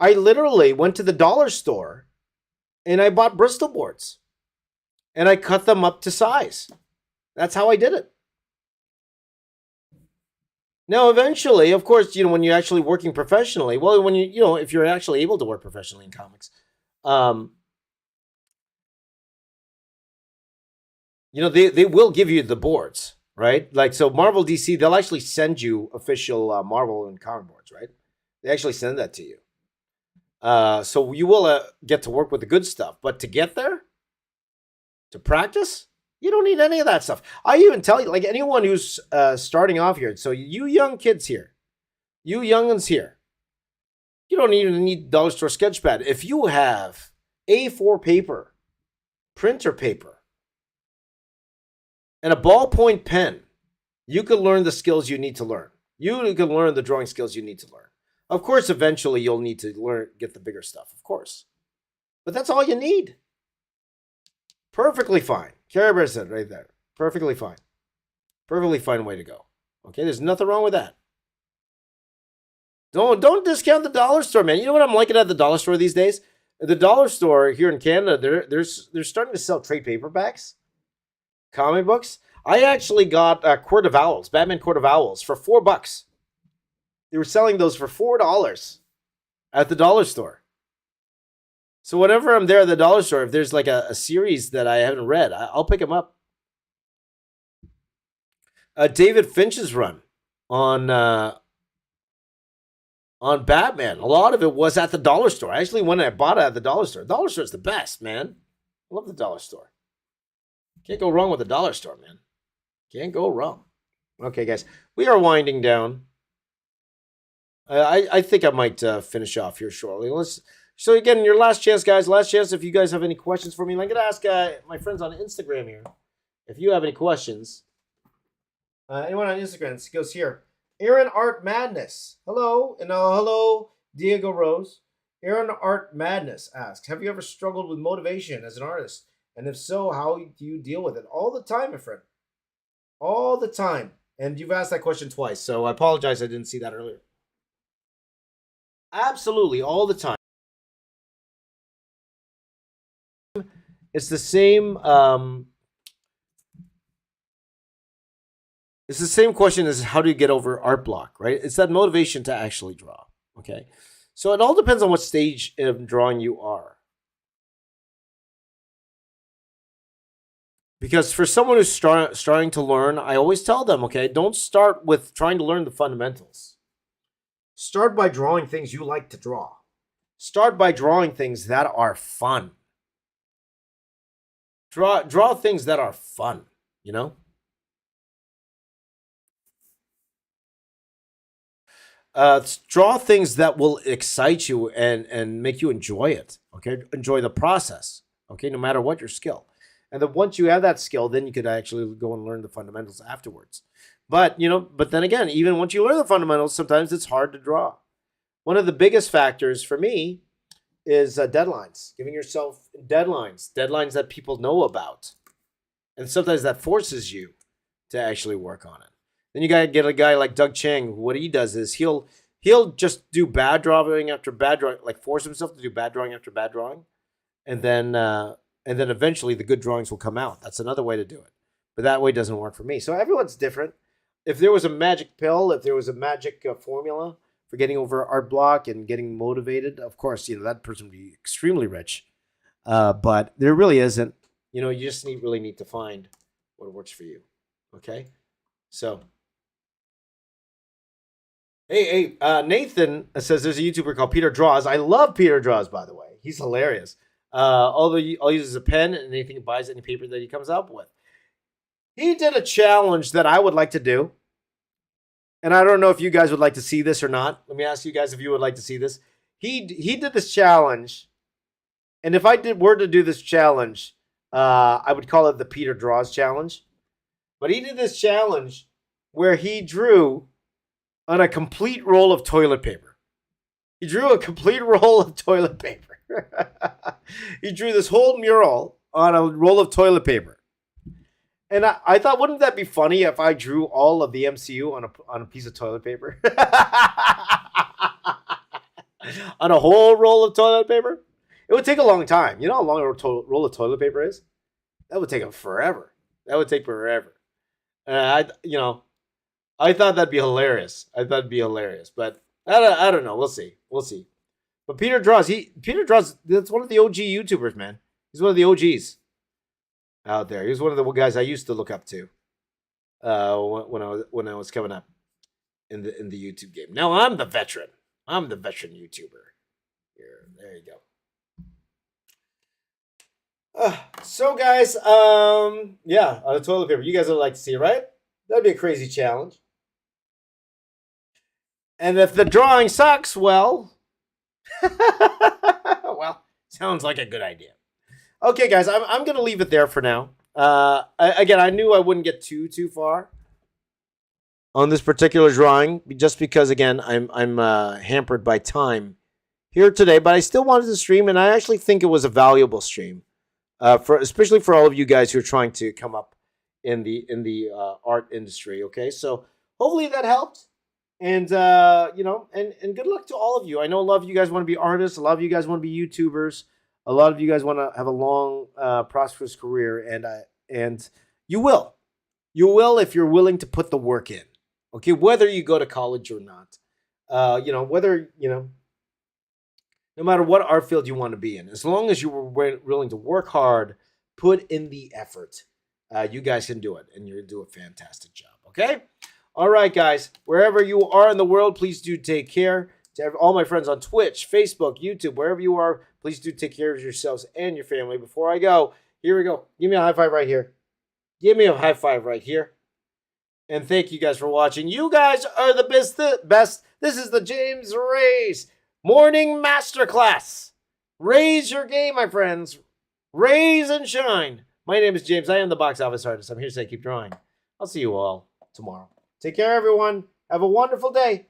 I literally went to the dollar store and I bought Bristol boards. And I cut them up to size. That's how I did it. Now, eventually, of course, when you're actually working professionally, well, when if you're actually able to work professionally in comics, they will give you the boards, right? Like, so Marvel DC, they'll actually send you official Marvel and comic boards, right? They actually send that to you. So you will get to work with the good stuff. But to get there, to practice, you don't need any of that stuff. I even tell you, like, anyone who's starting off here, so you young kids here, you young'uns here, you don't even need dollar store sketchpad. If you have A4 paper, printer paper, and a ballpoint pen, you can learn the skills you need to learn. You can learn the drawing skills you need to learn. Of course, eventually you'll need to get the bigger stuff, of course. But that's all you need. Perfectly fine. Care Bear said right there. Perfectly fine. Perfectly fine way to go. Okay, there's nothing wrong with that. Don't discount the dollar store, man. You know what I'm liking at the dollar store these days? The dollar store here in Canada, they're starting to sell trade paperbacks, comic books. I actually got Court of Owls, Batman Court of Owls, for $4. They were selling those for $4 at the dollar store. So whenever I'm there at the dollar store, if there's like a series that I haven't read, I'll pick them up. David Finch's run on Batman, a lot of it was at the dollar store. I actually went and I bought it at the dollar store. Dollar store's the best, man. I love the dollar store. Can't go wrong with the dollar store, man. Can't go wrong. Okay, guys, we are winding down. I think I might finish off here shortly. So again, your last chance, guys. Last chance. If you guys have any questions for me, I'm gonna ask my friends on Instagram here if you have any questions. Anyone on Instagram? It goes here. Aaron Art Madness. Hello. And hello, Diego Rose. Aaron Art Madness asks, have you ever struggled with motivation as an artist? And if so, how do you deal with it? All the time, my friend. All the time. And you've asked that question twice, so I apologize I didn't see that earlier. Absolutely, all the time. It's the same... It's the same question as how do you get over art block, right? It's that motivation to actually draw, okay? So it all depends on what stage of drawing you are. Because for someone who's starting to learn, I always tell them, okay, don't start with trying to learn the fundamentals. Start by drawing things you like to draw. Start by drawing things that are fun. Draw things that are fun, you know? Draw things that will excite you and make you enjoy it, okay? Enjoy the process, okay? No matter what your skill. And then once you have that skill, then you could actually go and learn the fundamentals afterwards. But, but then again, even once you learn the fundamentals, sometimes it's hard to draw. One of the biggest factors for me is deadlines. Giving yourself deadlines that people know about. And sometimes that forces you to actually work on it. Then you gotta get a guy like Doug Chang. What he does is he'll just do bad drawing after bad drawing, like force himself to do bad drawing after bad drawing, and then eventually the good drawings will come out. That's another way to do it, but that way doesn't work for me. So everyone's different. If there was a magic pill, if there was a magic formula for getting over art block and getting motivated, of course, that person would be extremely rich. But there really isn't. You just really need to find what works for you. Okay, so. Hey, Nathan says there's a YouTuber called Peter Draws. I love Peter Draws, by the way. He's hilarious. All he uses a pen and anything he buys, any paper that he comes up with. He did a challenge that I would like to do. And I don't know if you guys would like to see this or not. Let me ask you guys if you would like to see this. He did this challenge. And if I were to do this challenge, I would call it the Peter Draws challenge. But he did this challenge where he drew on a complete roll of toilet paper. He drew a complete roll of toilet paper. He drew this whole mural on a roll of toilet paper. And I thought, wouldn't that be funny if I drew all of the MCU on a piece of toilet paper? On a whole roll of toilet paper? It would take a long time. You know how long a roll of toilet paper is? That would take forever. That would take forever. I thought that'd be hilarious. But I don't know. We'll see. But Peter Draws. That's one of the OG YouTubers, man. He's one of the OGs out there. He was one of the guys I used to look up to when I was coming up in the YouTube game. Now I'm the veteran. I'm the veteran YouTuber. Here, there you go. So guys, yeah, on the toilet paper. You guys would like to see it, right? That'd be a crazy challenge. And if the drawing sucks, well, well, sounds like a good idea. Okay, guys, I'm going to leave it there for now. Again, I knew I wouldn't get too far on this particular drawing, just because again I'm hampered by time here today. But I still wanted to stream, and I actually think it was a valuable stream, especially for all of you guys who are trying to come up in the art industry. Okay, so hopefully that helped. And and good luck to all of you. I know a lot of you guys want to be artists. A lot of you guys want to be YouTubers. A lot of you guys want to have a long, prosperous career, and you will. You will if you're willing to put the work in. Okay, whether you go to college or not. Whether no matter what art field you want to be in, as long as you were willing to work hard, put in the effort, you guys can do it, and you're going to do a fantastic job. Okay. All right, guys, wherever you are in the world, please do take care. To all my friends on Twitch, Facebook, YouTube, wherever you are, please do take care of yourselves and your family. Before I go, here we go. Give me a high five right here. Give me a high five right here. And thank you guys for watching. You guys are the best. This is the James Raiz Morning Masterclass. Raise your game, my friends. Raise and shine. My name is James. I am the box office artist. I'm here to say keep drawing. I'll see you all tomorrow. Take care, everyone. Have a wonderful day.